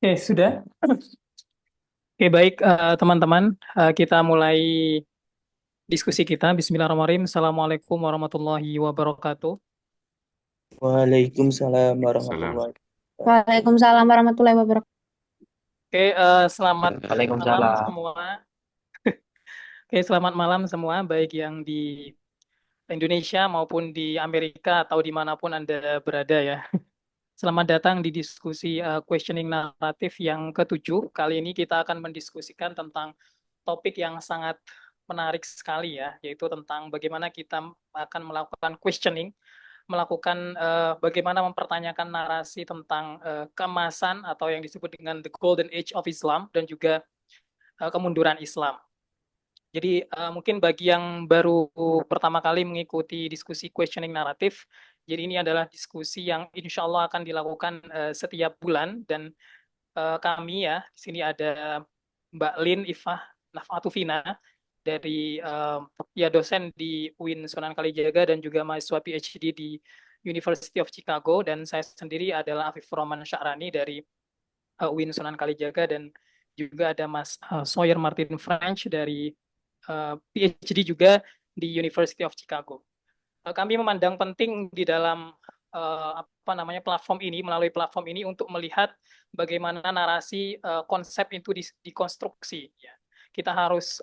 Oke, sudah. Oke, baik teman-teman. Kita mulai diskusi kita. Bismillahirrahmanirrahim. Assalamualaikum warahmatullahi wabarakatuh. Waalaikumsalam Salam. warahmatullahi wabarakatuh. Waalaikumsalam warahmatullahi wabarakatuh. Oke, selamat malam Waalaikumsalam. semua. Oke, selamat malam semua, baik yang di Indonesia maupun di Amerika atau dimanapun Anda berada ya. Selamat datang di diskusi questioning naratif yang ketujuh. Kali ini kita akan mendiskusikan tentang topik yang sangat menarik sekali ya, yaitu tentang bagaimana kita akan melakukan questioning, melakukan bagaimana mempertanyakan narasi tentang keemasan atau yang disebut dengan the golden age of Islam dan juga kemunduran Islam. Jadi mungkin bagi yang baru pertama kali mengikuti diskusi questioning naratif, jadi ini adalah diskusi yang insya Allah akan dilakukan setiap bulan dan kami ya di sini ada Mbak Lin Ifah Nafatufina dari ya dosen di UIN Sunan Kalijaga dan juga mahasiswa PhD di University of Chicago, dan saya sendiri adalah Afif Roman Sya'rani dari UIN Sunan Kalijaga, dan juga ada Mas Sawyer Martin French dari PhD juga di University of Chicago. Kami memandang penting di dalam apa namanya platform ini, melalui platform ini untuk melihat bagaimana narasi konsep itu dikonstruksi. Ya. Kita harus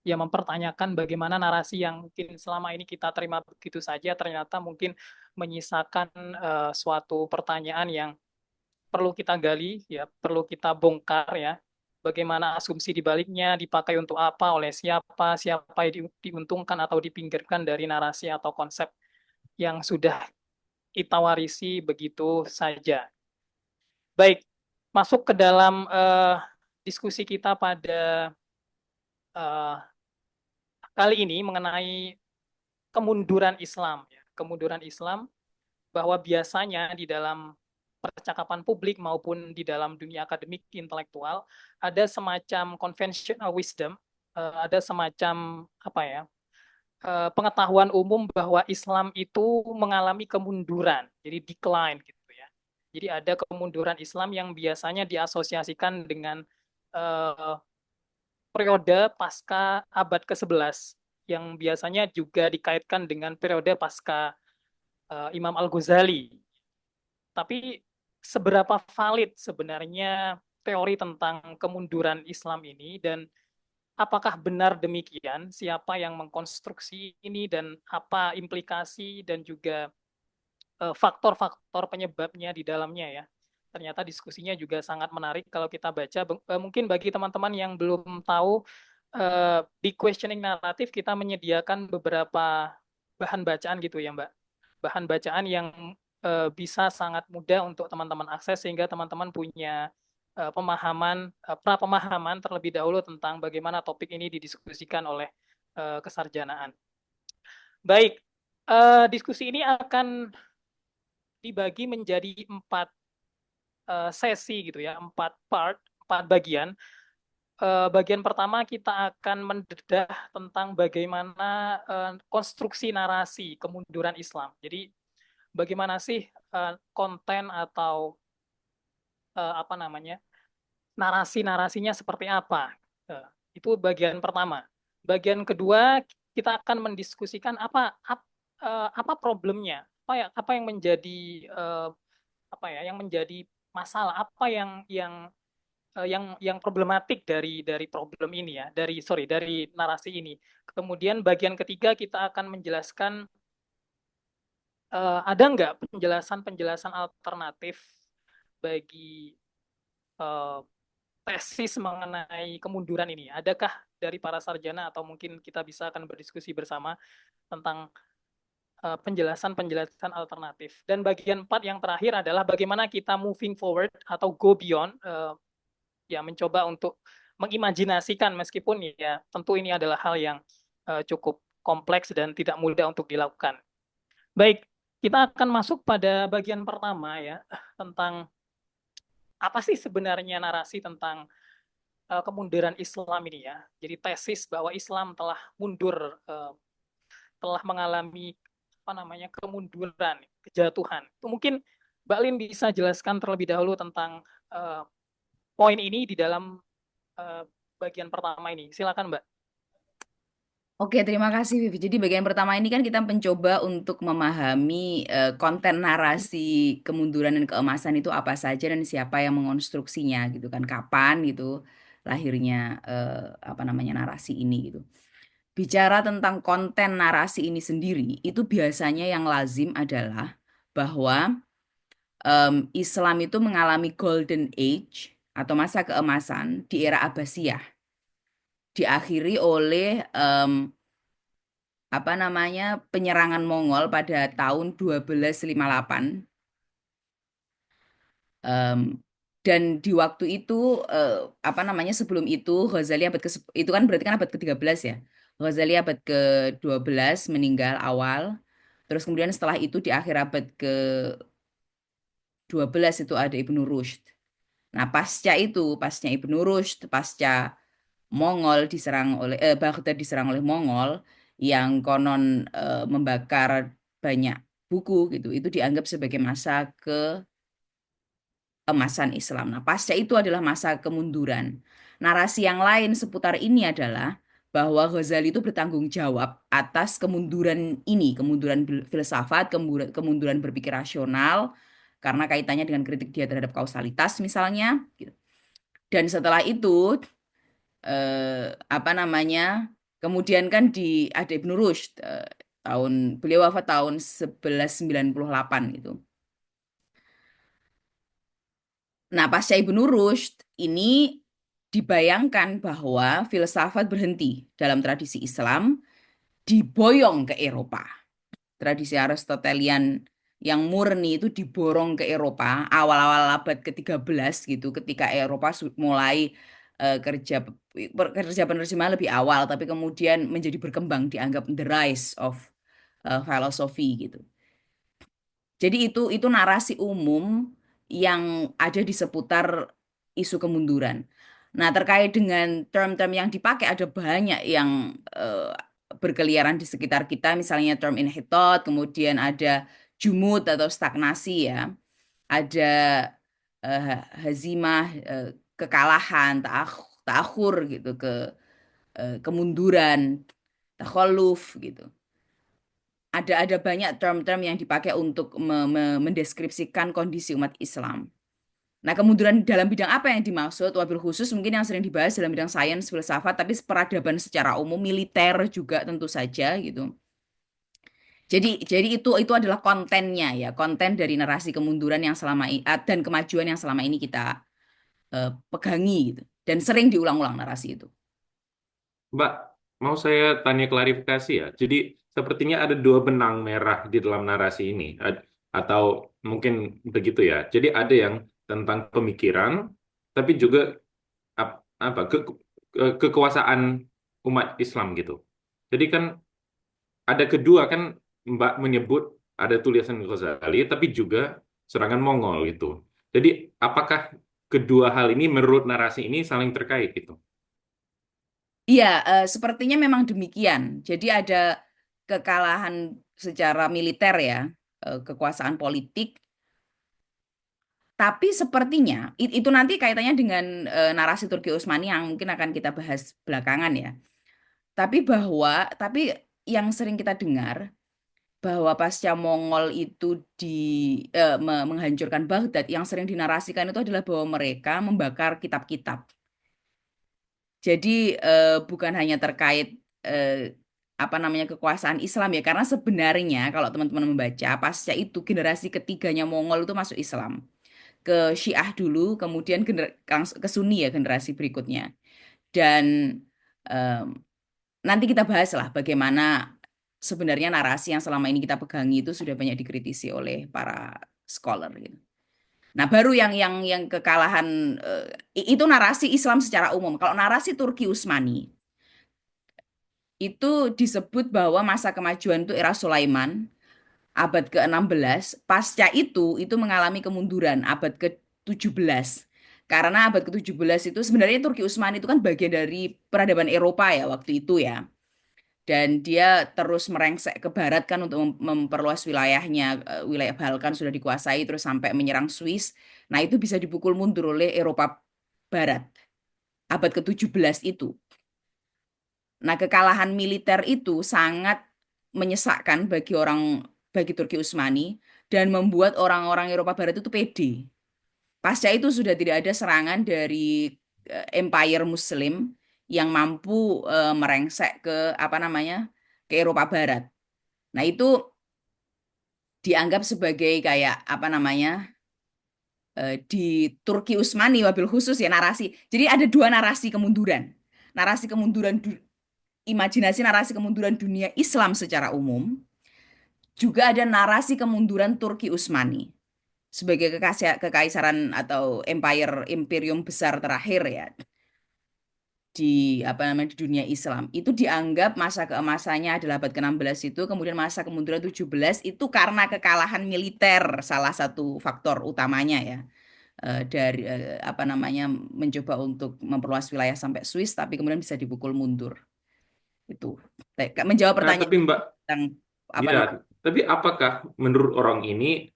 ya mempertanyakan bagaimana narasi yang mungkin selama ini kita terima begitu saja ternyata mungkin menyisakan suatu pertanyaan yang perlu kita gali, ya perlu kita bongkar ya. Bagaimana asumsi di baliknya, dipakai untuk apa, oleh siapa, siapa yang diuntungkan atau dipinggirkan dari narasi atau konsep yang sudah kita warisi begitu saja. Baik, masuk ke dalam diskusi kita pada uh, kali ini mengenai kemunduran Islam. Ya. Kemunduran Islam, bahwa biasanya di dalam percakapan publik maupun di dalam dunia akademik intelektual ada semacam conventional wisdom, ada semacam apa ya, pengetahuan umum bahwa Islam itu mengalami kemunduran, jadi decline gitu ya. Jadi ada kemunduran Islam yang biasanya diasosiasikan dengan uh, periode pasca abad ke-11 yang biasanya juga dikaitkan dengan periode pasca Imam Al-Ghazali. Tapi seberapa valid sebenarnya teori tentang kemunduran Islam ini, dan apakah benar demikian? Siapa yang mengkonstruksi ini dan apa implikasi dan juga faktor-faktor penyebabnya di dalamnya ya. Ternyata diskusinya juga sangat menarik kalau kita baca. Mungkin bagi teman-teman yang belum tahu, di questioning naratif kita menyediakan beberapa bahan bacaan gitu ya Mbak. Bahan bacaan yang bisa sangat mudah untuk teman-teman akses sehingga teman-teman punya pra-pemahaman terlebih dahulu tentang bagaimana topik ini didiskusikan oleh kesarjanaan. Baik, diskusi ini akan dibagi menjadi 4 sesi gitu ya, 4 part, 4 bagian. Bagian pertama kita akan mendedah tentang bagaimana konstruksi narasi kemunduran Islam. Jadi bagaimana sih konten atau apa namanya, narasi-narasinya seperti apa. Eh, itu bagian pertama. Bagian kedua kita akan mendiskusikan apa problemnya, apa yang menjadi apa ya, yang menjadi masalah, apa yang problematik dari problem ini ya, dari narasi ini. Kemudian bagian ketiga kita akan menjelaskan ada nggak penjelasan-penjelasan alternatif bagi eh, tesis mengenai kemunduran ini. Adakah dari para sarjana atau mungkin kita bisa akan berdiskusi bersama tentang penjelasan-penjelasan alternatif. Dan bagian 4 yang terakhir adalah bagaimana kita moving forward atau go beyond, ya mencoba untuk mengimajinasikan, meskipun ya tentu ini adalah hal yang cukup kompleks dan tidak mudah untuk dilakukan. Baik, kita akan masuk pada bagian pertama ya, tentang apa sih sebenarnya narasi tentang kemunduran Islam ini ya. Jadi tesis bahwa Islam telah mundur, telah mengalami apa namanya kemunduran, kejatuhan. Itu mungkin Mbak Lin bisa jelaskan terlebih dahulu tentang eh, poin ini di dalam eh, bagian pertama ini. Silakan, Mbak. Oke, terima kasih Vivi. Jadi bagian pertama ini kan kita mencoba untuk memahami konten narasi kemunduran dan keemasan itu apa saja dan siapa yang mengonstruksinya gitu kan, kapan gitu lahirnya apa namanya narasi ini gitu. Bicara tentang konten narasi ini sendiri, itu biasanya yang lazim adalah bahwa Islam itu mengalami golden age atau masa keemasan di era Abbasiyah, diakhiri oleh apa namanya penyerangan Mongol pada tahun 1258. Em, dan di waktu itu eh, apa namanya sebelum itu Ghazali abad ke itu kan berarti kan abad ke-13 ya. Ghazali abad ke-12 meninggal awal. Terus kemudian setelah itu di akhir abad ke-12 itu ada Ibnu Rushd. Nah, pasca Ibnu Rushd, pasca Mongol diserang oleh Baghdad diserang oleh Mongol yang konon membakar banyak buku gitu. Itu dianggap sebagai masa keemasan Islam. Nah, pasca itu adalah masa kemunduran. Narasi yang lain seputar ini adalah bahwa Ghazali itu bertanggung jawab atas kemunduran ini, kemunduran filsafat, kemunduran berpikir rasional, karena kaitannya dengan kritik dia terhadap kausalitas misalnya. Gitu. Dan setelah itu apa namanya? Kemudian kan ada Ibnu Rushd beliau wafat tahun 1198 gitu. Nah, pasca Ibnu Rushd ini dibayangkan bahwa filsafat berhenti dalam tradisi Islam diboyong ke Eropa. Tradisi Aristotelian yang murni itu diborong ke Eropa awal-awal abad ke-13 gitu ketika Eropa mulai kerja kerja penerjemahan lebih awal tapi kemudian menjadi berkembang dianggap the rise of philosophy gitu. Jadi itu narasi umum yang ada di seputar isu kemunduran. Nah, terkait dengan term-term yang dipakai ada banyak yang berkeliaran di sekitar kita, misalnya term inhitot, kemudian ada jumud atau stagnasi ya, ada hazimah, kekalahan, ta'akhur gitu, kemunduran, takhalluf gitu. Ada banyak term-term yang dipakai untuk mendeskripsikan kondisi umat Islam. Nah, kemunduran dalam bidang apa yang dimaksud? Wabil khusus mungkin yang sering dibahas dalam bidang sains, filsafat, tapi peradaban secara umum, militer juga tentu saja gitu. Jadi itu adalah kontennya ya, konten dari narasi kemunduran yang selama ini dan kemajuan yang selama ini kita pegangi gitu. Dan sering diulang-ulang narasi itu. Mbak, mau saya tanya klarifikasi ya. Jadi sepertinya ada dua benang merah di dalam narasi ini, atau mungkin begitu ya. Jadi ada yang tentang pemikiran, tapi juga apa kekuasaan umat Islam gitu. Jadi kan ada kedua kan Mbak menyebut ada tulisan Ghazali, tapi juga serangan Mongol gitu. Jadi apakah kedua hal ini menurut narasi ini saling terkait gitu? Iya, sepertinya memang demikian. Jadi ada kekalahan secara militer ya, kekuasaan politik. Tapi sepertinya itu nanti kaitannya dengan narasi Turki Utsmani yang mungkin akan kita bahas belakangan ya. Tapi yang sering kita dengar bahwa pasca Mongol itu menghancurkan Baghdad, yang sering dinarasikan itu adalah bahwa mereka membakar kitab-kitab. Jadi bukan hanya terkait eh, apa namanya kekuasaan Islam ya, karena sebenarnya kalau teman-teman membaca pasca itu generasi ketiganya Mongol itu masuk Islam ke Syiah dulu, kemudian ke Sunni ya generasi berikutnya. Dan em, nanti kita bahas lah bagaimana sebenarnya narasi yang selama ini kita pegangi itu sudah banyak dikritisi oleh para scholar gitu. Nah, baru yang kekalahan itu narasi Islam secara umum. Kalau narasi Turki Utsmani itu disebut bahwa masa kemajuan itu era Sulaiman, abad ke-16. Pasca itu mengalami kemunduran abad ke-17. Karena abad ke-17 itu sebenarnya Turki Utsmani itu kan bagian dari peradaban Eropa ya waktu itu ya. Dan dia terus merengsek ke barat kan untuk memperluas wilayahnya. Wilayah Balkan sudah dikuasai terus sampai menyerang Swiss. Nah, itu bisa dipukul mundur oleh Eropa Barat abad ke-17 itu. Nah, kekalahan militer itu sangat menyesakkan bagi Turki Utsmani dan membuat orang-orang Eropa Barat itu pede. Pasca itu sudah tidak ada serangan dari Empire Muslim yang mampu merengsek ke apa namanya ke Eropa Barat. Nah, itu dianggap sebagai kayak apa namanya di Turki Utsmani wabil khusus ya narasi. Jadi ada dua narasi kemunduran. Narasi kemunduran imajinasi narasi kemunduran dunia Islam secara umum, juga ada narasi kemunduran Turki Utsmani sebagai kekaisaran atau imperium besar terakhir ya di apa namanya di dunia Islam. Itu dianggap masa keemasannya adalah abad ke-16 itu, kemudian masa kemunduran 17 itu karena kekalahan militer salah satu faktor utamanya ya. Dari apa namanya mencoba untuk memperluas wilayah sampai Swiss tapi kemudian bisa dipukul mundur. Itu menjawab Nah, pertanyaan tapi Mbak, tentang apa ya, namanya. tapi apakah menurut orang ini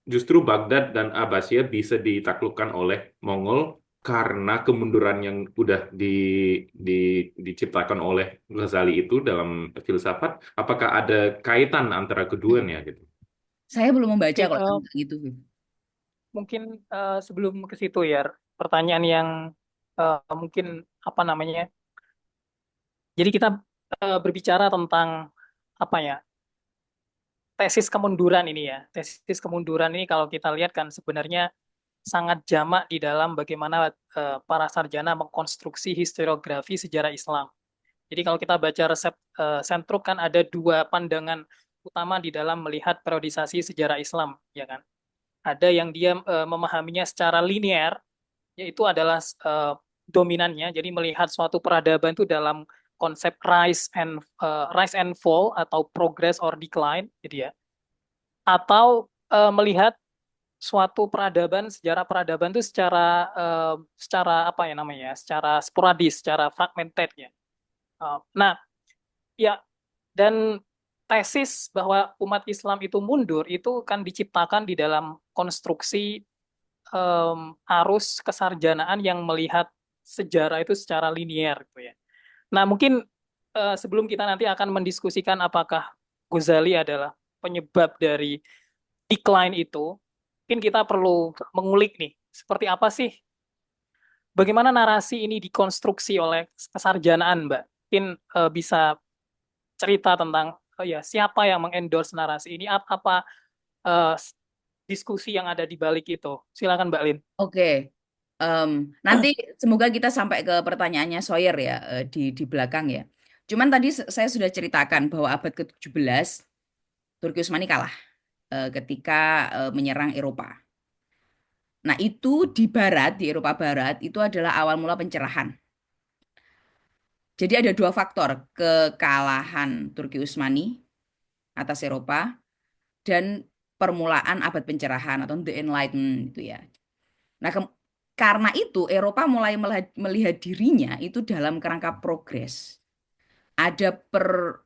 justru Baghdad dan Abbasiyah bisa ditaklukkan oleh Mongol karena kemunduran yang udah di, diciptakan oleh Ghazali itu dalam filsafat? Apakah ada kaitan antara keduanya gitu? Saya belum membaca Oke, kalau tentang itu, Viv. mungkin sebelum ke situ ya, pertanyaan yang mungkin apa namanya? Jadi kita berbicara tentang apa ya? Tesis kemunduran ini ya. Tesis kemunduran ini kalau kita lihat kan sebenarnya sangat jamak di dalam bagaimana para sarjana mengkonstruksi historiografi sejarah Islam. Jadi kalau kita baca resep Sentruk kan ada dua pandangan utama di dalam melihat periodisasi sejarah Islam, ya kan? Ada yang dia memahaminya secara linear, yaitu adalah dominannya. Jadi melihat suatu peradaban itu dalam konsep rise and fall atau progress or decline, gitu ya. Atau melihat suatu peradaban, sejarah peradaban itu secara apa ya namanya, secara sporadis, secara fragmented ya. Nah, ya, dan tesis bahwa umat Islam itu mundur itu kan diciptakan di dalam konstruksi arus kesarjanaan yang melihat sejarah itu secara linier gitu ya. Nah, mungkin sebelum kita nanti akan mendiskusikan apakah Ghazali adalah penyebab dari decline itu, mungkin kita perlu mengulik nih, seperti apa sih, bagaimana narasi ini dikonstruksi oleh kesarjanaan, Mbak? Mungkin bisa cerita tentang ya siapa yang mengendorse narasi ini, apa eh, diskusi yang ada di balik itu. Silakan Mbak Lin. Oke. Nanti semoga kita sampai ke pertanyaannya Sawyer ya di belakang ya. Cuman tadi saya sudah ceritakan bahwa abad ke-17 Turki Utsmani kalah ketika menyerang Eropa. Nah, itu di barat, di Eropa Barat itu adalah awal mula pencerahan. Jadi ada dua faktor, kekalahan Turki Utsmani atas Eropa dan permulaan abad pencerahan atau the Enlightenment itu ya. Nah, karena itu Eropa mulai melihat dirinya itu dalam kerangka progres. Ada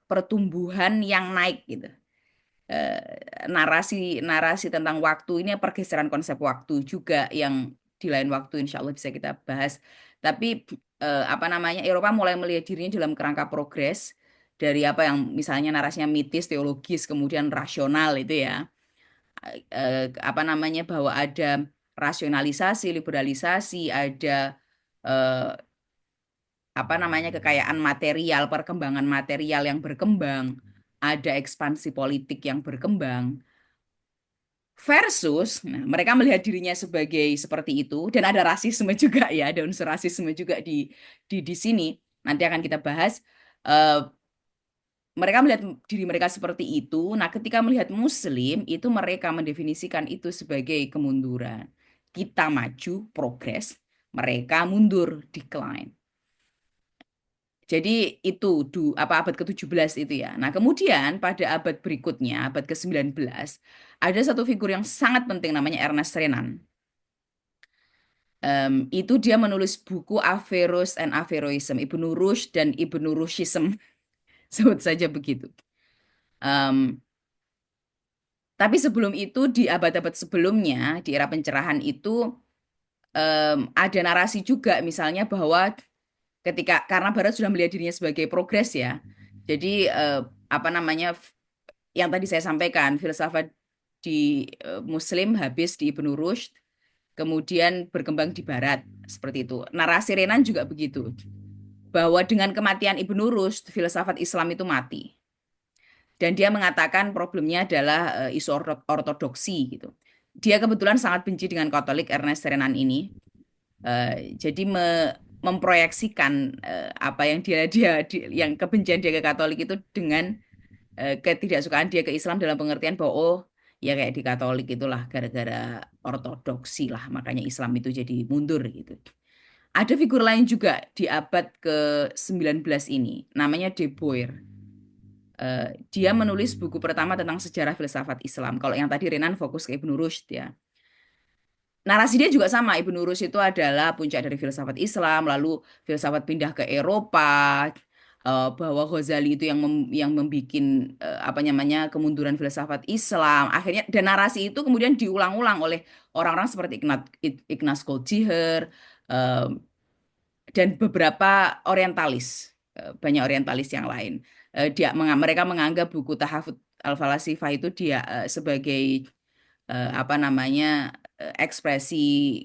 pertumbuhan yang naik gitu. Narasi tentang waktu ini pergeseran konsep waktu juga yang di lain waktu insya Allah bisa kita bahas. Tapi apa namanya Eropa mulai melihat dirinya dalam kerangka progres dari apa yang misalnya narasinya mitis, teologis, kemudian rasional itu ya. Apa namanya bahwa ada rasionalisasi, liberalisasi, ada eh, apa namanya kekayaan material, perkembangan material yang berkembang, ada ekspansi politik yang berkembang versus nah, mereka melihat dirinya sebagai seperti itu dan ada rasisme juga ya, ada unsur rasisme juga di sini. Nanti akan kita bahas mereka melihat diri mereka seperti itu. Nah, ketika melihat Muslim, itu mereka mendefinisikan itu sebagai kemunduran. Kita maju, progres, mereka mundur, decline. Jadi itu apa abad ke-17 itu ya. Nah, kemudian pada abad berikutnya, abad ke-19, ada satu figur yang sangat penting namanya Ernest Renan. Itu dia menulis buku Averroes and Averroism, Ibnu Rushd dan Ibnu Rushdism. sebut saja begitu. Em, tapi sebelum itu di abad-abad sebelumnya di era pencerahan itu ada narasi juga misalnya bahwa ketika karena Barat sudah melihat dirinya sebagai progres ya. Jadi apa namanya yang tadi saya sampaikan filsafat di Muslim habis di Ibnu Rushd, kemudian berkembang di Barat seperti itu. Narasi Renan juga begitu, bahwa dengan kematian Ibnu Rushd filsafat Islam itu mati. Dan dia mengatakan problemnya adalah isu ortodoksi gitu. Dia kebetulan sangat benci dengan Katolik Ernest Renan ini. Jadi memproyeksikan apa yang yang kebencian dia ke Katolik itu dengan ketidaksukaan dia ke Islam dalam pengertian bahwa oh ya kayak di Katolik itulah gara-gara ortodoksi lah makanya Islam itu jadi mundur gitu. Ada figur lain juga di abad ke-19 ini namanya De Boer. Dia menulis buku pertama tentang sejarah filsafat Islam. Kalau yang tadi Renan fokus ke Ibnu Rushd ya. Narasi dia juga sama. Ibnu Rushd itu adalah puncak dari filsafat Islam, lalu filsafat pindah ke Eropa, bahwa Ghazali itu yang membuat apa namanya kemunduran filsafat Islam. Akhirnya dan narasi itu kemudian diulang-ulang oleh orang-orang seperti Ignaz Goldziher eh, dan beberapa orientalis, banyak orientalis yang lain. Mereka menganggap buku Tahafut Al-Falasifah itu dia sebagai apa namanya ekspresi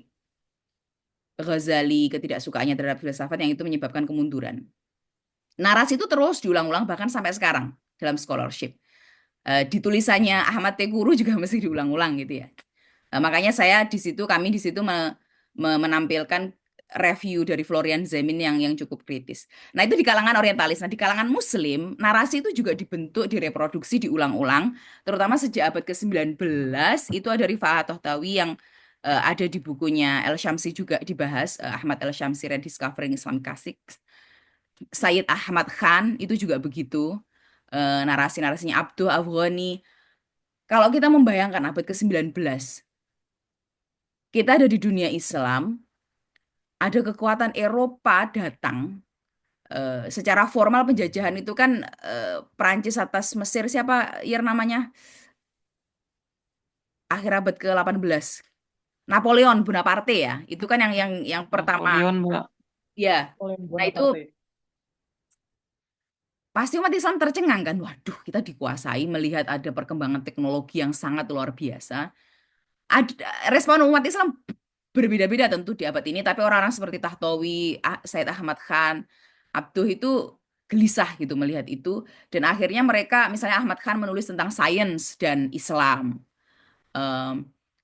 Ghazali ketidaksukaannya terhadap filsafat yang itu menyebabkan kemunduran. Narasi itu terus diulang-ulang bahkan sampai sekarang dalam scholarship. Di tulisannya Ahmad Teguru juga mesti diulang-ulang gitu ya. Makanya kami di situ menampilkan review dari Florian Zemin yang cukup kritis. Nah, itu di kalangan orientalis. Nah, di kalangan muslim, narasi itu juga dibentuk, direproduksi, diulang-ulang, terutama sejak abad ke-19 itu ada Rifaat Tohtawi yang ada di bukunya El Syamsi juga dibahas, Ahmad El Syamsi Rediscovering Islamic Classics. Sayyid Ahmad Khan itu juga begitu. Narasi-narasinya Abdul Afghani. Kalau kita membayangkan abad ke-19, kita ada di dunia Islam, ada kekuatan Eropa datang. Secara formal penjajahan itu kan Perancis atas Mesir, siapa ya namanya? Akhir abad ke-18. Napoleon Bonaparte ya. Itu kan yang pertama. Napoleon, Mbak. Ya. Oleh Nah, itu Bonaparte. pasti umat Islam tercengang kan. Waduh, kita dikuasai melihat ada perkembangan teknologi yang sangat luar biasa. Respon umat Islam berbeda-beda tentu di abad ini, tapi orang-orang seperti Tahtawi, Said Ahmad Khan, Abduh itu gelisah gitu melihat itu, dan akhirnya mereka, misalnya Ahmad Khan menulis tentang sains dan Islam,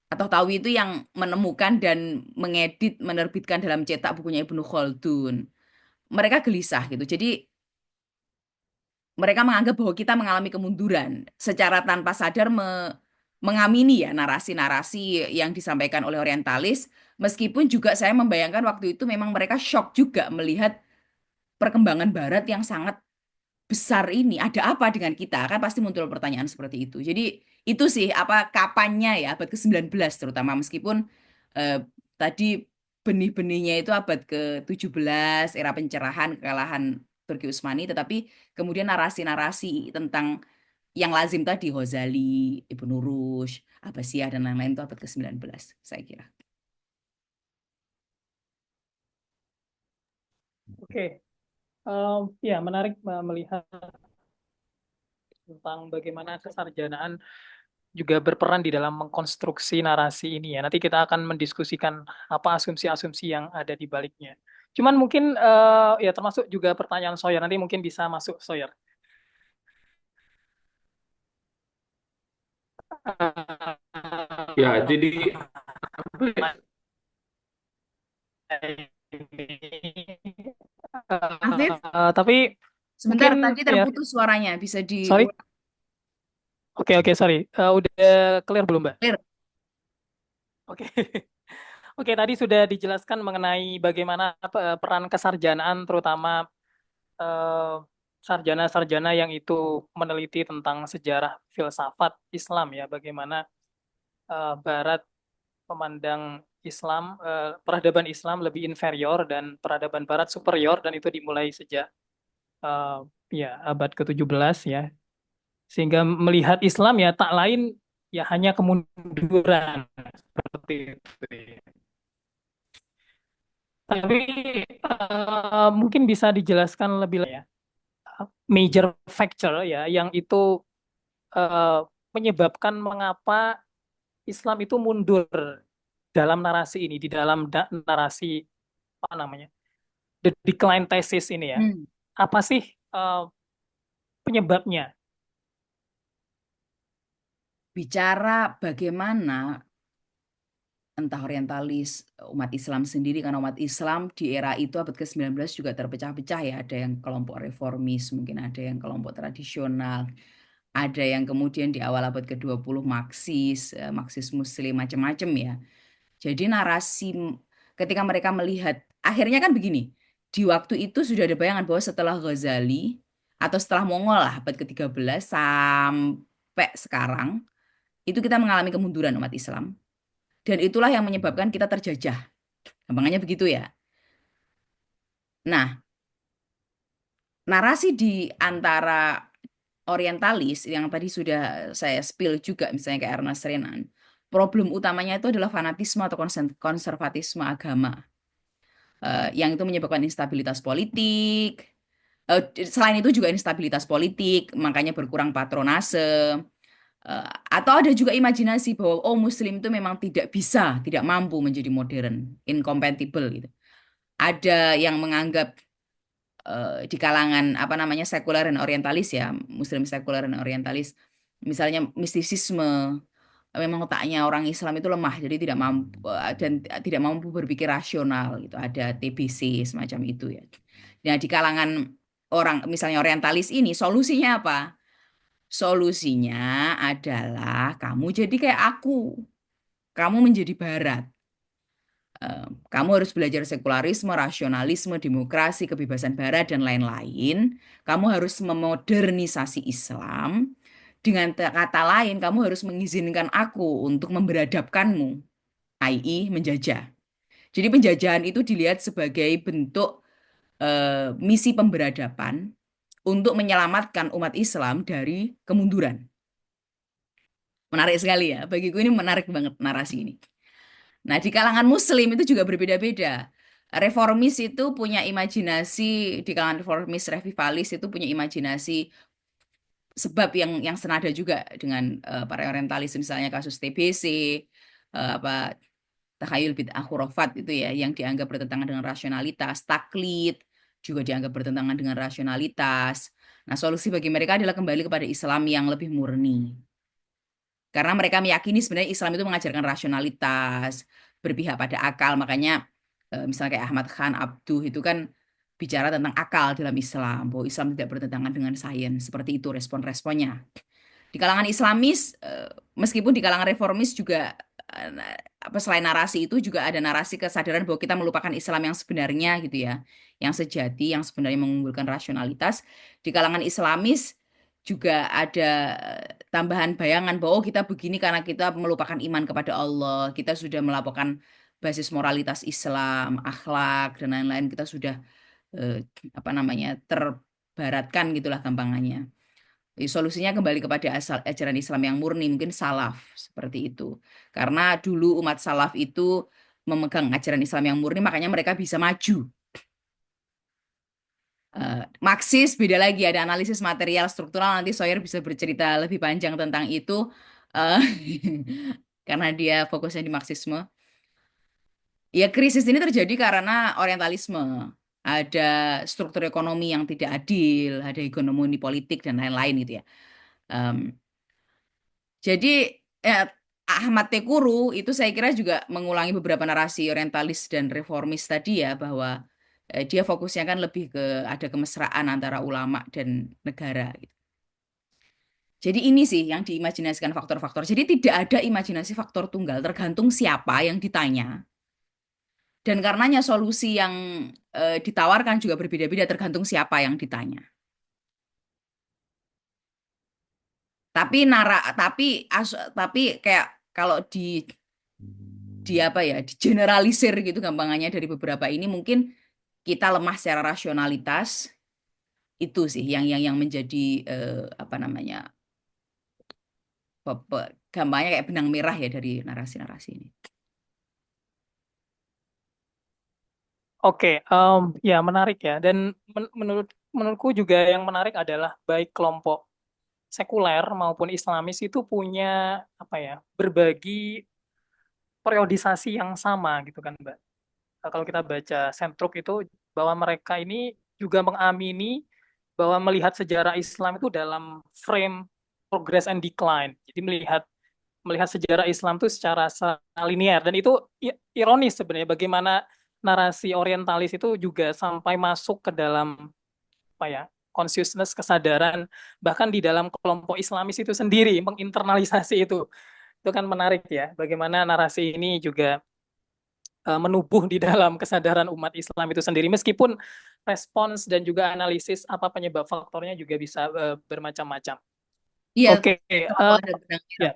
atau Tawi itu yang menemukan dan mengedit, menerbitkan dalam cetak bukunya Ibnu Khaldun. Mereka gelisah gitu, jadi mereka menganggap bahwa kita mengalami kemunduran secara tanpa sadar mengamini ya narasi-narasi yang disampaikan oleh orientalis, meskipun juga saya membayangkan waktu itu memang mereka shock juga melihat perkembangan barat yang sangat besar ini. Ada apa dengan kita? Kan pasti muncul pertanyaan seperti itu. Jadi itu sih apa kapannya ya abad ke-19 terutama, meskipun eh, tadi benih-benihnya itu abad ke-17 era pencerahan kekalahan Turki Utsmani, tetapi kemudian narasi-narasi tentang yang lazim tadi Ghazali, Ibnu Rushd, Abbasiyah dan lain-lain itu abad ke-19 saya kira. Oke. Ya, menarik melihat tentang bagaimana kesarjanaan juga berperan di dalam mengkonstruksi narasi ini ya. Nanti kita akan mendiskusikan apa asumsi-asumsi yang ada di baliknya. Cuman mungkin ya termasuk juga pertanyaan Sawyer. Nanti mungkin bisa masuk Sawyer. Ya, jadi apa ya? Afif, Tapi sebentar mungkin tadi ya, terputus suaranya, bisa sorry. diulang. Oke, sorry. Udah clear belum, Mbak? Clear. Oke. Oke, tadi sudah dijelaskan mengenai bagaimana peran kesarjanaan, terutama eh, sarjana-sarjana yang itu meneliti tentang sejarah filsafat Islam ya, bagaimana Barat memandang Islam, peradaban Islam lebih inferior dan peradaban Barat superior, dan itu dimulai sejak eh, ya abad ke-17 ya. Sehingga melihat Islam ya tak lain ya hanya kemunduran seperti itu. Ya. Tapi mungkin bisa dijelaskan lebih ya major factor ya yang itu eh, menyebabkan mengapa Islam itu mundur dalam narasi ini di dalam narasi apa namanya the decline thesis ini ya. Hmm. Apa sih eh, penyebabnya? Bicara bagaimana entah orientalis umat Islam sendiri, karena umat Islam di era itu abad ke-19 juga terpecah-pecah ya, ada yang kelompok reformis, mungkin ada yang kelompok tradisional, ada yang kemudian di awal abad ke-20 Marxis, Marxis Muslim, macam-macam ya. Jadi narasi ketika mereka melihat, akhirnya kan begini, di waktu itu sudah ada bayangan bahwa setelah Ghazali atau setelah Mongol lah, abad ke-13 sampai sekarang, itu kita mengalami kemunduran umat Islam. Dan itulah yang menyebabkan kita terjajah. Gampangnya begitu ya. Nah, narasi di antara orientalis yang tadi sudah saya spill juga, misalnya kayak Ernest Renan, problem utamanya itu adalah fanatisme atau konservatisme agama. Yang itu menyebabkan instabilitas politik. Selain itu juga instabilitas politik, makanya berkurang patronase. Atau ada juga imajinasi bahwa oh Muslim itu memang tidak bisa, tidak mampu menjadi modern, incompatible gitu. Ada yang menganggap di kalangan apa namanya sekuler dan orientalis ya, Muslim sekuler dan orientalis, misalnya mistisisme, memang otaknya orang Islam itu lemah, jadi tidak mampu dan tidak mampu berpikir rasional gitu. Ada TBC semacam itu ya. Nah, di kalangan orang misalnya orientalis ini solusinya apa? Solusinya adalah kamu jadi kayak aku. Kamu menjadi barat. Kamu harus belajar sekularisme, rasionalisme, demokrasi, kebebasan barat, dan lain-lain. Kamu harus memodernisasi Islam. Dengan kata lain, kamu harus mengizinkan aku untuk memberadabkanmu, i.e. menjajah. Jadi penjajahan itu dilihat sebagai bentuk misi pemberadaban untuk menyelamatkan umat Islam dari kemunduran. Menarik sekali ya, bagiku ini menarik banget narasi ini. Nah, di kalangan Muslim itu juga berbeda-beda. Reformis itu punya imajinasi, di kalangan reformis revivalis itu punya imajinasi sebab yang senada juga dengan para orientalis, misalnya kasus TBC, apa takhayul bid'ah khurafat itu ya, yang dianggap bertentangan dengan rasionalitas, taklid juga dianggap bertentangan dengan rasionalitas. Nah, solusi bagi mereka adalah kembali kepada Islam yang lebih murni. Karena mereka meyakini sebenarnya Islam itu mengajarkan rasionalitas, berpihak pada akal. Makanya misalnya kayak Ahmad Khan Abduh itu kan bicara tentang akal dalam Islam, bahwa Islam tidak bertentangan dengan sains. Seperti itu respon-responnya. Di kalangan Islamis, meskipun di kalangan reformis juga apa selain narasi itu juga ada narasi kesadaran bahwa kita melupakan Islam yang sebenarnya gitu ya, yang sejati, yang sebenarnya mengunggulkan rasionalitas. Di kalangan Islamis juga ada tambahan bayangan bahwa oh, kita begini karena kita melupakan iman kepada Allah, kita sudah melakukan basis moralitas Islam, akhlak dan lain-lain, kita sudah apa namanya terbaratkan gitulah gampangannya. Solusinya kembali kepada asal ajaran Islam yang murni, mungkin salaf seperti itu. Karena dulu umat salaf itu memegang ajaran Islam yang murni, makanya mereka bisa maju. Marxis beda lagi, ada analisis material struktural, nanti Sawyer bisa bercerita lebih panjang tentang itu, uh, karena dia fokusnya di Marxisme. Ya, krisis ini terjadi karena orientalisme. Ada struktur ekonomi yang tidak adil, ada hegemoni politik dan lain-lain gitu ya. Um, Jadi eh, Ahmad Tekuru itu saya kira juga mengulangi beberapa narasi orientalis dan reformis tadi ya, bahwa dia fokusnya kan lebih ke ada kemesraan antara ulama dan negara gitu. Jadi ini sih yang diimajinasikan faktor-faktor. Jadi tidak ada imajinasi faktor tunggal, tergantung siapa yang ditanya. Dan karenanya solusi yang ditawarkan juga berbeda-beda tergantung siapa yang ditanya. Tapi kayak kalau di apa ya, di generalisir gitu gampangannya dari beberapa ini, mungkin kita lemah secara rasionalitas, Itu sih yang menjadi apa namanya, gampangnya kayak benang merah ya dari narasi-narasi ini. Oke, ya menarik ya. Dan menurutku juga yang menarik adalah baik kelompok sekuler maupun Islamis itu punya apa ya, berbagi periodisasi yang sama gitu kan, Mbak. Kalau kita baca Sentruk itu bahwa mereka ini juga mengamini bahwa melihat sejarah Islam itu dalam frame progress and decline. Jadi melihat melihat sejarah Islam itu secara linear, dan itu ironis sebenarnya bagaimana narasi orientalis itu juga sampai masuk ke dalam apa ya, consciousness, kesadaran bahkan di dalam kelompok Islamis itu sendiri menginternalisasi itu kan menarik ya, bagaimana narasi ini juga menubuh di dalam kesadaran umat Islam itu sendiri, meskipun respons dan juga analisis apa penyebab faktornya juga bisa bermacam-macam. Iya, Oke, kalau ada benang ya, merah.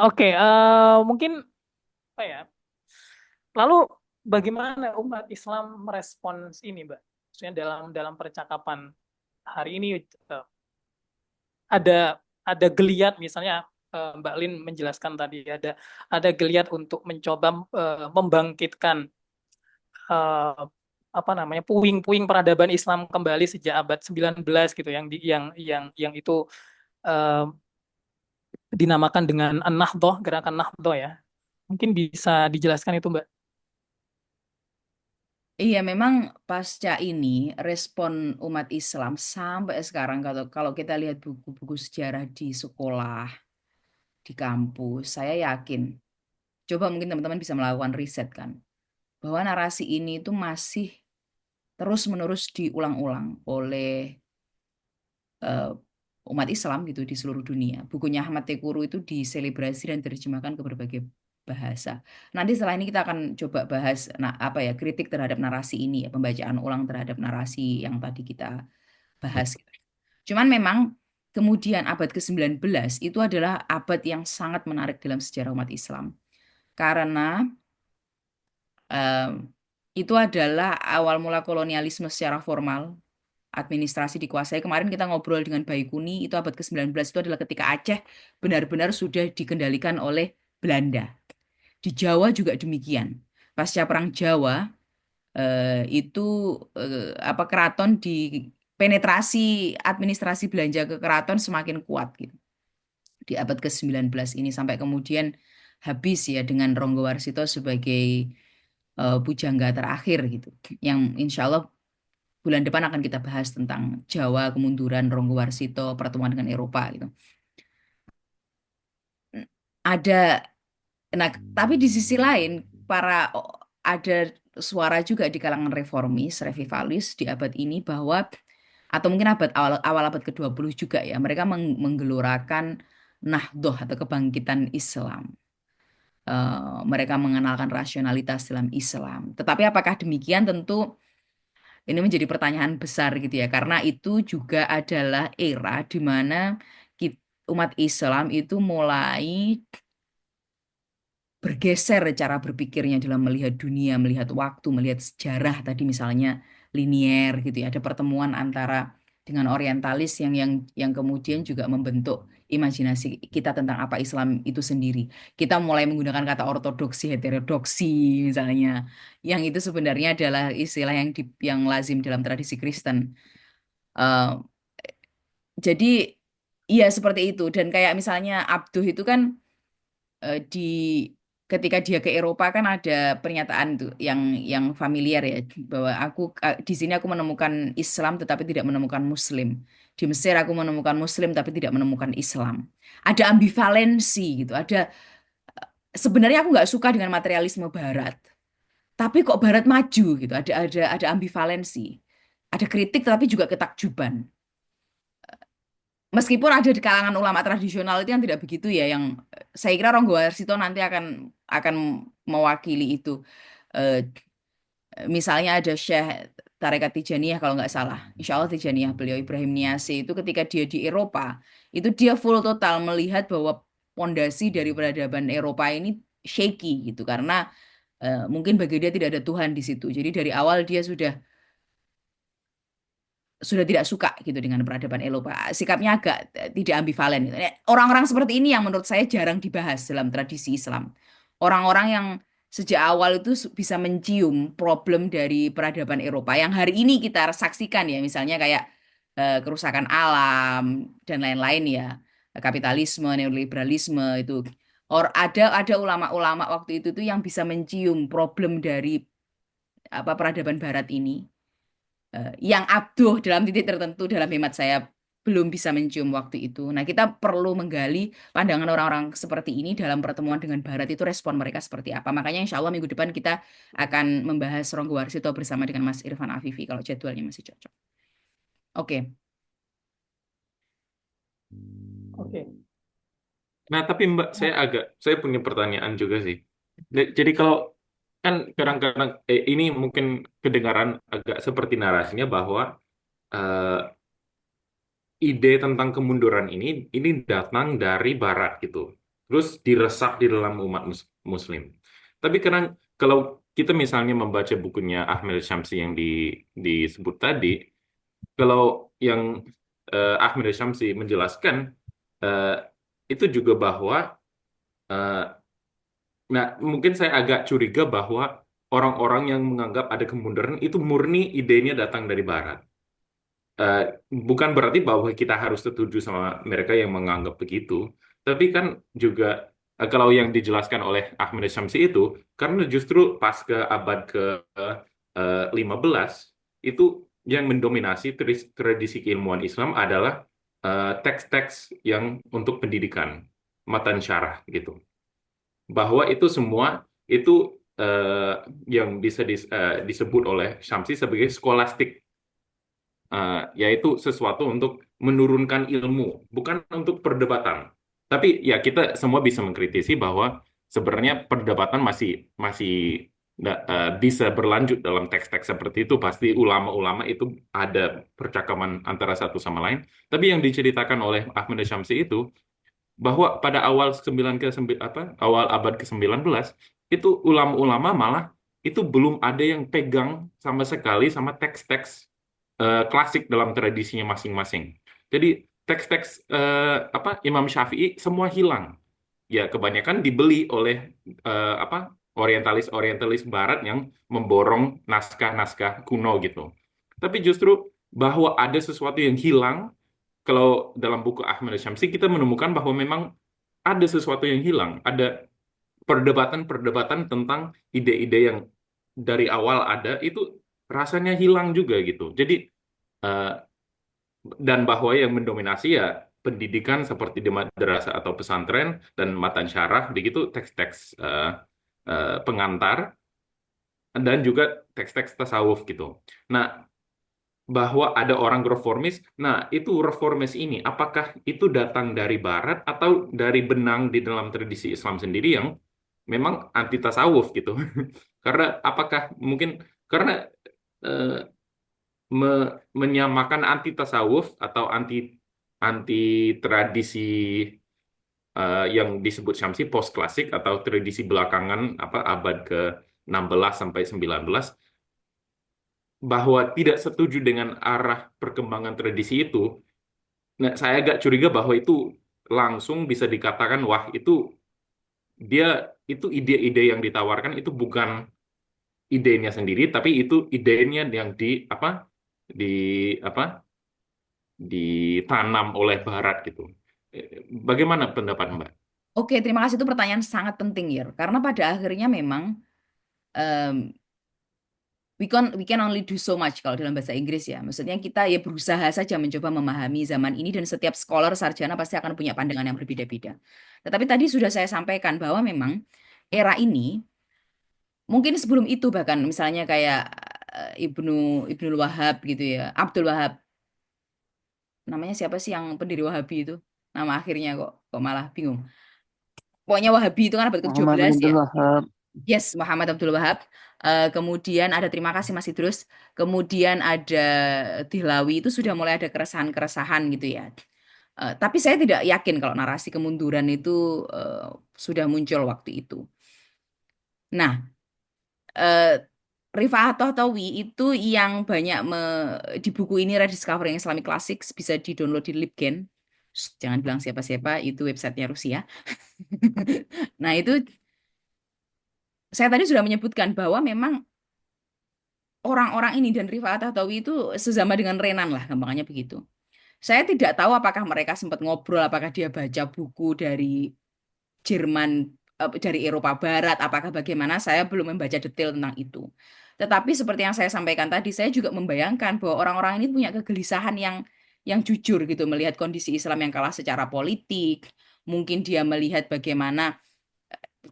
oke, mungkin apa ya? Lalu bagaimana umat Islam merespons ini, Mbak? Maksudnya dalam dalam percakapan hari ini ada ada geliat, misalnya Mbak Lin menjelaskan tadi ada geliat untuk mencoba membangkitkan eh, apa namanya, puing-puing peradaban Islam kembali sejak abad 19 gitu, yang itu eh, dinamakan dengan An-Nahdhah, gerakan Nahdhah ya. Mungkin bisa dijelaskan itu, Mbak. Iya, memang pasca ini respon umat Islam sampai sekarang, kalau kalau kita lihat buku-buku sejarah di sekolah, di kampus, saya yakin, coba mungkin teman-teman bisa melakukan riset kan, bahwa narasi ini itu masih terus-menerus diulang-ulang oleh eh, umat Islam gitu di seluruh dunia. Bukunya Ahmad Tekuru itu diselebrasi dan diterjemahkan ke berbagai bahasa. Nanti setelah ini kita akan coba bahas apa ya, kritik terhadap narasi ini ya, pembacaan ulang terhadap narasi yang tadi kita bahas. Cuman memang kemudian abad ke-19 itu adalah abad yang sangat menarik dalam sejarah umat Islam. Karena em, itu adalah awal mula kolonialisme secara formal, administrasi dikuasai. Kemarin kita ngobrol dengan Baikuni, itu abad ke-19 itu adalah ketika Aceh benar-benar sudah dikendalikan oleh Belanda. Di Jawa juga demikian. Pasca Perang Jawa, itu apa, keraton di penetrasi administrasi belanja ke keraton semakin kuat gitu di abad ke-19 ini, sampai kemudian habis ya dengan Ronggowarsito sebagai pujangga terakhir gitu, yang insya Allah bulan depan akan kita bahas tentang Jawa, kemunduran Ronggowarsito, pertemuan dengan Eropa gitu. Ada, nah, tapi di sisi lain ada suara juga di kalangan reformis, revivalis di abad ini bahwa, atau mungkin awal awal abad ke-20 juga ya, mereka menggelorakan Nahdlatul atau kebangkitan Islam. Mereka mengenalkan rasionalitas dalam Islam. Tetapi apakah demikian? Tentu ini menjadi pertanyaan besar gitu ya, karena itu juga adalah era di mana umat Islam itu mulai bergeser cara berpikirnya dalam melihat dunia, melihat waktu, melihat sejarah tadi misalnya linier gitu ya. Ada pertemuan antara dengan orientalis yang kemudian juga membentuk imajinasi kita tentang apa Islam itu sendiri. Kita mulai menggunakan kata ortodoksi, heterodoksi misalnya, yang itu sebenarnya adalah istilah yang lazim dalam tradisi Kristen. Eh, jadi iya seperti itu. Dan kayak misalnya Abduh itu kan, di ketika dia ke Eropa kan ada pernyataan tuh yang familiar ya, bahwa di sini aku menemukan Islam tetapi tidak menemukan Muslim. Di Mesir aku menemukan Muslim tapi tidak menemukan Islam. Ada ambivalensi gitu. Sebenarnya aku nggak suka dengan materialisme Barat, tapi kok Barat maju gitu. Ada ambivalensi. Ada kritik tapi juga ketakjuban. Meskipun ada di kalangan ulama tradisional itu yang tidak begitu ya, yang saya kira Ronggo Warsito nanti akan mewakili itu. Eh, Misalnya ada Syekh Tarekat Tijaniyah kalau nggak salah, Insya Allah Tijaniyah, beliau Ibrahim Niasse, itu ketika dia di Eropa, itu dia full total melihat bahwa pondasi dari peradaban Eropa ini shaky gitu, karena Mungkin bagi dia tidak ada Tuhan di situ. Jadi dari awal dia sudah tidak suka gitu dengan peradaban Eropa. Sikapnya agak tidak ambivalen gitu. Orang-orang seperti ini yang menurut saya jarang dibahas dalam tradisi Islam. Orang-orang yang sejak awal itu bisa mencium problem dari peradaban Eropa yang hari ini kita saksikan ya, misalnya kayak kerusakan alam dan lain-lain ya, kapitalisme, neoliberalisme itu. Ada ulama-ulama waktu itu tuh yang bisa mencium problem dari apa peradaban Barat ini yang abduh dalam titik tertentu dalam hemat saya belum bisa mencium waktu itu. Nah, kita perlu menggali pandangan orang-orang seperti ini dalam pertemuan dengan Barat itu respon mereka seperti apa. Makanya insya Allah minggu depan kita akan membahas Ronggo Warsito bersama dengan Mas Irfan Afifi kalau jadwalnya masih cocok. Oke. Oke. Nah, tapi Mbak, saya punya pertanyaan juga sih. Jadi kalau kan kadang-kadang ini mungkin kedengaran agak seperti narasinya bahwa eh, ide tentang kemunduran ini datang dari Barat gitu. Terus diresap di dalam umat Muslim. Tapi kadang kalau kita misalnya membaca bukunya Ahmad Syamsi yang disebut tadi, kalau yang Ahmad Syamsi menjelaskan eh, itu juga bahwa eh, nah, mungkin saya agak curiga bahwa orang-orang yang menganggap ada kemunduran itu murni idenya datang dari Barat. Eh, Bukan berarti bahwa kita harus setuju sama mereka yang menganggap begitu, tapi kan juga kalau yang dijelaskan oleh Ahmad Syamsi itu, karena justru pas ke abad ke 15 itu yang mendominasi tradisi keilmuan Islam adalah teks-teks yang untuk pendidikan, matan syarah gitu, bahwa itu semua itu yang bisa disebut oleh Syamsi sebagai skolastik, yaitu sesuatu untuk menurunkan ilmu, bukan untuk perdebatan. Tapi ya kita semua bisa mengkritisi bahwa sebenarnya perdebatan masih masih bisa berlanjut dalam teks-teks seperti itu. Pasti ulama-ulama itu ada percakapan antara satu sama lain. Tapi yang diceritakan oleh Ahmad Syamsi itu bahwa pada awal 9 ke awal abad ke-19 itu ulama-ulama malah itu belum ada yang pegang sama sekali sama teks-teks klasik dalam tradisinya masing-masing. Jadi teks-teks Imam Syafi'i semua hilang. Ya kebanyakan dibeli oleh orientalis-orientalis Barat yang memborong naskah-naskah kuno gitu. Tapi justru bahwa ada sesuatu yang hilang, kalau dalam buku Ahmad Syamsi kita menemukan bahwa memang ada sesuatu yang hilang, ada perdebatan-perdebatan tentang ide-ide yang dari awal ada itu rasanya hilang juga gitu. Jadi eh, dan bahwa yang mendominasi ya pendidikan seperti di madrasah atau pesantren dan matan syarah begitu teks-teks pengantar dan juga teks-teks tasawuf gitu. Nah, bahwa ada orang reformis. Nah, itu reformis ini, apakah itu datang dari Barat atau dari benang di dalam tradisi Islam sendiri yang memang anti tasawuf gitu? Karena apakah mungkin karena eh, menyamakan anti tasawuf atau anti anti tradisi yang disebut Syamsi post klasik atau tradisi belakangan abad ke-16 sampai 19 bahwa tidak setuju dengan arah perkembangan tradisi itu. Nah, saya agak curiga bahwa itu langsung bisa dikatakan, wah dia itu ide-ide yang ditawarkan itu bukan idenya sendiri, tapi itu idenya yang di apa ditanam oleh Barat gitu. Bagaimana pendapat Mbak? Oke, terima kasih itu pertanyaan sangat penting ya. Karena pada akhirnya memang em, we can only do so much kalau dalam bahasa Inggris ya. Maksudnya kita ya berusaha saja mencoba memahami zaman ini dan setiap scholar sarjana pasti akan punya pandangan yang berbeda-beda. Tetapi tadi sudah saya sampaikan bahwa memang era ini mungkin sebelum itu bahkan misalnya kayak Ibnul Wahab gitu ya, Abdul Wahab, namanya siapa sih yang pendiri Wahabi itu? Nama akhirnya kok malah bingung. Pokoknya Wahabi itu kan abad Muhammad ke-17 bin Abdul ya. Wahab. Yes, Muhammad Abdul Wahab. Kemudian ada terima kasih Mas Idrus. Kemudian ada Dihlawi itu sudah mulai ada keresahan-keresahan gitu ya. Tapi saya tidak yakin kalau narasi kemunduran itu sudah muncul waktu itu. Nah, eh, Rifa'ah Tahtawi itu yang banyak di buku ini Rediscovering Islamic Classics bisa di-download di Libgen. Jangan bilang siapa-siapa, itu websitenya Rusia. Nah, itu saya tadi sudah menyebutkan bahwa memang orang-orang ini dan Rifa'ah Tahtawi itu sesama dengan Renan lah, gampangnya begitu. Saya tidak tahu apakah mereka sempat ngobrol, apakah dia baca buku dari Jerman, dari Eropa Barat, apakah bagaimana, saya belum membaca detail tentang itu. Tetapi seperti yang saya sampaikan tadi, saya juga membayangkan bahwa orang-orang ini punya kegelisahan yang jujur gitu, melihat kondisi Islam yang kalah secara politik. Mungkin dia melihat bagaimana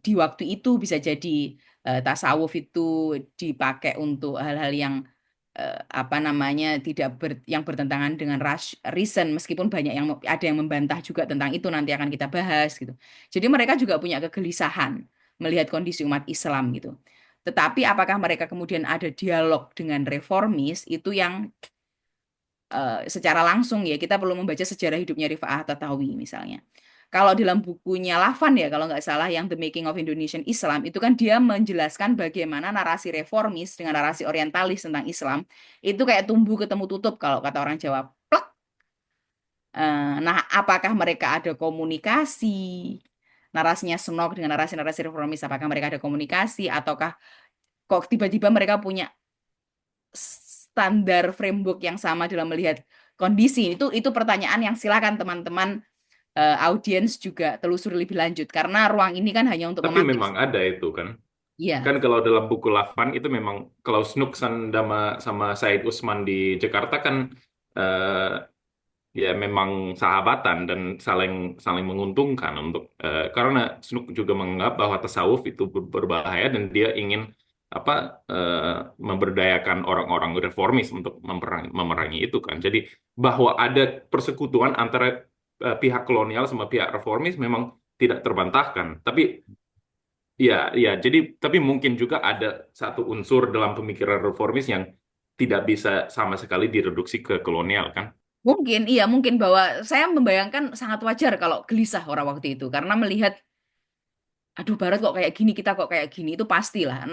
di waktu itu bisa jadi tasawuf itu dipakai untuk hal-hal yang apa namanya yang bertentangan dengan reason, meskipun banyak yang ada yang membantah juga tentang itu, nanti akan kita bahas gitu. Jadi mereka juga punya kegelisahan melihat kondisi umat Islam gitu. Tetapi apakah mereka kemudian ada dialog dengan reformis itu yang secara langsung ya kita perlu membaca sejarah hidupnya Rifa'ah Tahtawi misalnya. Kalau dalam bukunya Lafan ya kalau nggak salah yang The Making of Indonesian Islam itu kan dia menjelaskan bagaimana narasi reformis dengan narasi orientalis tentang Islam itu kayak tumbuh ketemu tutup kalau kata orang Jawa. Plek. Nah, apakah mereka ada komunikasi? Narasinya Senok dengan narasi-narasi reformis, apakah mereka ada komunikasi ataukah kok tiba-tiba mereka punya standar framework yang sama dalam melihat kondisi? Itu pertanyaan yang silakan teman-teman audiens juga telusuri lebih lanjut karena ruang ini kan hanya untuk Tapi memantik. memang ada itu kan. Iya, Kan kalau dalam buku Lafan itu memang kalau Snook Sandama sama Said Usman di Jakarta kan ya memang sahabatan dan saling saling menguntungkan untuk karena Snook juga menganggap bahwa tasawuf itu berbahaya dan dia ingin apa memberdayakan orang-orang reformis untuk memerangi itu kan. Jadi bahwa ada persekutuan antara pihak kolonial sama pihak reformis memang tidak terbantahkan. Tapi ya, ya, jadi tapi mungkin juga ada satu unsur dalam pemikiran reformis yang tidak bisa sama sekali direduksi ke kolonial kan. mungkin iya mungkin bahwa saya membayangkan sangat wajar kalau gelisah orang waktu itu karena melihat aduh Barat kok kayak gini, kita kok kayak gini, itu pastilah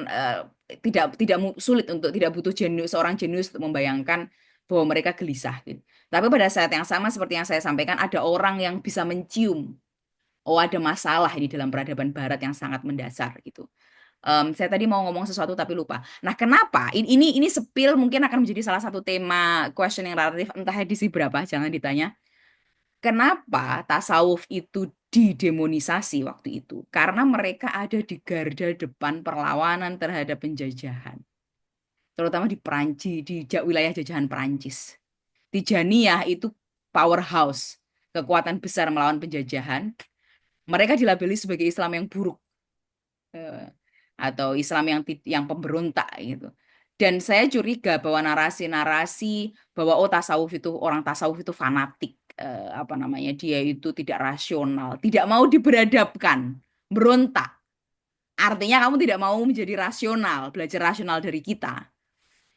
sulit untuk tidak butuh seorang jenius untuk membayangkan bahwa mereka gelisah gitu. Tapi pada saat yang sama seperti yang saya sampaikan ada orang yang bisa mencium oh ada masalah di dalam peradaban Barat yang sangat mendasar gitu. Saya tadi mau ngomong sesuatu tapi lupa. Nah, kenapa? Ini sepil mungkin akan menjadi salah satu tema question yang relatif entah edisi berapa, jangan ditanya. Kenapa tasawuf itu didemonisasi waktu itu? Karena mereka ada di garda depan perlawanan terhadap penjajahan, terutama di Perancis, di wilayah jajahan Perancis. Tijaniyah itu powerhouse, kekuatan besar melawan penjajahan. Mereka dilabeli sebagai Islam yang buruk eh, atau Islam yang pemberontak gitu. Dan saya curiga bahwa narasi-narasi bahwa oh tasawuf itu orang tasawuf itu fanatik, apa namanya dia itu tidak rasional, tidak mau diberadabkan, berontak. Artinya kamu tidak mau menjadi rasional, belajar rasional dari kita.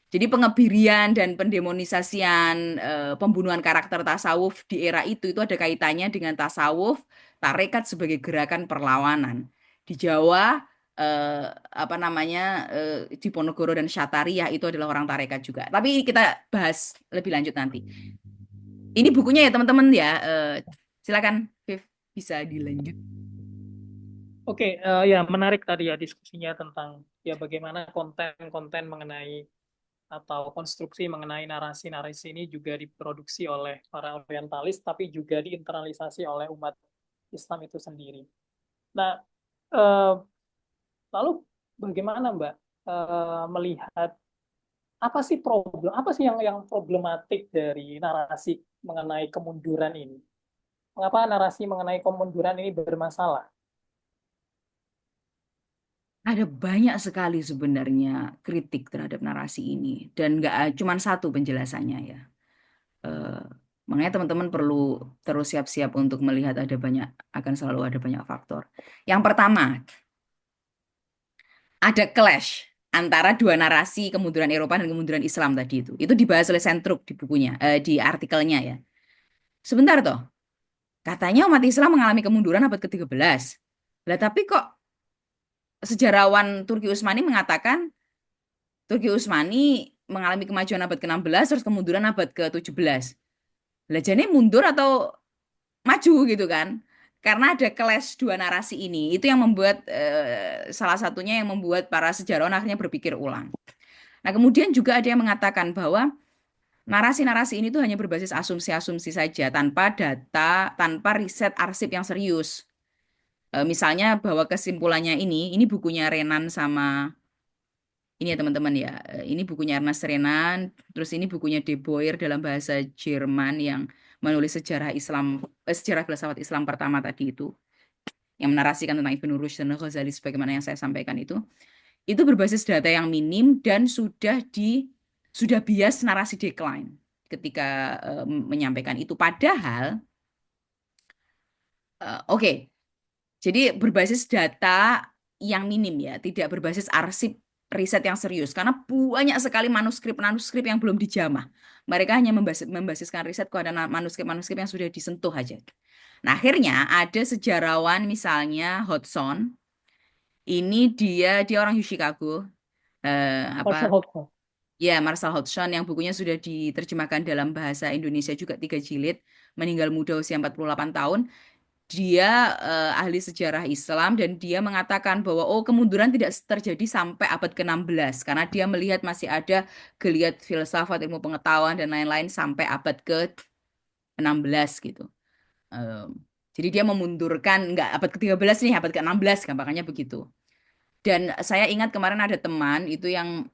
Jadi pengebirian dan pendemonisasian pembunuhan karakter tasawuf di era itu ada kaitannya dengan tasawuf, tarekat sebagai gerakan perlawanan. Di Jawa apa namanya di Ponorogo dan Syatariah itu adalah orang tarekat juga. Tapi kita bahas lebih lanjut nanti. Ini bukunya ya teman-teman ya. Silakan Viv bisa dilanjut. Oke, ya menarik tadi ya diskusinya tentang ya bagaimana konten-konten mengenai atau konstruksi mengenai narasi-narasi ini juga diproduksi oleh para orientalis, tapi juga diinternalisasi oleh umat Islam itu sendiri. Nah, eh, lalu bagaimana Mbak melihat apa sih yang problematik dari narasi mengenai kemunduran ini? Mengapa narasi mengenai kemunduran ini bermasalah? Ada banyak sekali sebenarnya kritik terhadap narasi ini dan nggak cuma satu penjelasannya ya. Eh, Makanya teman-teman perlu terus siap-siap untuk melihat akan selalu ada banyak faktor. Yang pertama, ada clash antara dua narasi kemunduran Eropa dan kemunduran Islam tadi itu. Itu dibahas oleh Sentruk di bukunya, di artikelnya ya. Sebentar toh, katanya umat Islam mengalami kemunduran abad ke-13. Lah tapi kok sejarawan Turki Utsmani mengatakan Turki Utsmani mengalami kemajuan abad ke-16 terus kemunduran abad ke-17. Lah jane mundur atau maju gitu kan? Karena ada clash dua narasi ini. Itu yang membuat salah satunya yang membuat para sejarawan akhirnya berpikir ulang. Nah, kemudian juga ada yang mengatakan bahwa narasi-narasi ini tuh hanya berbasis asumsi-asumsi saja tanpa data, tanpa riset arsip yang serius. Misalnya bahwa kesimpulannya ini bukunya Renan sama ini ya teman-teman ya. Ini bukunya Ernest Renan, terus ini bukunya De Boer dalam bahasa Jerman yang menulis sejarah Islam, sejarah filsafat Islam pertama tadi itu, yang menarasikan tentang Ibn Rushd dan Ghazali sebagaimana yang saya sampaikan itu berbasis data yang minim dan sudah bias narasi decline ketika menyampaikan itu. Padahal, oke, jadi berbasis data yang minim ya, tidak berbasis arsip riset yang serius karena banyak sekali manuskrip-manuskrip yang belum dijamah. Mereka hanya membasiskan riset kepada manuskrip-manuskrip yang sudah disentuh aja. Nah, akhirnya ada sejarawan misalnya Hodgson. Ini dia orang Chicago. Marshall Apa Hope. ya, Marshall Hodgson yang bukunya sudah diterjemahkan dalam bahasa Indonesia juga 3 jilid, meninggal muda usia 48 tahun. Dia ahli sejarah Islam dan dia mengatakan bahwa kemunduran tidak terjadi sampai abad ke-16 karena dia melihat masih ada geliat filsafat, ilmu pengetahuan dan lain-lain sampai abad ke-16 gitu. Jadi dia memundurkan nggak abad ke-13 nih, abad ke-16 gampangannya begitu. Dan saya ingat kemarin ada teman itu yang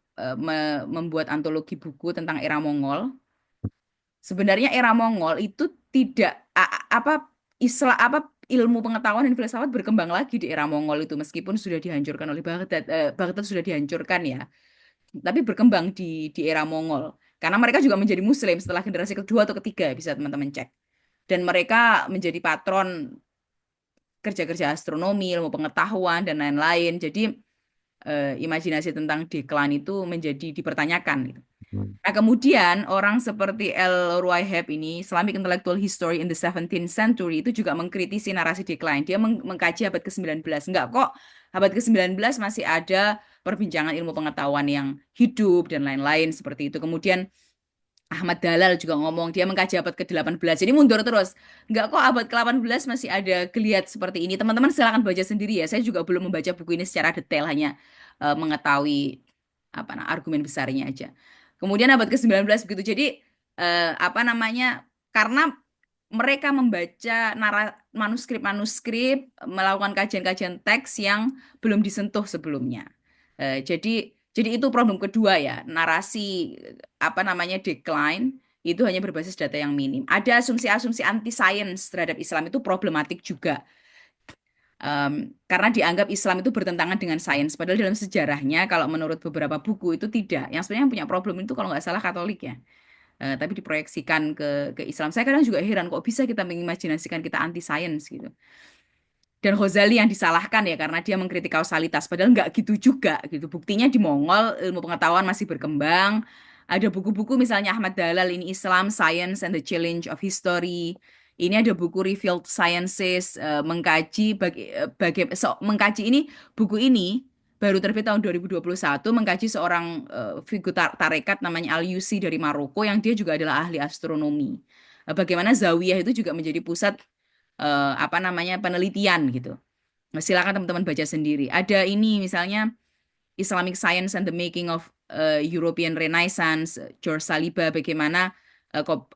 membuat antologi buku tentang era Mongol. Sebenarnya era Mongol itu tidak apa ilmu pengetahuan dan filsafat berkembang lagi di era Mongol itu meskipun sudah dihancurkan oleh Baghdad. Baghdad sudah dihancurkan ya, tapi berkembang di era Mongol karena mereka juga menjadi Muslim setelah generasi kedua atau ketiga, bisa teman-teman cek. Dan mereka menjadi patron kerja-kerja astronomi, ilmu pengetahuan dan lain-lain. Jadi imajinasi tentang deklan itu menjadi dipertanyakan gitu. Nah, kemudian orang seperti L. Ruwaybeh ini, Islamic Intellectual History in the 17th Century, itu juga mengkritisi narasi decline. Dia mengkaji abad ke-19. Enggak kok, abad ke-19 masih ada perbincangan ilmu pengetahuan yang hidup dan lain-lain seperti itu. Kemudian Ahmad Dalal juga ngomong, dia mengkaji abad ke-18. Jadi mundur terus. Enggak kok, abad ke-18 masih ada geliat seperti ini. Teman-teman silakan baca sendiri ya. Saya juga belum membaca buku ini secara detail, hanya mengetahui argumen besarnya aja. Kemudian abad ke-19 begitu. Jadi karena mereka membaca manuskrip-manuskrip, melakukan kajian-kajian teks yang belum disentuh sebelumnya. Jadi itu problem kedua ya, narasi decline itu hanya berbasis data yang minim. Ada asumsi-asumsi anti sains terhadap Islam itu problematik juga. Karena dianggap Islam itu bertentangan dengan sains. Padahal dalam sejarahnya, kalau menurut beberapa buku itu tidak. Yang sebenarnya yang punya problem itu kalau nggak salah Katolik ya. Tapi diproyeksikan ke Islam. Saya kadang juga heran kok bisa kita mengimajinasikan kita anti sains gitu. Dan Ghazali yang disalahkan ya karena dia mengkritik kausalitas. Padahal nggak gitu juga gitu. Buktinya di Mongol ilmu pengetahuan masih berkembang. Ada buku-buku misalnya Ahmad Dalal ini Islam, Science and the Challenge of History. Ini ada buku Revealed Sciences mengkaji ini buku ini baru terbit tahun 2021 mengkaji seorang figur tarekat namanya Al-Yusi dari Maroko yang dia juga adalah ahli astronomi. Bagaimana Zawiyah itu juga menjadi pusat penelitian gitu. Nah, silakan teman-teman baca sendiri. Ada ini misalnya Islamic Science and the Making of European Renaissance, George Saliba, bagaimana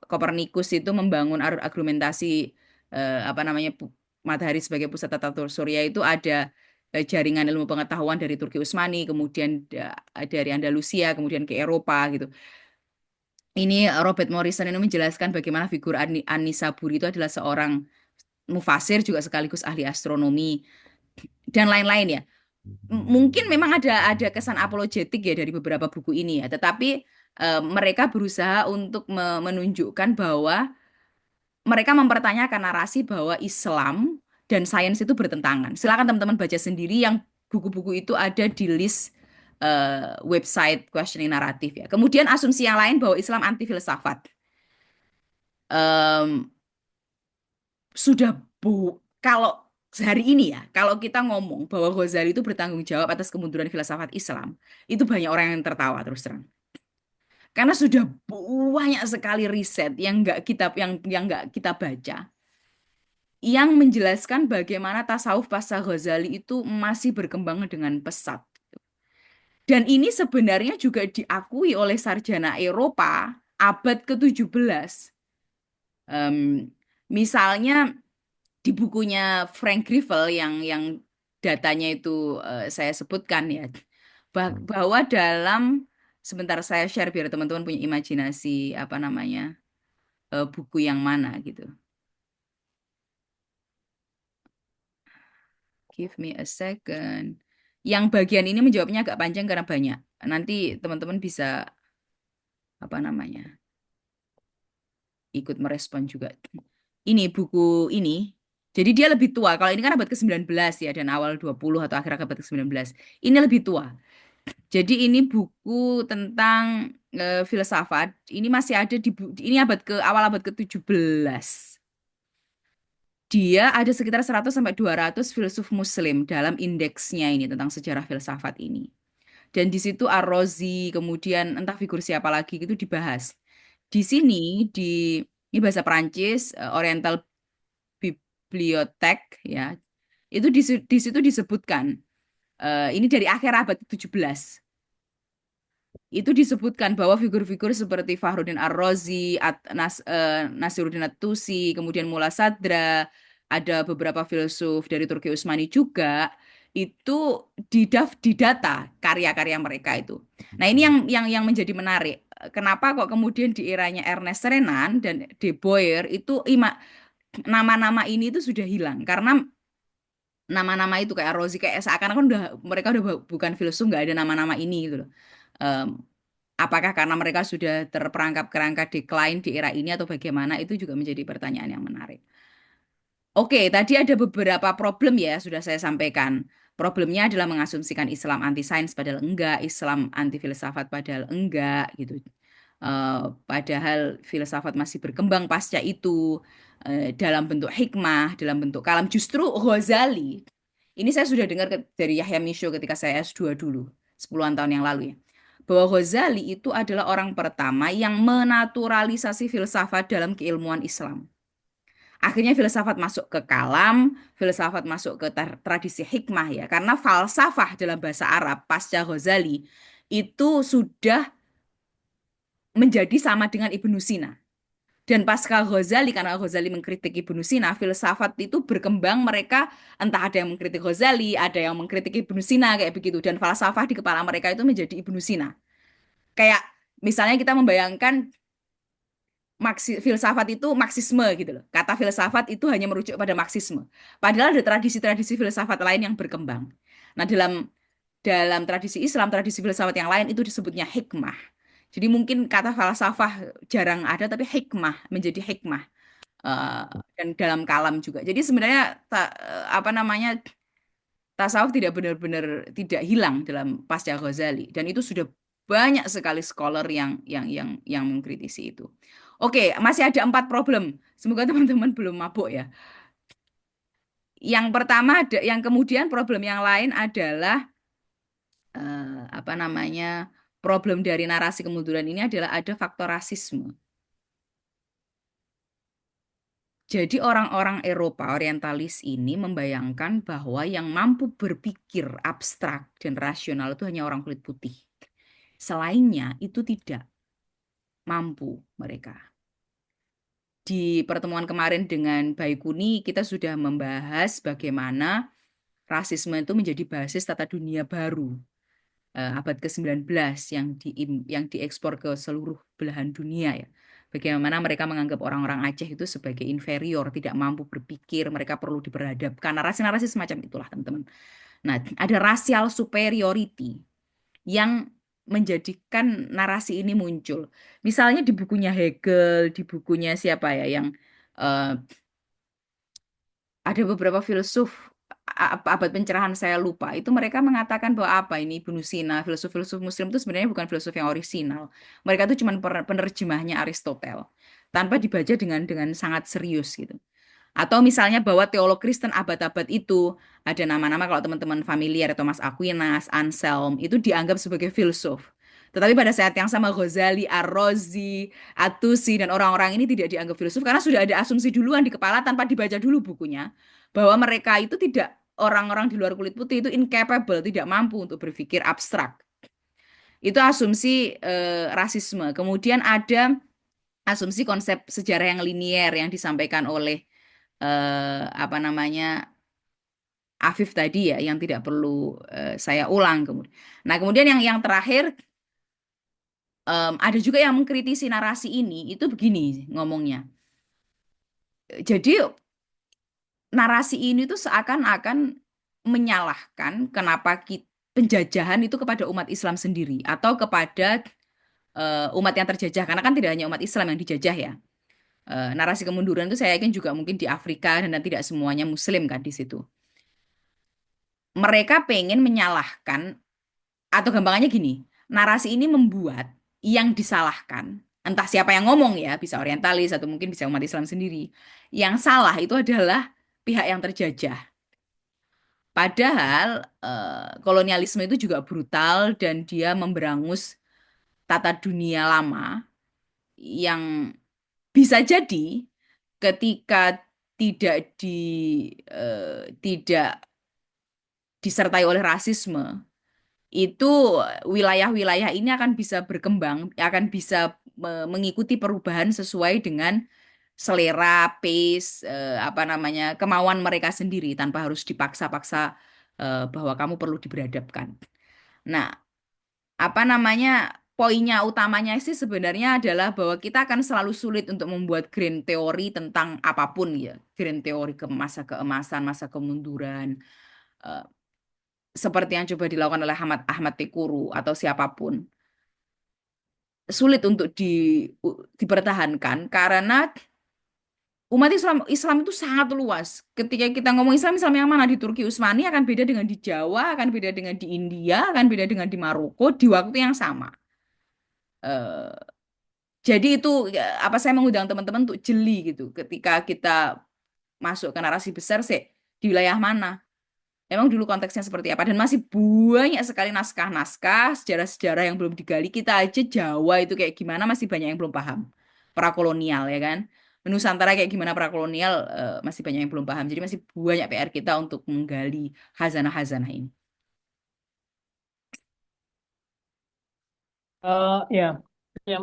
Copernicus itu membangun argumentasi matahari sebagai pusat tata surya itu ada jaringan ilmu pengetahuan dari Turki Utsmani, kemudian dari Andalusia, kemudian ke Eropa gitu. Ini Robert Morrison ini menjelaskan bagaimana figur An-Nisaburi itu adalah seorang mufasir juga sekaligus ahli astronomi dan lain-lain ya. Mungkin memang ada kesan apologetik ya dari beberapa buku ini ya, tetapi mereka berusaha untuk menunjukkan bahwa mereka mempertanyakan narasi bahwa Islam dan sains itu bertentangan. Silakan teman-teman baca sendiri yang buku-buku itu ada di list website questioning naratif ya. Kemudian asumsi yang lain bahwa Islam anti filsafat. Sudah kalau sehari ini ya, kalau kita ngomong bahwa Ghazali itu bertanggung jawab atas kemunduran filsafat Islam, itu banyak orang yang tertawa terus terang. Karena sudah banyak sekali riset yang nggak kita yang nggak kita baca, yang menjelaskan bagaimana tasawuf pasca Ghazali itu masih berkembang dengan pesat. Dan ini sebenarnya juga diakui oleh sarjana Eropa abad ke-17. Em, Misalnya di bukunya Frank Grifel yang datanya itu saya sebutkan ya, bahwa dalam sebentar saya share biar teman-teman punya imajinasi apa namanya buku yang mana gitu. Give me a second. Yang bagian ini menjawabnya agak panjang karena banyak. Nanti teman-teman bisa apa namanya ikut merespon juga. Ini buku ini. Jadi dia lebih tua. Kalau ini kan abad ke-19 ya dan awal 20 atau akhir abad ke-19. Ini lebih tua. Jadi ini buku tentang filsafat. Ini masih ada ini awal abad ke-17. Dia ada sekitar 100 sampai 200 filsuf muslim dalam indeksnya ini tentang sejarah filsafat ini. Dan di situ Ar-Razi, kemudian entah figur siapa lagi itu dibahas. Di sini ini bahasa Perancis, Oriental Bibliothèque ya. Itu di situ disebutkan ini dari akhir abad ke-17. Itu disebutkan bahwa figur-figur seperti Fakhruddin Ar-Razi, Nasiruddin At-Tusi, kemudian Mulla Sadra, ada beberapa filsuf dari Turki Utsmani juga itu didata karya-karya mereka itu. Nah, ini yang menjadi menarik. Kenapa kok kemudian di eranya Ernest Renan dan De Boer itu nama-nama ini itu sudah hilang karena nama-nama itu kayak Rozi kayak seakan-akan kan mereka udah bukan filsuf nggak ada nama-nama ini gitu loh. Em, Apakah karena mereka sudah terperangkap kerangka decline di era ini atau bagaimana itu juga menjadi pertanyaan yang menarik. Oke, tadi ada beberapa problem ya sudah saya sampaikan. Problemnya adalah mengasumsikan Islam anti sains padahal enggak, Islam anti filsafat padahal enggak gitu. Padahal filsafat masih berkembang pasca itu dalam bentuk hikmah, dalam bentuk kalam. Justru Ghazali, ini saya sudah dengar dari Yahya Misho ketika saya S2 dulu, 10-an tahun yang lalu ya, bahwa Ghazali itu adalah orang pertama yang menaturalisasi filsafat dalam keilmuan Islam. Akhirnya filsafat masuk ke kalam, filsafat masuk ke tradisi hikmah ya, karena falsafah dalam bahasa Arab pasca Ghazali itu sudah menjadi sama dengan Ibnu Sina. Dan pasca Ghazali, karena Ghazali mengkritik Ibnu Sina, filsafat itu berkembang mereka, entah ada yang mengkritik Ghazali, ada yang mengkritik Ibnu Sina, kayak begitu. Dan falsafah di kepala mereka itu menjadi Ibnu Sina. Kayak misalnya kita membayangkan filsafat itu Marxisme gitu loh. Kata filsafat itu hanya merujuk pada Marxisme. Padahal ada tradisi-tradisi filsafat lain yang berkembang. Nah, dalam tradisi Islam, tradisi filsafat yang lain itu disebutnya hikmah. Jadi mungkin kata falsafah jarang ada, tapi hikmah menjadi hikmah. Eh, dan dalam kalam juga. Jadi sebenarnya apa namanya tasawuf tidak benar-benar tidak hilang dalam pasca Ghazali dan itu sudah banyak sekali scholar yang mengkritisi itu. Oke, masih ada 4 problem. Semoga teman-teman belum mabuk ya. Yang pertama yang kemudian problem yang lain adalah apa namanya problem dari narasi kemunduran ini adalah ada faktor rasisme. Jadi orang-orang Eropa orientalis ini membayangkan bahwa yang mampu berpikir abstrak dan rasional itu hanya orang kulit putih. Selainnya itu tidak mampu mereka. Di pertemuan kemarin dengan Baikuni kita sudah membahas bagaimana rasisme itu menjadi basis tata dunia baru abad ke-19 yang diekspor ke seluruh belahan dunia ya. Bagaimana mereka menganggap orang-orang Aceh itu sebagai inferior, tidak mampu berpikir, mereka perlu diperhadapkan. Narasi-narasi semacam itulah, teman-teman. Nah, ada racial superiority yang menjadikan narasi ini muncul. Misalnya di bukunya Hegel, di bukunya siapa ya, yang eh, ada beberapa filsuf abad pencerahan saya lupa itu mereka mengatakan bahwa apa ini Ibnu Sina filsuf-filsuf Muslim itu sebenarnya bukan filsuf yang orisinal, mereka itu cuma penerjemahnya Aristoteles tanpa dibaca dengan sangat serius gitu. Atau misalnya bahwa teolog Kristen abad-abad itu ada nama-nama kalau teman-teman familiar, Thomas Aquinas, Anselm, itu dianggap sebagai filsuf. Tetapi pada saat yang sama Ghazali, Ar-Razi, At-Tusi, dan orang-orang ini tidak dianggap filsuf karena sudah ada asumsi duluan di kepala tanpa dibaca dulu bukunya. Bahwa mereka itu tidak, orang-orang di luar kulit putih itu incapable, tidak mampu untuk berpikir abstrak. Itu asumsi rasisme. Kemudian ada asumsi konsep sejarah yang linier yang disampaikan oleh apa namanya Afif tadi ya, yang tidak perlu saya ulang kemudian. Nah, kemudian yang terakhir ada juga yang mengkritisi narasi ini itu begini ngomongnya. Jadi narasi ini tuh seakan-akan menyalahkan kenapa penjajahan itu kepada umat Islam sendiri atau kepada umat yang terjajah karena kan tidak hanya umat Islam yang dijajah ya. Narasi kemunduran itu saya yakin juga mungkin di Afrika dan tidak semuanya Muslim kan di situ. Mereka pengen menyalahkan atau gampangannya gini, narasi ini membuat yang disalahkan, entah siapa yang ngomong ya, bisa orientalis atau mungkin bisa umat Islam sendiri. Yang salah itu adalah pihak yang terjajah. Padahal kolonialisme itu juga brutal dan dia memberangus tata dunia lama yang bisa jadi ketika tidak disertai oleh rasisme, itu wilayah-wilayah ini akan bisa berkembang, akan bisa mengikuti perubahan sesuai dengan selera, pace, apa namanya, kemauan mereka sendiri tanpa harus dipaksa-paksa bahwa kamu perlu diberadabkan. Nah, apa namanya, poinnya utamanya sih sebenarnya adalah bahwa kita akan selalu sulit untuk membuat grand teori tentang apapun ya, grand teori ke masa keemasan, masa kemunduran, eh, seperti yang coba dilakukan oleh Ahmad Ahmad Tikuru atau siapapun, sulit untuk dipertahankan karena umat Islam itu sangat luas. Ketika kita ngomong Islam, Islam yang mana di Turki Utsmani akan beda dengan di Jawa, akan beda dengan di India, akan beda dengan di Maroko di waktu yang sama. Eh, jadi itu ya, apa saya mengundang teman-teman untuk jeli gitu. Ketika kita masuk ke narasi besar sih di wilayah mana? Emang dulu konteksnya seperti apa? Dan masih banyak sekali naskah-naskah, sejarah-sejarah yang belum digali. Kita aja Jawa itu kayak gimana masih banyak yang belum paham. Prakolonial ya kan. Nusantara kayak gimana prakolonial masih banyak yang belum paham. Jadi masih banyak PR kita untuk menggali khazanah-khazanah ini. Ya, ya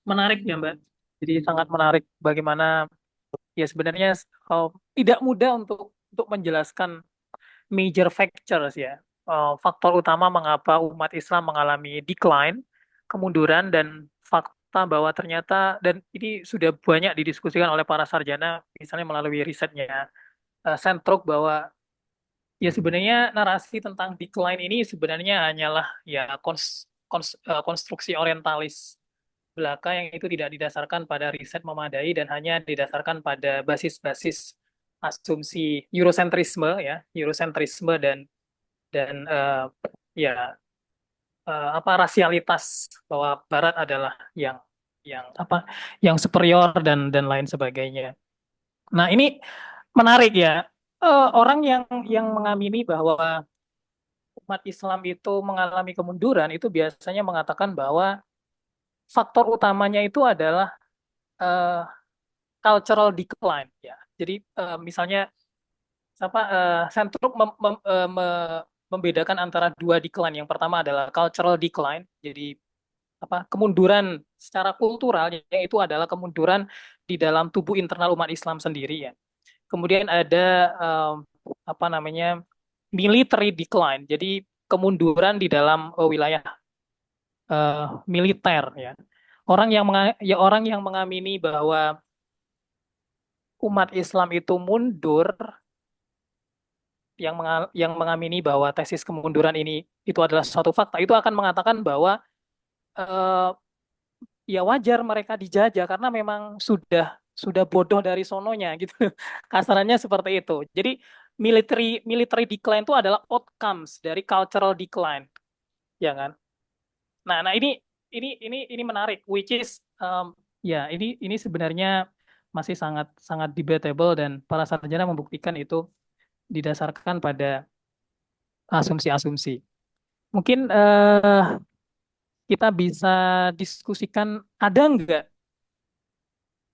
menarik ya Mbak. Jadi sangat menarik bagaimana ya sebenarnya uh, tidak mudah untuk menjelaskan major factors ya. Faktor utama mengapa umat Islam mengalami decline, kemunduran dan fakta bahwa ternyata dan ini sudah banyak didiskusikan oleh para sarjana misalnya melalui risetnya Centrock bahwa ya sebenarnya narasi tentang decline ini sebenarnya hanyalah ya konstruksi orientalis belaka yang itu tidak didasarkan pada riset memadai dan hanya didasarkan pada basis-basis asumsi Eurocentrisme ya, Eurocentrisme dan ya apa rasialitas bahwa Barat adalah yang apa yang superior dan lain sebagainya. Nah, ini menarik ya. Orang yang mengamini bahwa umat Islam itu mengalami kemunduran itu biasanya mengatakan bahwa faktor utamanya itu adalah eh, cultural decline ya. Jadi misalnya apa Centrook membedakan antara dua decline. Yang pertama adalah cultural decline. Jadi apa kemunduran secara kultural yaitu adalah kemunduran di dalam tubuh internal umat Islam sendiri ya. Kemudian ada eh, apa namanya military decline. Jadi kemunduran di dalam wilayah militer ya. Orang yang mengamini bahwa umat Islam itu mundur, yang mengamini bahwa tesis kemunduran ini itu adalah suatu fakta, itu akan mengatakan bahwa eh, ya wajar mereka dijajah karena memang sudah bodoh dari sononya gitu. Kasarannya seperti itu. Jadi military decline itu adalah outcomes dari cultural decline, ya kan? Nah, ini menarik, which is ya ini sebenarnya masih sangat sangat debatable dan para sarjana membuktikan itu didasarkan pada asumsi-asumsi. Mungkin kita bisa diskusikan ada nggak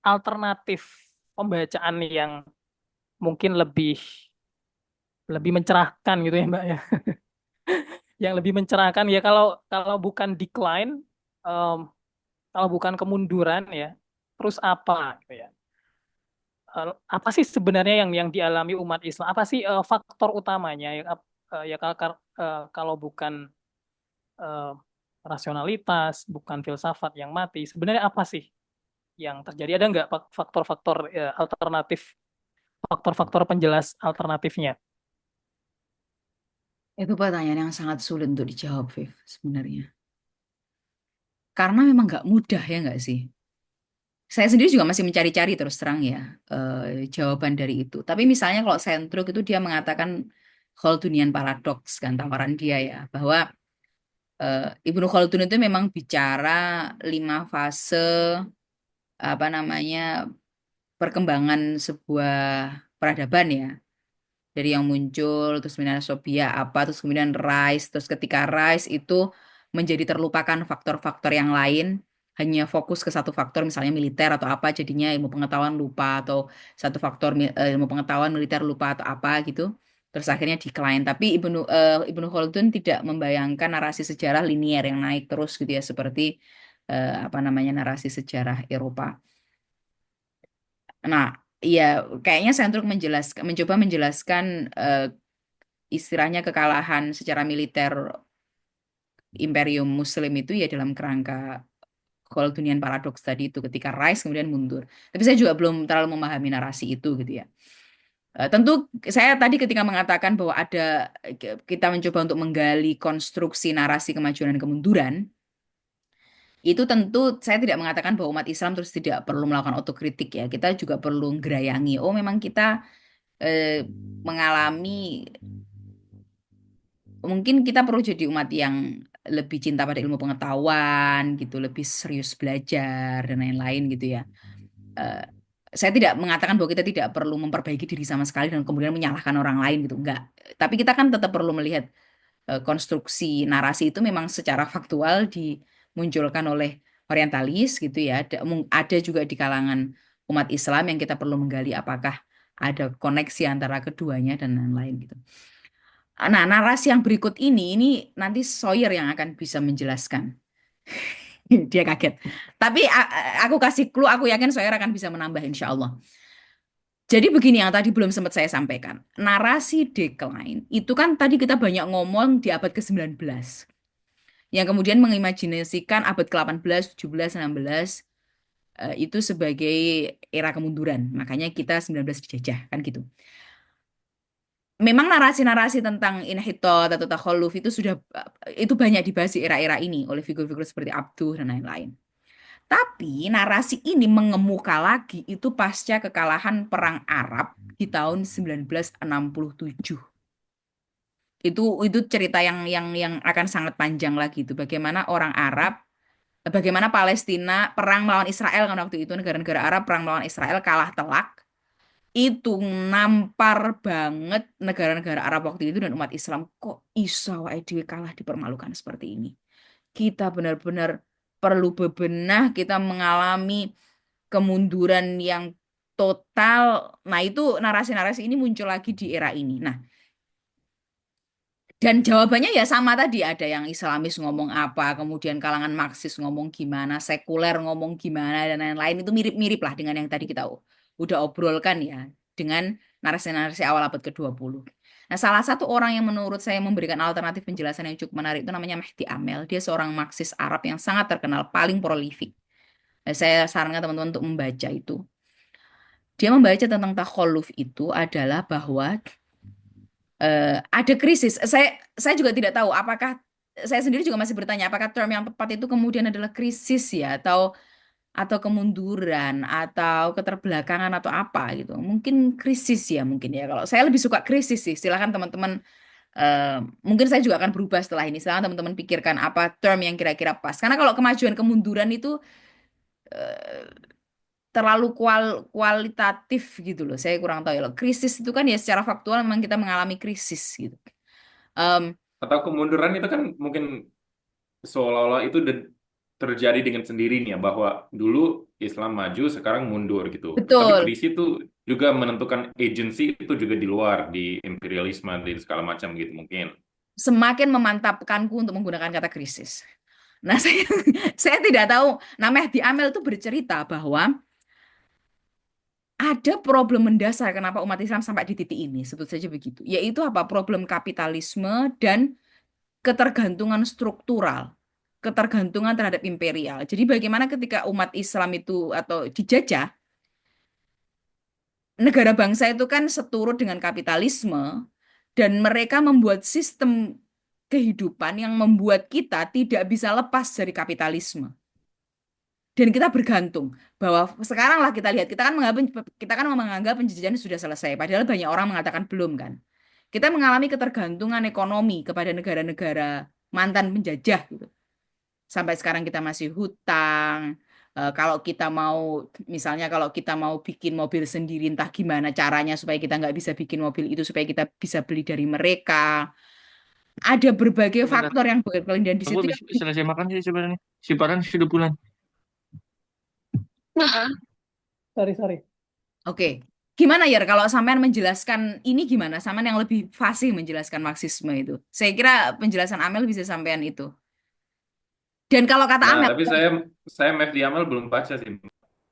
alternatif pembacaan yang mungkin lebih lebih mencerahkan gitu ya Mbak ya. Yang lebih mencerahkan ya kalau kalau bukan decline, em, kalau bukan kemunduran ya, terus apa gitu ya? Apa sih sebenarnya yang dialami umat Islam? Apa sih faktor utamanya ya? Ya kalau bukan eh, rasionalitas, bukan filsafat yang mati, sebenarnya apa sih yang terjadi? Ada nggak faktor-faktor alternatif, faktor-faktor penjelas alternatifnya? Itu pertanyaan yang sangat sulit untuk dijawab, Viv, sebenarnya. Karena memang nggak mudah ya nggak sih? Saya sendiri juga masih mencari-cari terus terang ya jawaban dari itu. Tapi misalnya kalau Sentruk itu dia mengatakan Khaldunian paradoks kan tawaran dia ya bahwa Ibnu Khaldun itu memang bicara 5 fase apa namanya perkembangan sebuah peradaban ya. Dari yang muncul terus kemudian Sophia apa terus kemudian rise terus ketika rise itu menjadi terlupakan faktor-faktor yang lain hanya fokus ke satu faktor misalnya militer atau apa jadinya ilmu pengetahuan lupa atau satu faktor ilmu pengetahuan militer lupa atau apa gitu terus akhirnya decline tapi Ibnu Khaldun tidak membayangkan narasi sejarah linier yang naik terus gitu ya seperti apa namanya narasi sejarah Eropa. Nah, iya, kayaknya Sentruk mencoba menjelaskan istilahnya kekalahan secara militer Imperium Muslim itu ya dalam kerangka Khaldunian paradoks tadi itu ketika rise kemudian mundur. Tapi saya juga belum terlalu memahami narasi itu gitu ya. Tentu saya tadi ketika mengatakan bahwa ada kita mencoba untuk menggali konstruksi narasi kemajuan dan kemunduran, itu tentu saya tidak mengatakan bahwa umat Islam terus tidak perlu melakukan otokritik ya. Kita juga perlu ngerayangi. Oh, memang kita mengalami mungkin kita perlu jadi umat yang lebih cinta pada ilmu pengetahuan gitu, lebih serius belajar dan lain-lain gitu ya. Eh, saya tidak mengatakan bahwa kita tidak perlu memperbaiki diri sama sekali dan kemudian menyalahkan orang lain gitu, enggak. Tapi kita kan tetap perlu melihat konstruksi narasi itu memang secara faktual dimunculkan oleh orientalis gitu ya. Ada juga di kalangan umat Islam yang kita perlu menggali apakah ada koneksi antara keduanya dan lain-lain gitu. Nah, narasi yang berikut ini nanti Sawyer yang akan bisa menjelaskan. Dia kaget. Tapi aku kasih clue, aku yakin Sawyer akan bisa menambah insya Allah. Jadi begini yang tadi belum sempat saya sampaikan. Narasi decline itu kan tadi kita banyak ngomong di abad ke-19. Yang kemudian mengimajinasikan abad ke-18, 17, 16 itu sebagai era kemunduran. Makanya kita 19 dijajah kan gitu. Memang narasi-narasi tentang inhitot atau takhalluf itu sudah itu banyak dibahas di era-era ini oleh figur-figur seperti Abduh dan lain-lain. Tapi narasi ini mengemuka lagi itu pasca kekalahan Perang Arab di tahun 1967. Itu cerita yang akan sangat panjang lagi itu bagaimana orang Arab, bagaimana Palestina perang melawan Israel kan waktu itu negara-negara Arab perang melawan Israel kalah telak itu nampar banget negara-negara Arab waktu itu dan umat Islam kok iso wae dhewe kalah dipermalukan seperti ini. Kita benar-benar perlu bebenah, kita mengalami kemunduran yang total. Nah, itu narasi-narasi ini muncul lagi di era ini. Nah, dan jawabannya ya sama tadi, ada yang Islamis ngomong apa, kemudian kalangan Marxis ngomong gimana, sekuler ngomong gimana, dan lain-lain itu mirip-mirip lah dengan yang tadi kita udah obrolkan ya, dengan narasi-narasi awal abad ke-20. Nah, salah satu orang yang menurut saya memberikan alternatif penjelasan yang cukup menarik itu namanya Mehdi Amel. Dia seorang Marxis Arab yang sangat terkenal, paling prolifik. Nah, saya sarankan teman-teman untuk membaca itu. Dia membaca tentang takhalluf itu adalah bahwa ada krisis. Saya juga tidak tahu apakah saya sendiri juga masih bertanya apakah term yang tepat itu kemudian adalah krisis ya atau kemunduran atau keterbelakangan atau apa gitu. Mungkin krisis ya mungkin ya. Kalau saya lebih suka krisis sih. Silakan teman-teman eh, mungkin saya juga akan berubah setelah ini. Silakan teman-teman pikirkan apa term yang kira-kira pas. Karena kalau kemajuan kemunduran itu terlalu kualitatif gitu loh. Saya kurang tahu ya loh. Krisis itu kan ya secara faktual memang kita mengalami krisis gitu. Em, Atau kemunduran itu kan mungkin seolah-olah itu terjadi dengan sendirinya bahwa dulu Islam maju, sekarang mundur gitu. Tapi betul. krisis itu juga menentukan agency itu juga di luar di imperialisme di segala macam gitu mungkin. Semakin memantapkanku untuk menggunakan kata krisis. Nah, saya tidak tahu. Nah, Mehdi Amel itu bercerita bahwa ada problem mendasar kenapa umat Islam sampai di titik ini, sebut saja begitu. Yaitu apa? Problem kapitalisme dan ketergantungan struktural, ketergantungan terhadap imperial. Jadi bagaimana ketika umat Islam itu atau dijajah, negara bangsa itu kan seturut dengan kapitalisme dan mereka membuat sistem kehidupan yang membuat kita tidak bisa lepas dari kapitalisme. Dan kita bergantung bahwa sekarang lah kita lihat kita kan menganggap penjajahan sudah selesai padahal banyak orang mengatakan belum kan. Kita mengalami ketergantungan ekonomi kepada negara-negara mantan penjajah gitu. Sampai sekarang kita masih hutang. Kalau kita mau misalnya kalau kita mau bikin mobil sendiri entah gimana caranya supaya kita nggak bisa bikin mobil itu supaya kita bisa beli dari mereka. Ada berbagai Sebentar, faktor yang berkelindahan di aku situ habis selesai makan sih sebenarnya. Si Farhan sudah pulang. Sorry, sorry. Oke. Gimana ya kalau sampean menjelaskan ini gimana? Sampean yang lebih fasih menjelaskan Marxisme itu. Saya kira penjelasan Amel bisa sampean itu. Dan kalau kata Nah, Amel, tapi saya Mehdi Amal belum baca sih.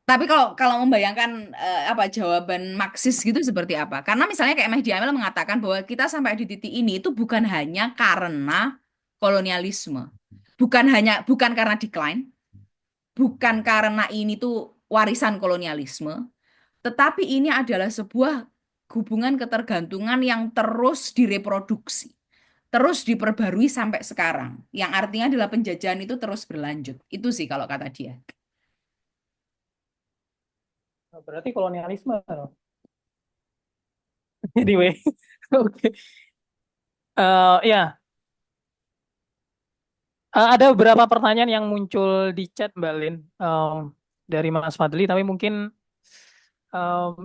tapi kalau kalau membayangkan apa jawaban Marxis gitu seperti apa? Karena misalnya kayak Mehdi Amel mengatakan bahwa kita sampai di titik ini itu bukan hanya karena kolonialisme. Bukan karena decline, bukan karena ini tuh warisan kolonialisme, tetapi ini adalah sebuah hubungan ketergantungan yang terus direproduksi, terus diperbarui sampai sekarang. Yang artinya adalah penjajahan itu terus berlanjut. Itu sih kalau kata dia. Berarti kolonialisme loh. Anyway, oke. Ya, ada beberapa pertanyaan yang muncul di chat Mbak Lin dari Mas Fadli, tapi mungkin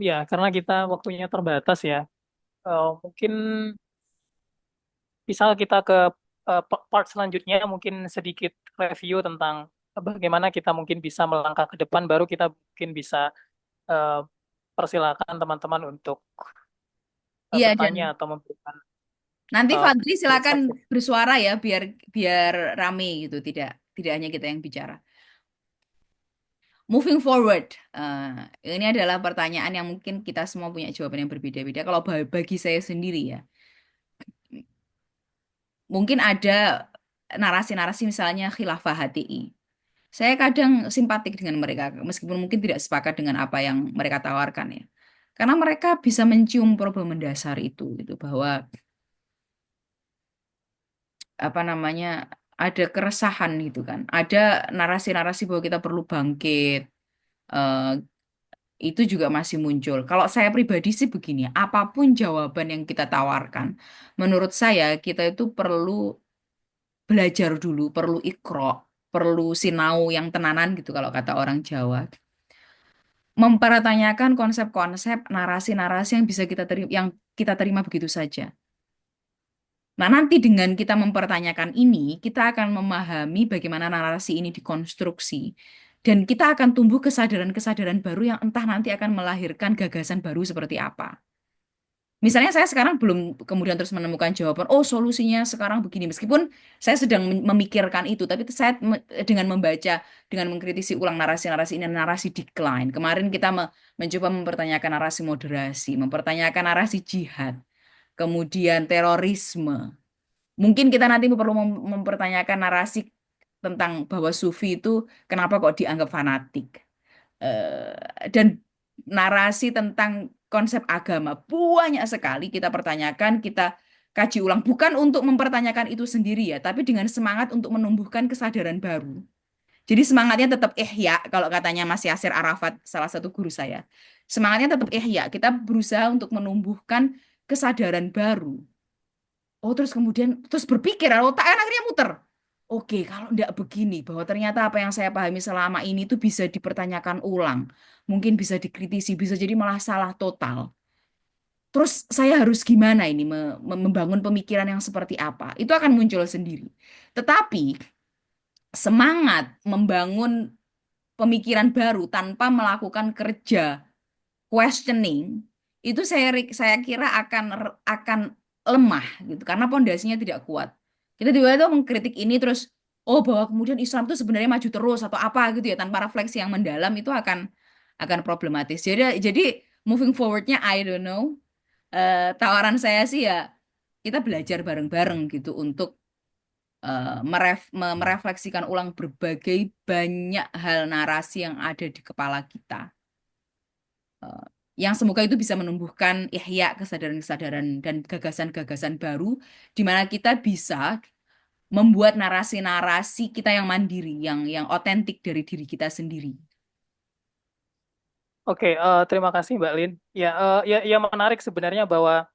ya karena kita waktunya terbatas ya, mungkin bisa kita ke part selanjutnya, mungkin sedikit review tentang bagaimana kita mungkin bisa melangkah ke depan, baru kita mungkin bisa eh, persilakan teman-teman untuk Iya, dan bertanya atau memberikan nanti eh, Fadli silakan perspektif. bersuara ya biar biar rame gitu, tidak tidak hanya kita yang bicara. Moving forward, ini adalah pertanyaan yang mungkin kita semua punya jawaban yang berbeda-beda. Kalau bagi saya sendiri ya, mungkin ada narasi-narasi misalnya khilafah HTI. Saya kadang simpatik dengan mereka, meskipun mungkin tidak sepakat dengan apa yang mereka tawarkan ya. Karena mereka bisa mencium problem mendasar itu, gitu, bahwa apa namanya ada keresahan gitu kan, ada narasi-narasi bahwa kita perlu bangkit, eh, itu juga masih muncul. Kalau saya pribadi sih begini, apapun jawaban yang kita tawarkan, menurut saya kita itu perlu belajar dulu, perlu ikro, perlu sinau yang tenanan gitu kalau kata orang Jawa. Mempertanyakan konsep-konsep, narasi-narasi yang bisa kita terima begitu saja. Nah, nanti dengan kita mempertanyakan ini, kita akan memahami bagaimana narasi ini dikonstruksi. Dan kita akan tumbuh kesadaran-kesadaran baru yang entah nanti akan melahirkan gagasan baru seperti apa. Misalnya saya sekarang belum kemudian terus menemukan jawaban, oh solusinya sekarang begini. Meskipun saya sedang memikirkan itu, tapi saya dengan membaca, dengan mengkritisi ulang narasi-narasi ini, narasi decline. Kemarin kita mencoba mempertanyakan narasi moderasi, mempertanyakan narasi jihad, kemudian terorisme. Mungkin kita nanti perlu mempertanyakan narasi tentang bahwa sufi itu kenapa kok dianggap fanatik. Dan narasi tentang konsep agama banyak sekali kita pertanyakan, kita kaji ulang. Bukan untuk mempertanyakan itu sendiri ya, tapi dengan semangat untuk menumbuhkan kesadaran baru. Jadi semangatnya tetap ihya, kalau katanya Mas Yasir Arafat, salah satu guru saya. Semangatnya tetap ihya, kita berusaha untuk menumbuhkan kesadaran baru. Oh, terus kemudian terus berpikir, otak kan akhirnya muter. oke, kalau enggak begini, bahwa ternyata apa yang saya pahami selama ini itu bisa dipertanyakan ulang, mungkin bisa dikritisi, bisa jadi malah salah total. Terus saya harus gimana ini membangun pemikiran yang seperti apa? Itu akan muncul sendiri. Tetapi semangat membangun pemikiran baru tanpa melakukan kerja questioning itu saya kira akan lemah gitu karena pondasinya tidak kuat. Kita tiba-tiba tuh mengkritik ini terus oh bahwa kemudian Islam itu sebenarnya maju terus atau apa gitu ya tanpa refleksi yang mendalam itu akan problematis. Jadi moving forwardnya I don't know. Tawaran saya sih ya kita belajar bareng-bareng gitu untuk merefleksikan ulang berbagai banyak hal narasi yang ada di kepala kita. Eh, yang semoga itu bisa menumbuhkan ihya kesadaran-kesadaran dan gagasan-gagasan baru di mana kita bisa membuat narasi-narasi kita yang mandiri, yang otentik dari diri kita sendiri. Oke, terima kasih Mbak Lin. Ya, ya menarik sebenarnya bahwa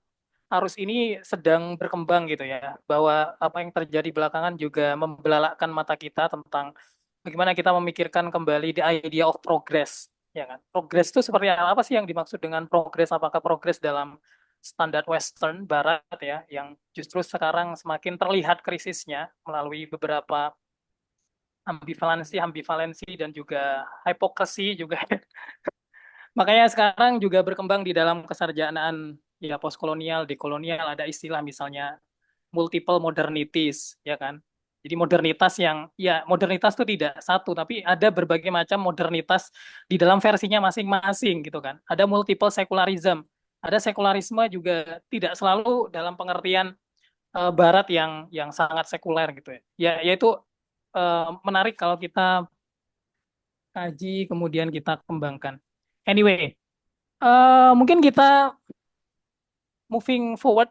arus ini sedang berkembang gitu ya, bahwa apa yang terjadi belakangan juga membelalakkan mata kita tentang bagaimana kita memikirkan kembali the idea of progress, ya kan? Progress itu seperti apa sih yang dimaksud dengan progress? Apakah progress dalam standar Western Barat ya, yang justru sekarang semakin terlihat krisisnya melalui beberapa ambivalensi dan juga hipokrasi juga. Makanya sekarang juga berkembang di dalam kesarjanaan ya postkolonial, dekolonial ada istilah misalnya multiple modernities ya kan. Jadi modernitas yang ya modernitas itu tidak satu tapi ada berbagai macam modernitas di dalam versinya masing-masing gitu kan. Ada multiple secularism. Ada sekularisme juga tidak selalu dalam pengertian barat yang sangat sekuler gitu ya. Ya yaitu menarik kalau kita kaji kemudian kita kembangkan. Anyway, mungkin kita moving forward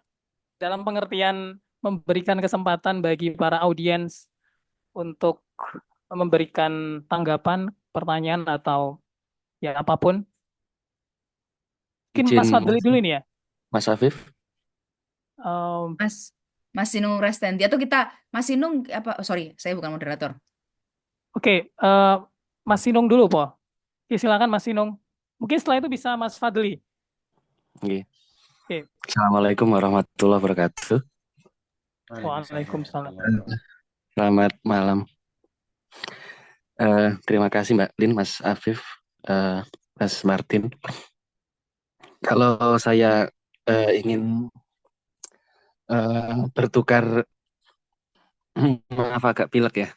dalam pengertian memberikan kesempatan bagi para audiens untuk memberikan tanggapan, pertanyaan atau ya apapun. Mungkin Izin Mas Fadli dulu ini ya. Mas Afif. Um, Mas Mas Sinung Restendi atau kita Mas Sinung apa oh, sorry, saya bukan moderator. Oke, Mas Sinung dulu, Po. Oke, silakan Mas Sinung. Mungkin setelah itu bisa Mas Fadli. Oke. Oke, Assalamualaikum warahmatullahi wabarakatuh. Waalaikumsalam. Selamat malam. Terima kasih Mbak Lin, Mas Afif, Mas Martin. Kalau saya ingin bertukar, maaf agak pilek ya.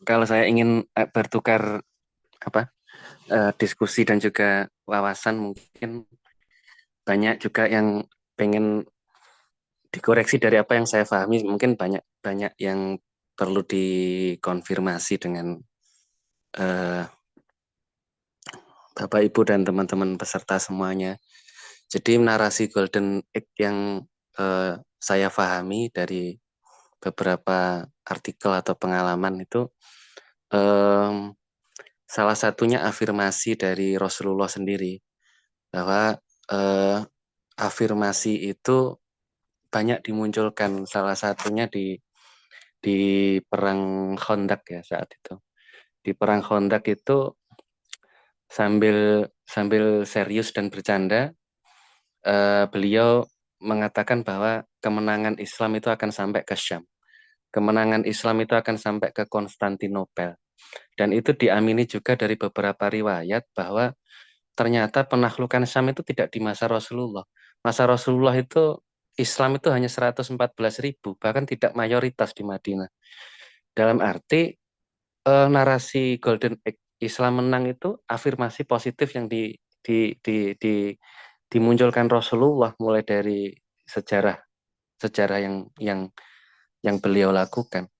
Kalau saya ingin bertukar diskusi dan juga wawasan, mungkin banyak juga yang pengen dikoreksi dari apa yang saya pahami. Mungkin banyak yang perlu dikonfirmasi dengan Bapak Ibu dan teman-teman peserta semuanya. Jadi narasi Golden Age yang saya pahami dari beberapa artikel atau pengalaman itu salah satunya afirmasi dari Rasulullah sendiri bahwa afirmasi itu banyak dimunculkan, salah satunya di perang Khandaq ya saat itu. Di perang Khandaq itu sambil serius dan bercanda, beliau mengatakan bahwa kemenangan Islam itu akan sampai ke Syam. Kemenangan Islam itu akan sampai ke Konstantinopel. Dan itu diamini juga dari beberapa riwayat bahwa ternyata penaklukan Syam itu tidak di masa Rasulullah. Masa Rasulullah itu Islam itu hanya 114.000, bahkan tidak mayoritas di Madinah. Dalam arti narasi Golden Age Islam menang itu afirmasi positif yang dimunculkan Rasulullah mulai dari sejarah yang beliau lakukan.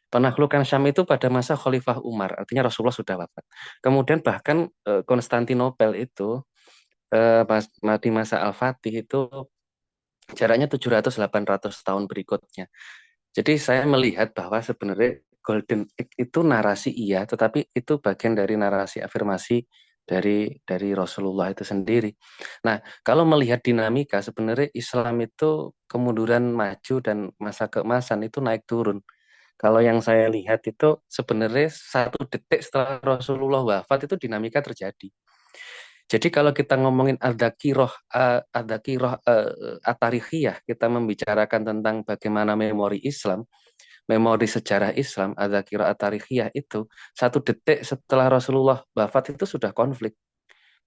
Penaklukan Syam itu pada masa Khalifah Umar, artinya Rasulullah sudah wafat. Kemudian bahkan Konstantinopel itu di masa Al-Fatih itu jaraknya 700-800 tahun berikutnya. Jadi saya melihat bahwa sebenarnya Golden Age itu narasi iya, tetapi itu bagian dari narasi afirmasi dari Rasulullah itu sendiri. Nah, kalau melihat dinamika sebenarnya Islam itu kemunduran maju dan masa keemasan itu naik turun. Kalau yang saya lihat itu sebenarnya 1 detik setelah Rasulullah wafat itu dinamika terjadi. Jadi kalau kita ngomongin adzakirah at-tarikhiyah, kita membicarakan tentang bagaimana memori Islam, memori sejarah Islam, adzakirah at-tarikhiyah itu 1 detik setelah Rasulullah wafat itu sudah konflik.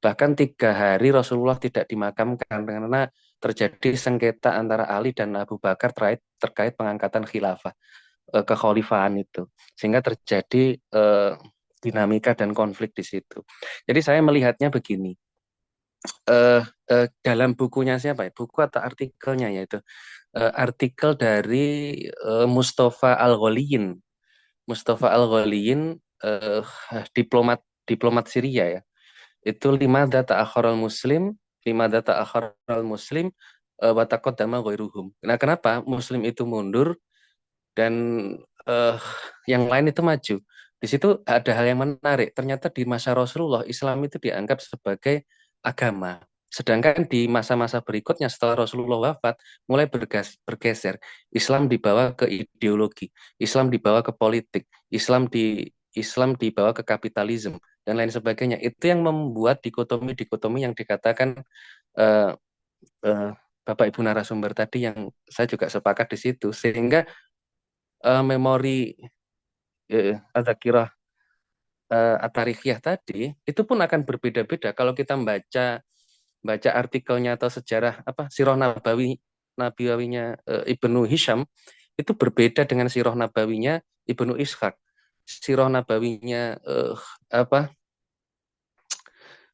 Bahkan 3 hari Rasulullah tidak dimakamkan karena terjadi sengketa antara Ali dan Abu Bakar terkait pengangkatan khilafah, kekhalifahan itu. Sehingga terjadi dinamika dan konflik di situ. Jadi saya melihatnya begini, dalam bukunya siapa ya? Buku atau artikelnya yaitu artikel dari Mustafa Al-Ghaliyin. Mustafa Al-Ghaliyin, diplomat Syria ya. Itu 5 data akharal muslim wa taqaddama ghairuhum. Nah, kenapa muslim itu mundur dan yang lain itu maju? Di situ ada hal yang menarik. Ternyata di masa Rasulullah Islam itu dianggap sebagai agama. Sedangkan di masa-masa berikutnya setelah Rasulullah wafat mulai bergeser. Islam dibawa ke ideologi, Islam dibawa ke politik, Islam dibawa ke kapitalisme dan lain sebagainya. Itu yang membuat dikotomi-dikotomi yang dikatakan eh, eh, Bapak Ibu narasumber tadi, yang saya juga sepakat di situ. Sehingga memori adzakirah at-tarikhiyah tadi itu pun akan berbeda-beda kalau kita baca artikelnya atau sejarah sirah nabawinya Ibnu Hisham itu berbeda dengan sirah nabawinya Ibnu Ishaq. Sirah nabawinya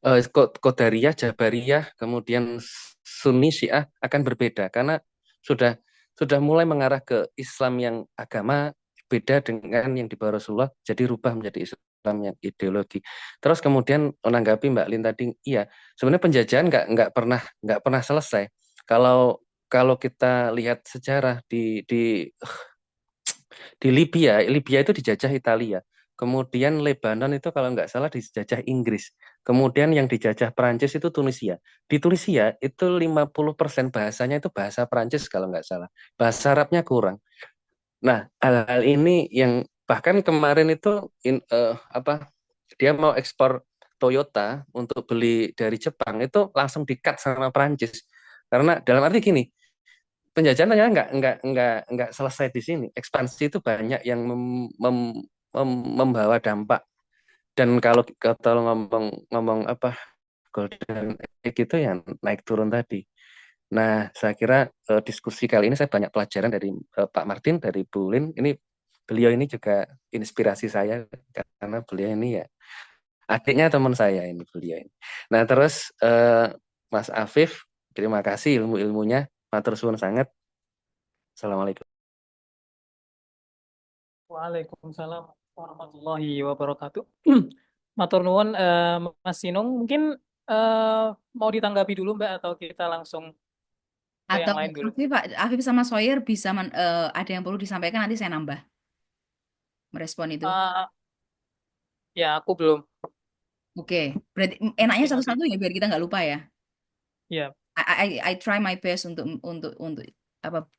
Qadariyah, Jabariyah, kemudian Sunni, Syiah akan berbeda karena sudah mulai mengarah ke Islam yang agama, beda dengan yang dibawa Rasulullah, jadi rubah menjadi Islam yang ideologi. Terus kemudian menanggapi Mbak Lin tadi, iya, sebenarnya penjajahan nggak pernah selesai. Kalau kita lihat sejarah di Libya itu dijajah Italia. Kemudian Lebanon itu kalau nggak salah dijajah Inggris. Kemudian yang dijajah Perancis itu Tunisia. Di Tunisia itu 50% bahasanya itu bahasa Perancis kalau nggak salah. Bahasa Arabnya kurang. Nah, hal-hal ini yang bahkan kemarin itu dia mau ekspor Toyota untuk beli dari Jepang itu langsung di-cut sama Perancis. Karena dalam arti gini, penjajahannya nggak selesai di sini. Ekspansi itu banyak yang membawa dampak. Dan kalau ngomong golden egg itu yang naik turun tadi. Nah, saya kira diskusi kali ini saya banyak pelajaran dari Pak Martin, dari Bu Lin. Beliau ini juga inspirasi saya karena beliau ini ya adiknya teman saya ini, beliau ini. Nah, terus Mas Afif, terima kasih ilmu-ilmunya. Matur suwun sangat. Assalamualaikum. Waalaikumsalam warahmatullahi wabarakatuh. Matur nuwun, Mas Sinung, mungkin mau ditanggapi dulu Mbak atau kita langsung ke Atau yang lain dulu? Afif sama Sawyer bisa ada yang perlu disampaikan, nanti saya nambah merespon itu. Eh, ya aku belum. Oke, berarti enaknya Mungkin nanti. satu-satu ya biar kita nggak lupa ya. Ya, I try my best untuk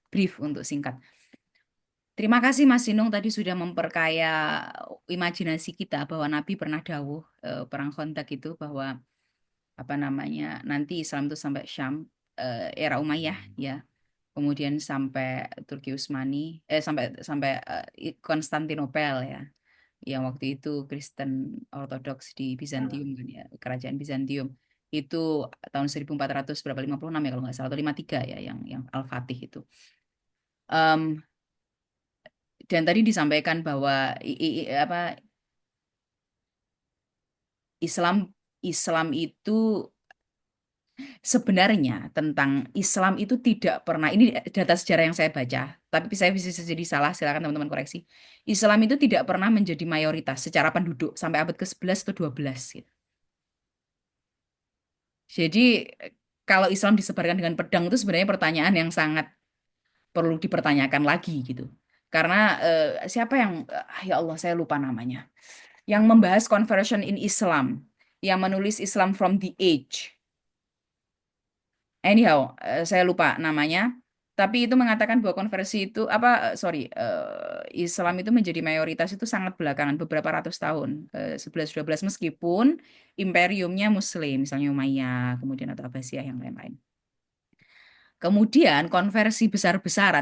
brief, untuk singkat. Terima kasih Mas Sinung tadi sudah memperkaya imajinasi kita bahwa Nabi pernah dawuh perang Khandaq itu bahwa nanti Islam itu sampai Syam, era Umayyah ya, kemudian sampai Turki Utsmani, sampai Konstantinopel ya, yang waktu itu Kristen Ortodoks di Bizantium kan ya, kerajaan Bizantium itu tahun 1400 berapa, 56 ya kalau nggak salah, atau 53 ya, yang Al-Fatih itu. Dan tadi disampaikan bahwa Islam itu sebenarnya, tentang Islam itu tidak pernah, ini data sejarah yang saya baca, tapi saya bisa jadi salah, silakan teman-teman koreksi. Islam itu tidak pernah menjadi mayoritas secara penduduk sampai abad ke-11 atau 12 gitu. Jadi kalau Islam disebarkan dengan pedang itu sebenarnya pertanyaan yang sangat perlu dipertanyakan lagi gitu. Karena siapa yang ya Allah saya lupa namanya, yang membahas conversion in Islam, yang menulis Islam from the Age. Anyhow, saya lupa namanya. Tapi itu mengatakan bahwa konversi itu Islam itu menjadi mayoritas itu sangat belakangan beberapa ratus tahun, 11-12, meskipun imperiumnya Muslim, misalnya Umayyah, kemudian atau Abbasiyah yang lain-lain. Kemudian konversi terbesar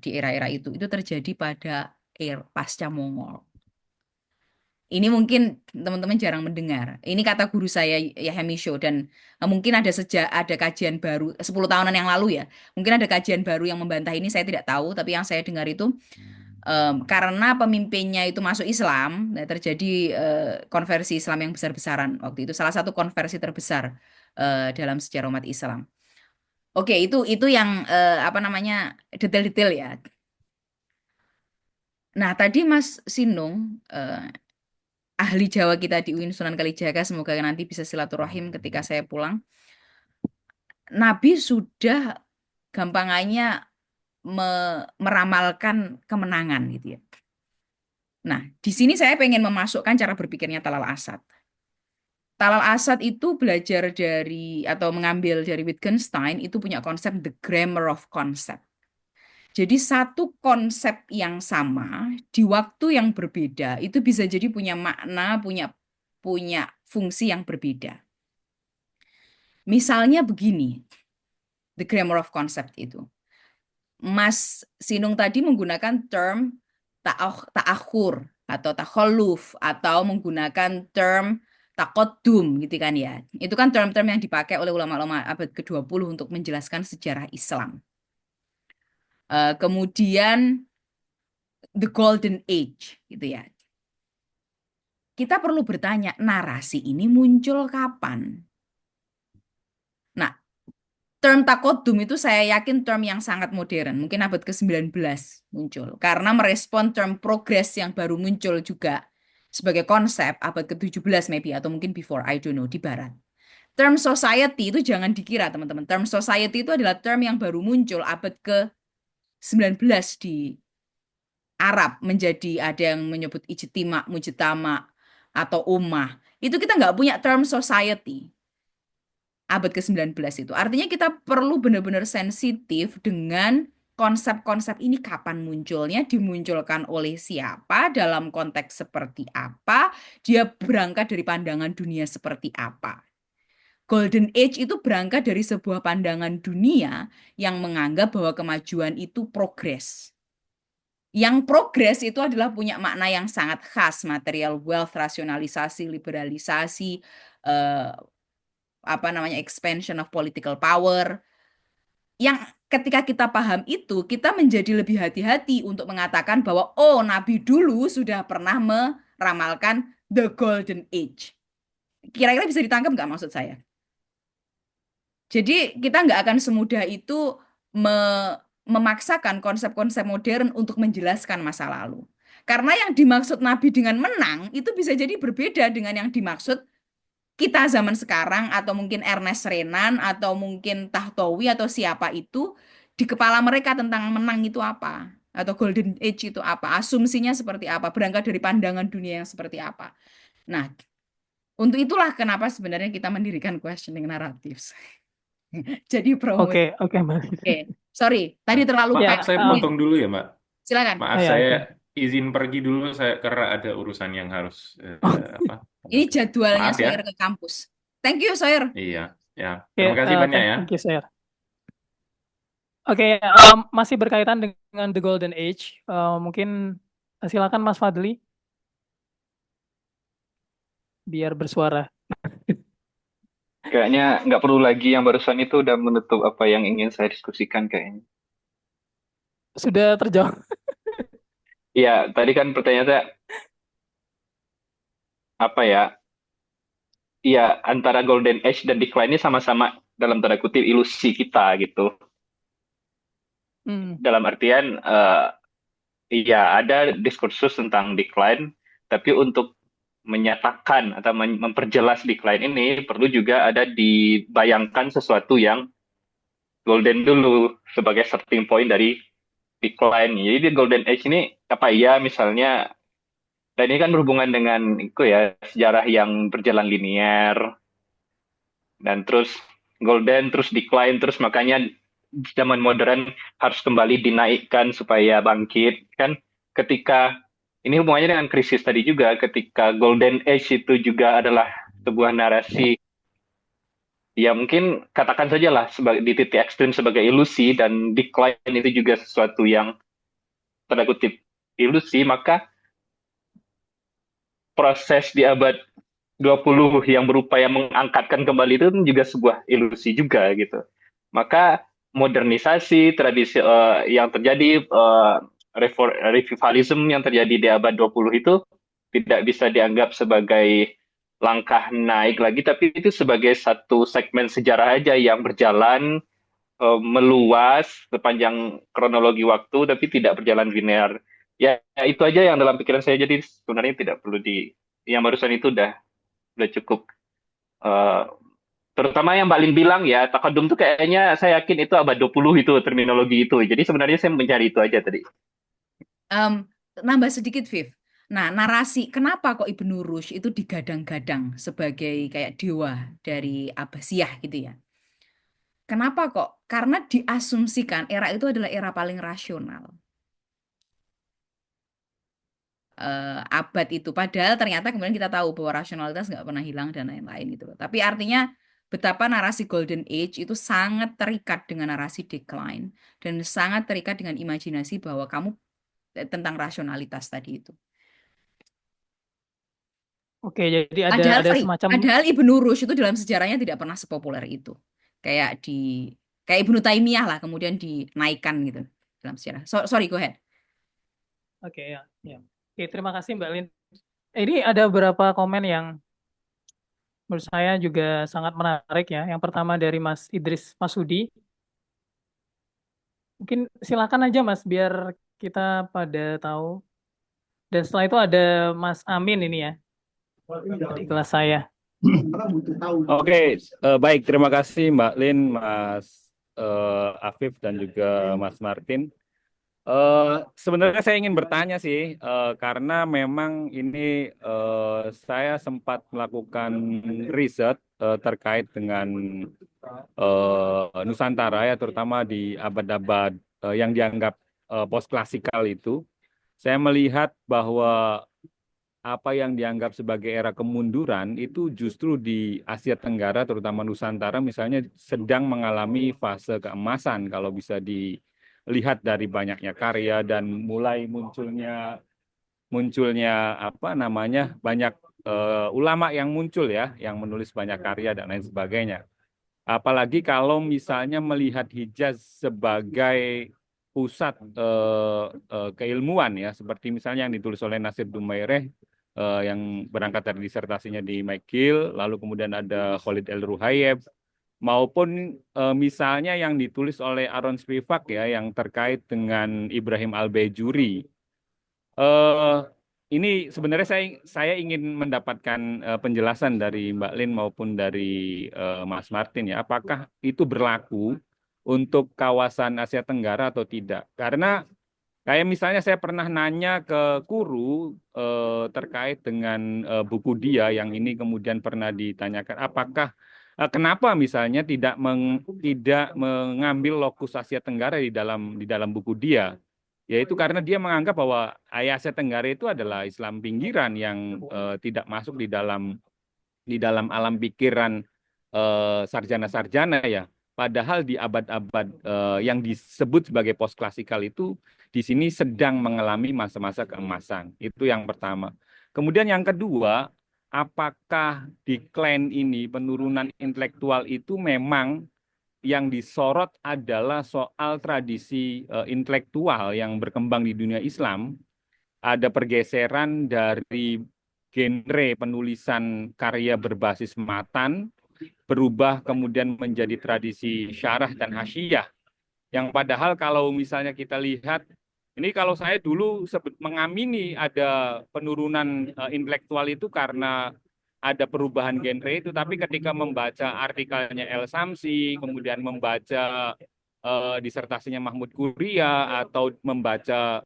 di era-era itu terjadi pada pasca Mongol. Ini mungkin teman-teman jarang mendengar. Ini kata guru saya ya Hemisho, dan mungkin ada kajian baru 10 tahunan yang lalu ya. Mungkin ada kajian baru yang membantah ini, saya tidak tahu, tapi yang saya dengar itu karena pemimpinnya itu masuk Islam, nah, terjadi konversi Islam yang besar-besaran waktu itu. Salah satu konversi terbesar dalam sejarah umat Islam. Oke, itu yang detail-detail ya. Nah, tadi Mas Sinung, ahli Jawa kita di UIN Sunan Kalijaga, semoga nanti bisa silaturahim ketika saya pulang. Nabi sudah gampangannya meramalkan kemenangan gitu ya. Nah, di sini saya pengen memasukkan cara berpikirnya Talal Asad. Talal Asad itu belajar dari atau mengambil dari Wittgenstein, itu punya konsep the grammar of concept. Jadi satu konsep yang sama di waktu yang berbeda itu bisa jadi punya makna, punya fungsi yang berbeda. Misalnya begini, the grammar of concept itu. Mas Sinung tadi menggunakan term ta'akhur atau takholuf atau menggunakan term takodum gitu kan ya. Itu kan term-term yang dipakai oleh ulama-ulama abad ke-20 untuk menjelaskan sejarah Islam. Kemudian the golden age gitu ya. Kita perlu bertanya, narasi ini muncul kapan? Nah, term takodum itu saya yakin term yang sangat modern, mungkin abad ke-19 muncul. Karena merespon term progress yang baru muncul juga sebagai konsep abad ke-17 maybe, atau mungkin before, I don't know, di barat. Term society itu jangan dikira teman-teman. Term society itu adalah term yang baru muncul abad ke-19 di Arab, menjadi ada yang menyebut ijtima, mujtama, atau ummah. Itu kita nggak punya term society abad ke-19 itu. Artinya kita perlu benar-benar sensitif dengan konsep-konsep ini kapan munculnya, dimunculkan oleh siapa, dalam konteks seperti apa, dia berangkat dari pandangan dunia seperti apa. Golden Age itu berangkat dari sebuah pandangan dunia yang menganggap bahwa kemajuan itu progres. Yang progres itu adalah punya makna yang sangat khas, material wealth, rasionalisasi, liberalisasi, expansion of political power. Yang ketika kita paham itu, kita menjadi lebih hati-hati untuk mengatakan bahwa Nabi dulu sudah pernah meramalkan the golden age. Kira-kira bisa ditangkap nggak maksud saya? Jadi kita nggak akan semudah itu memaksakan konsep-konsep modern untuk menjelaskan masa lalu. Karena yang dimaksud Nabi dengan menang itu bisa jadi berbeda dengan yang dimaksud kita zaman sekarang, atau mungkin Ernest Renan, atau mungkin Tahtawi, atau siapa itu, di kepala mereka tentang menang itu apa, atau golden age itu apa, asumsinya seperti apa, berangkat dari pandangan dunia yang seperti apa. Nah, untuk itulah kenapa sebenarnya kita mendirikan questioning narratives. Jadi promosi. Oke, Mbak. Oke, sorry, tadi terlalu Maaf, saya potong dulu ya, Mbak. Silakan. Maaf, ya, saya oke. izin pergi dulu, saya karena ada urusan yang harus Ini jadwalnya Maaf ya. Soyer ke kampus. Thank you, Soyer. Iya, ya. Oke, Terima kasih banyak ya. thank you, Sir. Oke, masih berkaitan dengan The Golden Age, mungkin silakan Mas Fadli biar bersuara. Kayaknya nggak perlu lagi, yang barusan itu udah menutup apa yang ingin saya diskusikan kayaknya. Sudah terjawab. Iya, tadi kan pertanyaan saya apa ya? Iya, antara Golden Age dan Decline ini sama-sama dalam tanda kutip ilusi kita gitu. Dalam artian, iya ada diskursus tentang decline, tapi untuk menyatakan atau memperjelas decline ini perlu juga ada dibayangkan sesuatu yang golden dulu sebagai starting point dari decline. Jadi di Golden Age ini apa ya, misalnya, dan ini kan berhubungan dengan itu ya, sejarah yang berjalan linear, dan terus golden, terus decline, terus makanya zaman modern harus kembali dinaikkan supaya bangkit kan, ketika ini hubungannya dengan krisis tadi juga, ketika Golden Age itu juga adalah sebuah narasi, ya mungkin katakan saja lah sebagai di titik ekstrim sebagai ilusi, dan decline itu juga sesuatu yang tanda kutip ilusi, maka proses di abad 20 yang berupaya mengangkatkan kembali itu juga sebuah ilusi juga gitu. Maka modernisasi tradisi yang terjadi, revivalism yang terjadi di abad 20 itu tidak bisa dianggap sebagai langkah naik lagi, tapi itu sebagai satu segmen sejarah aja yang berjalan meluas sepanjang kronologi waktu, tapi tidak berjalan linear. Ya, itu aja yang dalam pikiran saya. Jadi sebenarnya tidak perlu yang barusan itu udah cukup. Eh, Terutama yang Mbak Lin bilang ya, takadum tuh kayaknya saya yakin itu abad 20 itu terminologi itu. Jadi sebenarnya saya mencari itu aja tadi. Nambah sedikit, Viv. Nah, narasi kenapa kok Ibnu Rushd itu digadang-gadang sebagai kayak dewa dari Abbasiyah gitu ya? Kenapa kok? Karena diasumsikan era itu adalah era paling rasional. Abad itu. Padahal ternyata kemudian kita tahu bahwa rasionalitas nggak pernah hilang dan lain-lain gitu loh. Tapi artinya betapa narasi Golden Age itu sangat terikat dengan narasi decline dan sangat terikat dengan imajinasi bahwa kamu tentang rasionalitas tadi itu. Oke, jadi Padahal, ada semacam padahal Ibnu Rushd itu dalam sejarahnya tidak pernah sepopuler itu. Kayak Ibnu Taimiyah lah kemudian dinaikkan gitu dalam sejarah. Sorry, go ahead. oke ya, ya. Oke, terima kasih Mbak Lin. Ini ada beberapa komen yang menurut saya juga sangat menarik ya. Yang pertama dari Mas Idris Masudi. Mungkin silakan aja Mas biar kita pada tahu. Dan setelah itu ada Mas Amin ini ya di kelas saya. Oke, baik. Terima kasih Mbak Lin, Mas Afif, dan juga Mas Martin. Sebenarnya saya ingin bertanya sih, karena memang ini saya sempat melakukan riset terkait dengan Nusantara ya, terutama di abad-abad yang dianggap post-klasikal itu. Saya melihat bahwa apa yang dianggap sebagai era kemunduran itu justru di Asia Tenggara, terutama Nusantara misalnya, sedang mengalami fase keemasan kalau bisa dilihat dari banyaknya karya dan mulai munculnya apa namanya banyak ulama yang muncul ya, yang menulis banyak karya dan lain sebagainya. Apalagi kalau misalnya melihat Hijaz sebagai pusat keilmuan ya, seperti misalnya yang ditulis oleh Nasir Dumaireh, yang berangkat dari disertasinya di McGill, lalu kemudian ada Khalid El-Ruhayyeb, maupun misalnya yang ditulis oleh Aaron Spivak ya, yang terkait dengan Ibrahim Al-Bajuri. Ini sebenarnya saya ingin mendapatkan penjelasan dari Mbak Lin maupun dari Mas Martin ya, apakah itu berlaku untuk kawasan Asia Tenggara atau tidak? Karena kayak misalnya saya pernah nanya ke Kuru terkait dengan buku dia yang ini kemudian pernah ditanyakan apakah kenapa misalnya tidak mengambil lokus Asia Tenggara di dalam buku dia, yaitu karena dia menganggap bahwa Asia Tenggara itu adalah Islam pinggiran yang tidak masuk di dalam alam pikiran sarjana-sarjana ya. Padahal di abad-abad yang disebut sebagai post-klasikal itu di sini sedang mengalami masa-masa keemasan. Itu yang pertama. Kemudian yang kedua, apakah decline ini, penurunan intelektual itu memang yang disorot adalah soal tradisi intelektual yang berkembang di dunia Islam, ada pergeseran dari genre penulisan karya berbasis matan, berubah kemudian menjadi tradisi syarah dan hasyiyah. Yang padahal kalau misalnya kita lihat, ini kalau saya dulu mengamini ada penurunan intelektual itu karena ada perubahan genre itu, tapi ketika membaca artikelnya El Samsi, kemudian membaca disertasinya Mahmud Kuria, atau membaca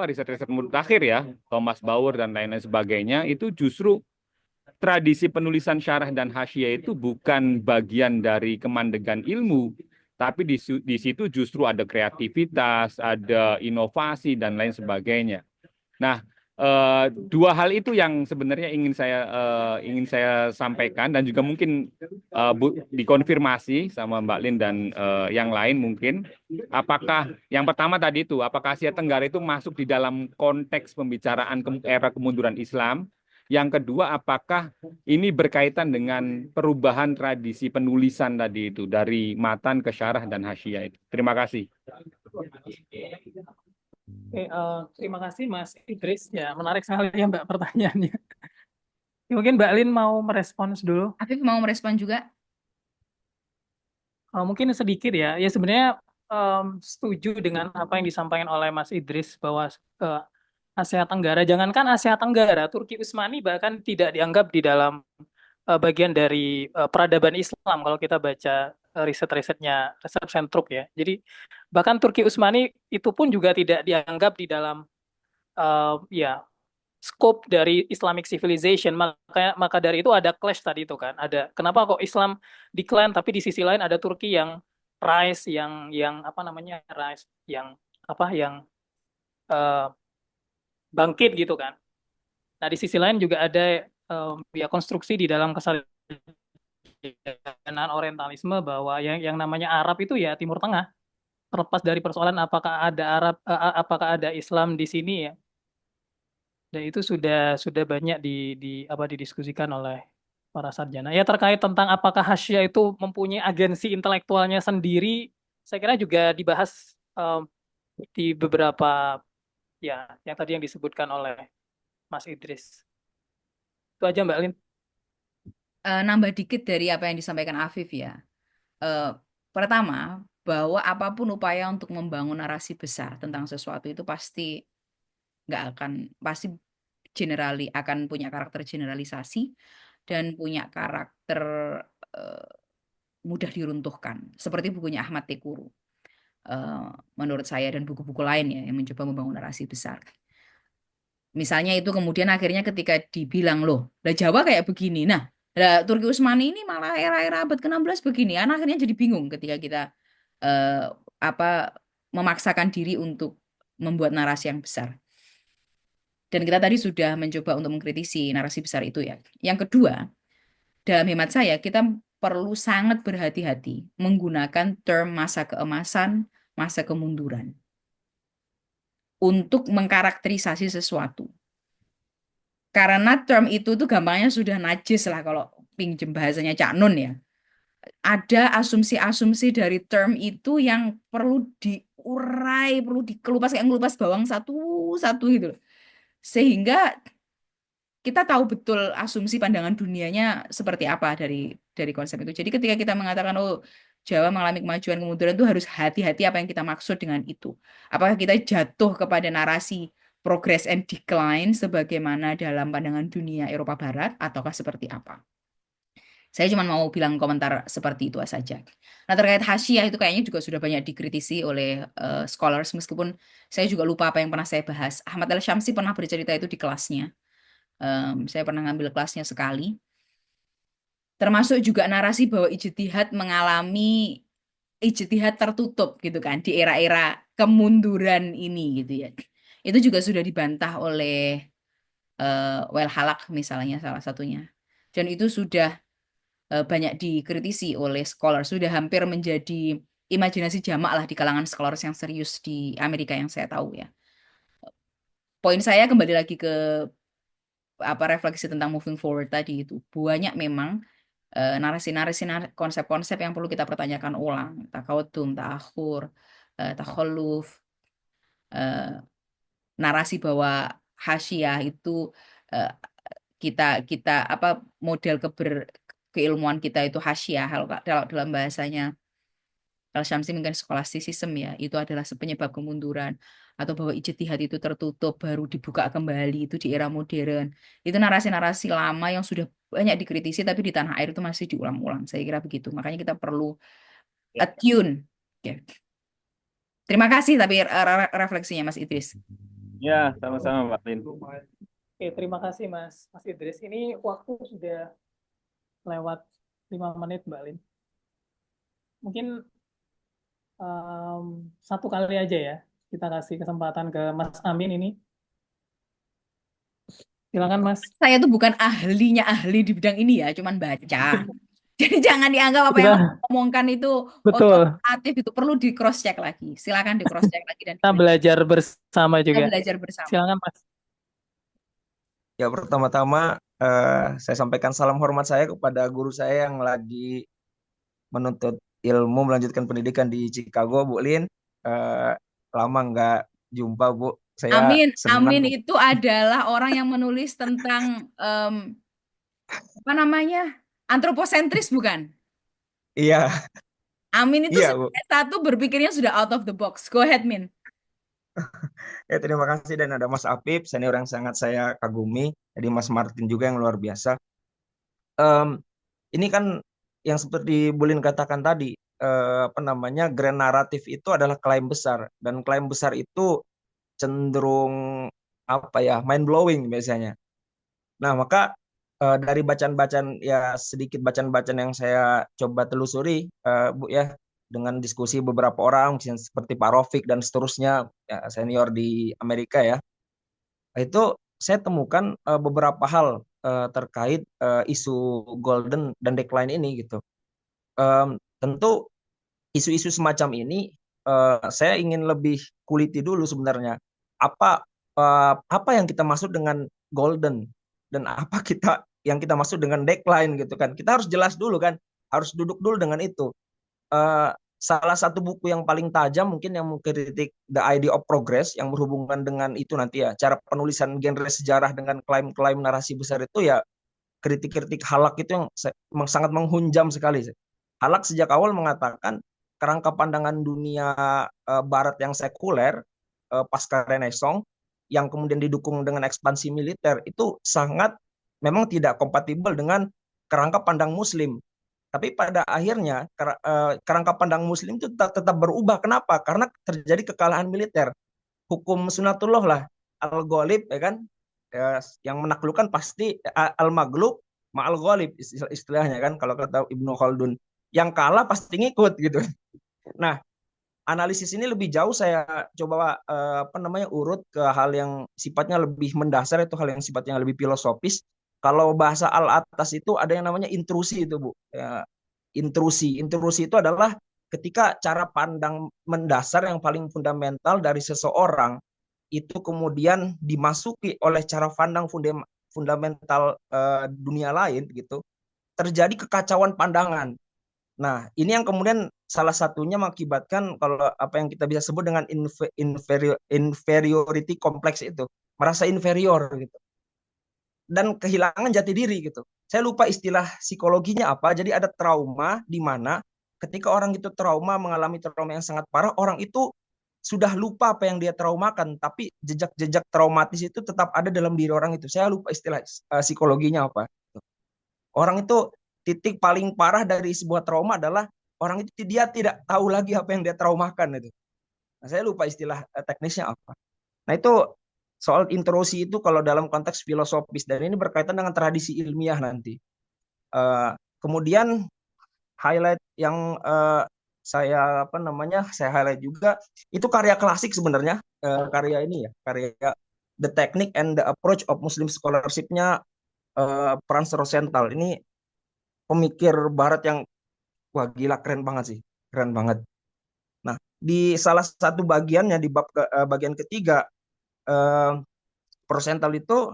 riset-riset mutakhir ya, Thomas Bauer dan lain-lain sebagainya, itu justru tradisi penulisan syarah dan hasyiyah itu bukan bagian dari kemandegan ilmu, tapi di situ justru ada kreativitas, ada inovasi dan lain sebagainya. Nah, dua hal itu yang sebenarnya ingin saya sampaikan dan juga mungkin dikonfirmasi sama Mbak Lin dan yang lain mungkin. Apakah yang pertama tadi itu, apakah Asia Tenggara itu masuk di dalam konteks pembicaraan era kemunduran Islam? Yang kedua, apakah ini berkaitan dengan perubahan tradisi penulisan tadi itu dari matan ke syarah dan hasyiyah itu? Terima kasih. Oke, terima kasih Mas Idris. Ya, menarik sekali ya Mbak pertanyaannya. Mungkin Mbak Lin mau merespons dulu. Afif mau merespon juga? Mungkin sedikit ya. Ya sebenarnya setuju dengan apa yang disampaikan oleh Mas Idris bahwa Asia Tenggara, jangankan Asia Tenggara, Turki Utsmani bahkan tidak dianggap di dalam bagian dari peradaban Islam kalau kita baca riset-risetnya Research Centrum ya. Jadi bahkan Turki Utsmani itu pun juga tidak dianggap di dalam ya scope dari Islamic civilization. Maka dari itu ada clash tadi itu kan. Ada kenapa kok Islam decline tapi di sisi lain ada Turki yang rise, yang apa namanya rise, yang apa yang eh, bangkit gitu kan. Nah di sisi lain juga ada ya konstruksi di dalam kesadaran orientalisme bahwa yang namanya Arab itu ya Timur Tengah. Terlepas dari persoalan apakah ada Arab, apakah ada Islam di sini ya. Dan itu sudah banyak didiskusikan oleh para sarjana. Ya terkait tentang apakah Hasyah itu mempunyai agensi intelektualnya sendiri, saya kira juga dibahas di beberapa ya yang tadi yang disebutkan oleh Mas Idris. Itu aja Mbak Lin. Nambah dikit dari apa yang disampaikan Afif ya. Pertama, bahwa apapun upaya untuk membangun narasi besar tentang sesuatu itu pasti akan punya karakter generalisasi dan punya karakter mudah diruntuhkan. Seperti bukunya Ahmad Tekuru, menurut saya, dan buku-buku lain ya yang mencoba membangun narasi besar. Misalnya itu kemudian akhirnya ketika dibilang loh, lah Jawa kayak begini. Nah, lah Turki Utsmani ini malah era-era abad ke-16 begini. Akhirnya jadi bingung ketika kita eh, apa memaksakan diri untuk membuat narasi yang besar. Dan kita tadi sudah mencoba untuk mengkritisi narasi besar itu ya. Yang kedua, dalam hemat saya kita perlu sangat berhati-hati menggunakan term masa keemasan, masa kemunduran untuk mengkarakterisasi sesuatu. Karena term itu tuh gampangnya sudah najis lah kalau pinjem bahasanya Cak Nun ya. Ada asumsi-asumsi dari term itu yang perlu diurai, perlu dikelupas kayak ngelupas bawang satu-satu gitu loh. Sehingga kita tahu betul asumsi pandangan dunianya seperti apa dari konsep itu. Jadi ketika kita mengatakan oh Jawa mengalami kemajuan kemunduran itu harus hati-hati apa yang kita maksud dengan itu. Apakah kita jatuh kepada narasi progress and decline sebagaimana dalam pandangan dunia Eropa Barat ataukah seperti apa? Saya cuma mau bilang komentar seperti itu saja. Nah, terkait hasyiyah itu kayaknya juga sudah banyak dikritisi oleh scholars, meskipun saya juga lupa apa yang pernah saya bahas. Ahmad Al-Syamsi pernah bercerita itu di kelasnya. Saya pernah ngambil kelasnya sekali. Termasuk juga narasi bahwa ijtihad mengalami ijtihad tertutup gitu kan di era-era kemunduran ini gitu ya. Itu juga sudah dibantah oleh Halak misalnya salah satunya. Dan itu sudah banyak dikritisi oleh scholar, sudah hampir menjadi imajinasi jamak lah di kalangan scholars yang serius di Amerika yang saya tahu ya. Poin saya kembali lagi ke refleksi tentang moving forward tadi itu. Banyak memang narasi-narasi konsep-konsep yang perlu kita pertanyakan ulang. Takawudum, ta'akhur, takhalluf, narasi bahwa hasyiyah itu eh, kita model keilmuan kita itu hasyiyah kalau dalam bahasanya Al-Syamsi mungkin skolastisisme ya, itu adalah penyebab kemunduran, atau bahwa ijtihad itu tertutup baru dibuka kembali itu di era modern. Itu narasi-narasi lama yang sudah banyak dikritisi tapi di tanah air itu masih diulang-ulang. Saya kira begitu. Makanya kita perlu attune. Oke. Terima kasih tapi refleksinya Mas Idris. Ya, sama-sama Mbak Lin. Oke, terima kasih Mas Idris. Ini waktu sudah lewat 5 menit Mbak Lin. Mungkin satu kali aja ya. Kita kasih kesempatan ke Mas Amin ini. Silakan Mas. Saya tuh bukan ahli di bidang ini ya, cuman baca. Jadi jangan dianggap apa yang Kita aku omongkan itu betul. otoritatif, itu perlu di cross check lagi. Silakan di cross check lagi dan Kita belajar bersama kita juga. belajar bersama. Silakan Mas. Ya, pertama-tama saya sampaikan salam hormat saya kepada guru saya yang lagi menuntut ilmu, melanjutkan pendidikan di Chicago, Bu Lin. Lama nggak jumpa, Bu. Saya Amin senang. itu adalah orang yang menulis tentang apa namanya, antroposentris, bukan? Iya, Amin itu iya, Bu. satu berpikirnya sudah out of the box. Go ahead, Min. Ya, terima kasih. Dan ada Mas Apip, senior yang sangat saya kagumi. Jadi Mas Martin juga yang luar biasa. Ini kan yang seperti Bulin katakan tadi, apa namanya, grand naratif itu adalah klaim besar. Dan klaim besar itu cenderung apa ya, mind blowing biasanya. Nah, maka dari bacaan-bacaan, ya sedikit bacaan-bacaan yang saya coba telusuri, Bu ya, dengan diskusi beberapa orang misalnya seperti Pak Rofik dan seterusnya, ya, senior di Amerika ya, itu saya temukan beberapa hal terkait isu golden dan decline ini gitu. Tentu isu-isu semacam ini saya ingin lebih kuliti dulu sebenarnya apa apa yang kita maksud dengan golden dan apa yang kita maksud dengan decline gitu kan. Kita harus jelas dulu kan, harus duduk dulu dengan itu. Eh, Salah satu buku yang paling tajam mungkin yang mengkritik The Idea of Progress yang berhubungan dengan itu nanti ya, cara penulisan genre sejarah dengan klaim-klaim narasi besar itu ya, kritik-kritik Halak itu yang sangat menghunjam sekali. Halak sejak awal mengatakan kerangka pandangan dunia barat yang sekuler pasca Renaissance yang kemudian didukung dengan ekspansi militer itu sangat memang tidak kompatibel dengan kerangka pandang muslim. Tapi pada akhirnya kerangka pandang muslim itu tetap berubah. Kenapa? Karena terjadi kekalahan militer. Hukum sunatullah lah, al-ghalib ya kan, yang menaklukkan pasti al-maghlub ma'al ghalib istilahnya kan, kalau kata Ibnu Khaldun. Yang kalah pasti ngikut gitu. Nah, analisis ini lebih jauh saya coba apa namanya, urut ke hal yang sifatnya lebih mendasar, itu hal yang sifatnya lebih filosofis. Kalau bahasa al-atas itu ada yang namanya intrusi itu, Bu. Ya, intrusi itu adalah ketika cara pandang mendasar yang paling fundamental dari seseorang itu kemudian dimasuki oleh cara pandang fundamental dunia lain gitu, terjadi kekacauan pandangan. Nah, ini yang kemudian salah satunya mengakibatkan kalau apa yang kita bisa sebut dengan inferiority complex itu, merasa inferior gitu dan kehilangan jati diri gitu. Saya lupa istilah psikologinya apa. Jadi ada trauma di mana ketika orang itu mengalami trauma yang sangat parah, orang itu sudah lupa apa yang dia traumakan, tapi jejak-jejak traumatis itu tetap ada dalam diri orang itu. Saya lupa istilah psikologinya apa. Orang itu titik paling parah dari sebuah trauma adalah orang itu dia tidak tahu lagi apa yang dia traumakan itu. Nah, saya lupa istilah teknisnya apa. Nah, itu soal intrusi itu kalau dalam konteks filosofis, dan ini berkaitan dengan tradisi ilmiah nanti. Kemudian highlight yang saya apa namanya, saya highlight juga itu karya klasik sebenarnya, karya ini ya, karya The Technique and the Approach of Muslim Scholarship-nya Franz Rosenthal. Ini pemikir barat yang wah gila, keren banget sih, keren banget. Nah, di salah satu bagiannya di bagian ketiga, Rosenthal itu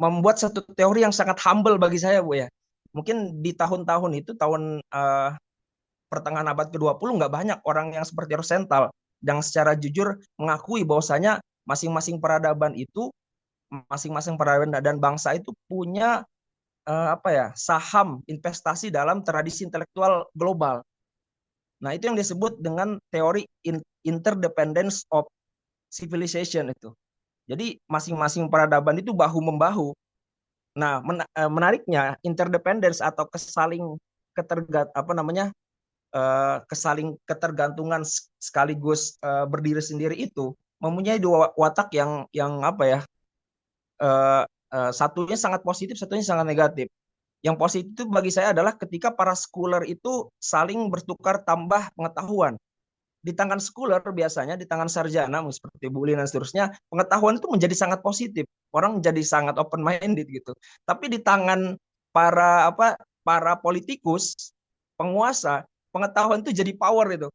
membuat satu teori yang sangat humble bagi saya, Bu ya. Mungkin di tahun-tahun itu, tahun pertengahan abad ke-20, nggak banyak orang yang seperti Rosenthal yang secara jujur mengakui bahwasanya masing-masing peradaban dan bangsa itu punya apa ya, saham investasi dalam tradisi intelektual global. Nah, itu yang disebut dengan teori interdependence of civilization itu. Jadi masing-masing peradaban itu bahu-membahu. Nah, menariknya interdependence atau kesaling ketergantungan sekaligus berdiri sendiri itu mempunyai dua watak yang apa ya, satunya sangat positif, satunya sangat negatif. Yang positif bagi saya adalah ketika para scholar itu saling bertukar tambah pengetahuan. di tangan scholar biasanya, di tangan sarjana seperti Bu Lin dan seterusnya, pengetahuan itu menjadi sangat positif. Orang menjadi sangat open minded gitu. Tapi di tangan para politikus, penguasa, pengetahuan itu jadi power itu.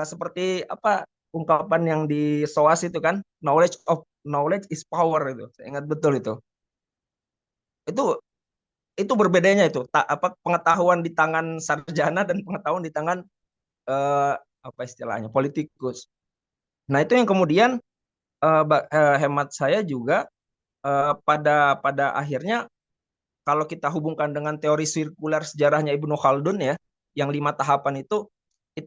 Seperti ungkapan yang di SOAS itu kan, knowledge is power itu. Saya ingat betul itu. Itu berbedanya itu. Pengetahuan di tangan sarjana dan pengetahuan di tangan apa istilahnya politikus. Nah, itu yang kemudian hemat saya juga pada akhirnya kalau kita hubungkan dengan teori sirkuler sejarahnya Ibnu Khaldun ya, yang 5 tahapan itu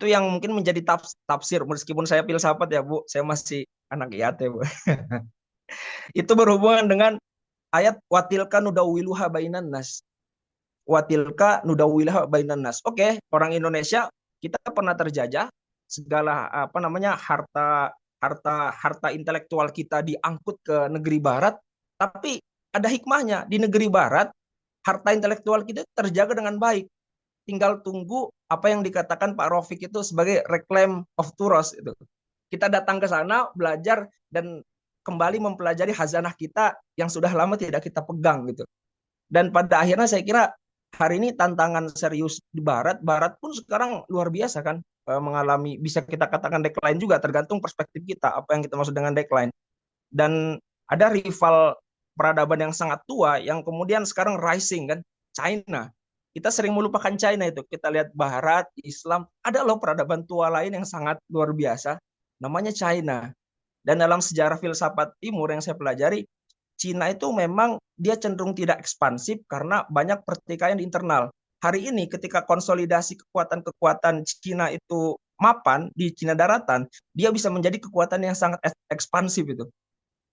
yang mungkin menjadi tafsir, meskipun saya filsafat ya Bu, saya masih anak IAT Bu. Itu berhubungan dengan ayat watilka nudawiluha bainan nas. Watilka nudawiluha bainan nas. Oke, orang Indonesia kita pernah terjajah, segala harta intelektual kita diangkut ke negeri barat, tapi ada hikmahnya. Di negeri barat harta intelektual kita terjaga dengan baik. Tinggal tunggu apa yang dikatakan Pak Raufik itu sebagai reclaim of Turos itu. Kita datang ke sana, belajar dan kembali mempelajari hazanah kita yang sudah lama tidak kita pegang gitu. Dan pada akhirnya saya kira hari ini tantangan serius di barat pun sekarang luar biasa kan, mengalami, bisa kita katakan decline juga, tergantung perspektif kita apa yang kita maksud dengan decline. Dan ada rival peradaban yang sangat tua yang kemudian sekarang rising kan, China. Kita sering melupakan China itu. Kita lihat Barat, Islam, ada loh peradaban tua lain yang sangat luar biasa, namanya China. Dan dalam sejarah filsafat timur yang saya pelajari, Cina itu memang dia cenderung tidak ekspansif karena banyak pertikaian di internal. Hari ini ketika konsolidasi kekuatan-kekuatan Cina itu mapan di Cina daratan, dia bisa menjadi kekuatan yang sangat ekspansif itu.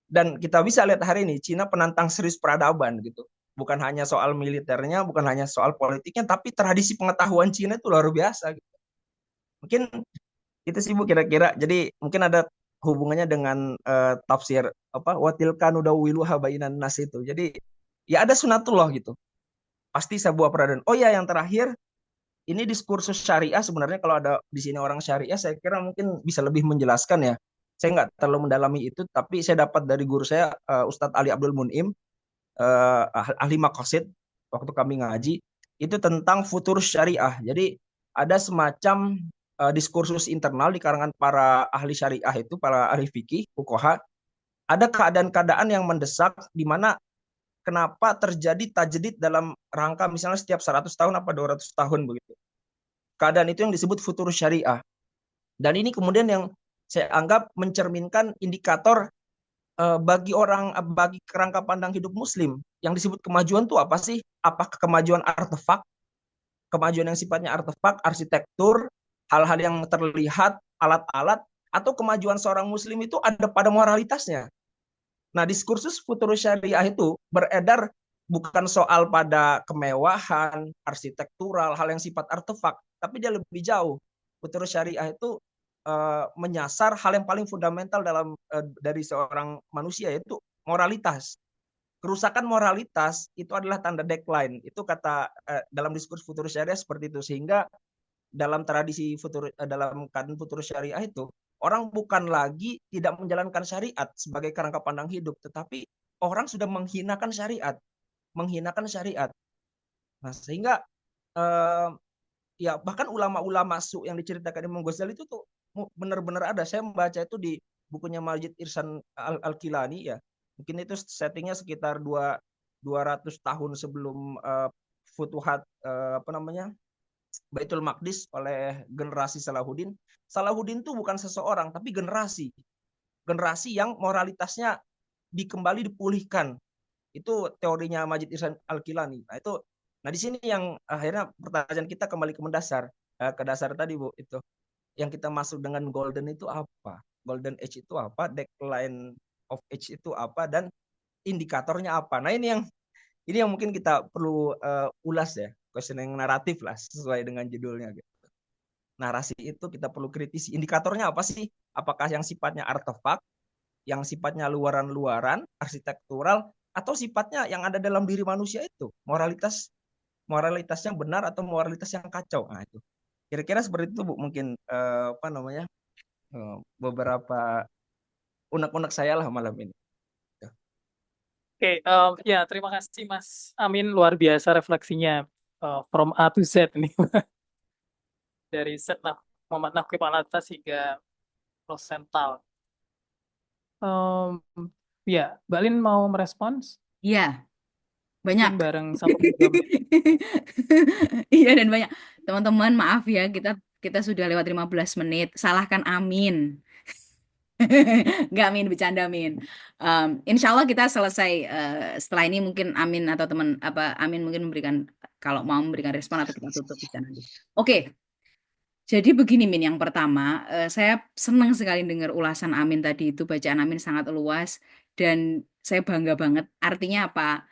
Dan kita bisa lihat hari ini Cina penantang serius peradaban gitu. Bukan hanya soal militernya, bukan hanya soal politiknya, tapi tradisi pengetahuan Cina itu luar biasa gitu. Mungkin itu sih Bu kira-kira. Jadi mungkin ada hubungannya dengan tafsir watilka nudawiluha bainan nas itu. Jadi ya ada sunatullah gitu. Pasti sebuah peradaban. Oh ya, yang terakhir, ini diskursus syariah sebenarnya kalau ada di sini orang syariah, saya kira mungkin bisa lebih menjelaskan ya. Saya nggak terlalu mendalami itu, tapi saya dapat dari guru saya, Ustadz Ali Abdul Munim, ahli maqasid, waktu kami ngaji, itu tentang futur syariah. Jadi ada semacam diskursus internal di kalangan para ahli syariah itu, para ahli fikih, fuqaha. Ada keadaan-keadaan yang mendesak di mana kenapa terjadi tajdid dalam rangka misalnya setiap 100 tahun apa 200 tahun begitu. Keadaan itu yang disebut futur syariah. Dan ini kemudian yang saya anggap mencerminkan indikator bagi kerangka pandang hidup Muslim. Yang disebut kemajuan itu apa sih? Apakah kemajuan artefak, kemajuan yang sifatnya artefak, arsitektur, hal-hal yang terlihat, alat-alat, atau kemajuan seorang Muslim itu ada pada moralitasnya. Nah, diskursus futur syariah itu beredar bukan soal pada kemewahan, arsitektural, hal yang sifat artefak, tapi dia lebih jauh. Futur syariah itu menyasar hal yang paling fundamental dari seorang manusia, yaitu moralitas. Kerusakan moralitas itu adalah tanda decline. Itu kata dalam diskurs futur syariah seperti itu. Sehingga dalam tradisi dalam keadaan futur syariah itu, orang bukan lagi tidak menjalankan syariat sebagai kerangka pandang hidup, tetapi orang sudah menghinakan syariat. Nah, sehingga ya bahkan ulama-ulama yang diceritakan Imam Ghazali itu tuh benar-benar ada. Saya membaca itu di bukunya Majid Irsan Al-Kilani ya. Mungkin itu settingnya sekitar 200 tahun sebelum Futuhat Baitul Maqdis oleh generasi Salahuddin. Salahuddin itu bukan seseorang tapi generasi yang moralitasnya kembali dipulihkan. Itu teorinya Majid Irsan Al-Kilani. Nah di sini yang akhirnya pertanyaan kita kembali ke mendasar, ke dasar tadi Bu, itu yang kita masuk dengan golden itu apa? Golden age itu apa? Decline of age itu apa? Dan indikatornya apa? Nah ini yang mungkin kita perlu ulas ya, questioning naratif lah sesuai dengan judulnya gitu. Narasi itu kita perlu kritisi. Indikatornya apa sih? Apakah yang sifatnya artefak, yang sifatnya luaran-luaran, arsitektural, atau sifatnya yang ada dalam diri manusia itu? Moralitasnya benar atau moralitas yang kacau? Nah itu. Kira-kira seperti itu Bu, mungkin beberapa unek-unek saya lah malam ini. Oke, ya terima kasih Mas Amin, luar biasa refleksinya from A to Z ini dari Muhammad Naqib al-Atas hingga Rosenthal. Ya, Mbak Lin mau merespons Iya, banyak. mungkin bareng sama juga. Iya dan banyak. Teman-teman, maaf ya, kita sudah lewat 15 menit. Salahkan Amin. Nggak, Min, bercanda, Min. Insya Allah kita selesai setelah ini, mungkin Amin atau Amin mungkin kalau mau memberikan respon, atau kita tutup bisa nanti. Oke. Jadi begini, Min, yang pertama, saya senang sekali dengar ulasan Amin tadi itu, bacaan Amin sangat luas, dan saya bangga banget. Artinya apa?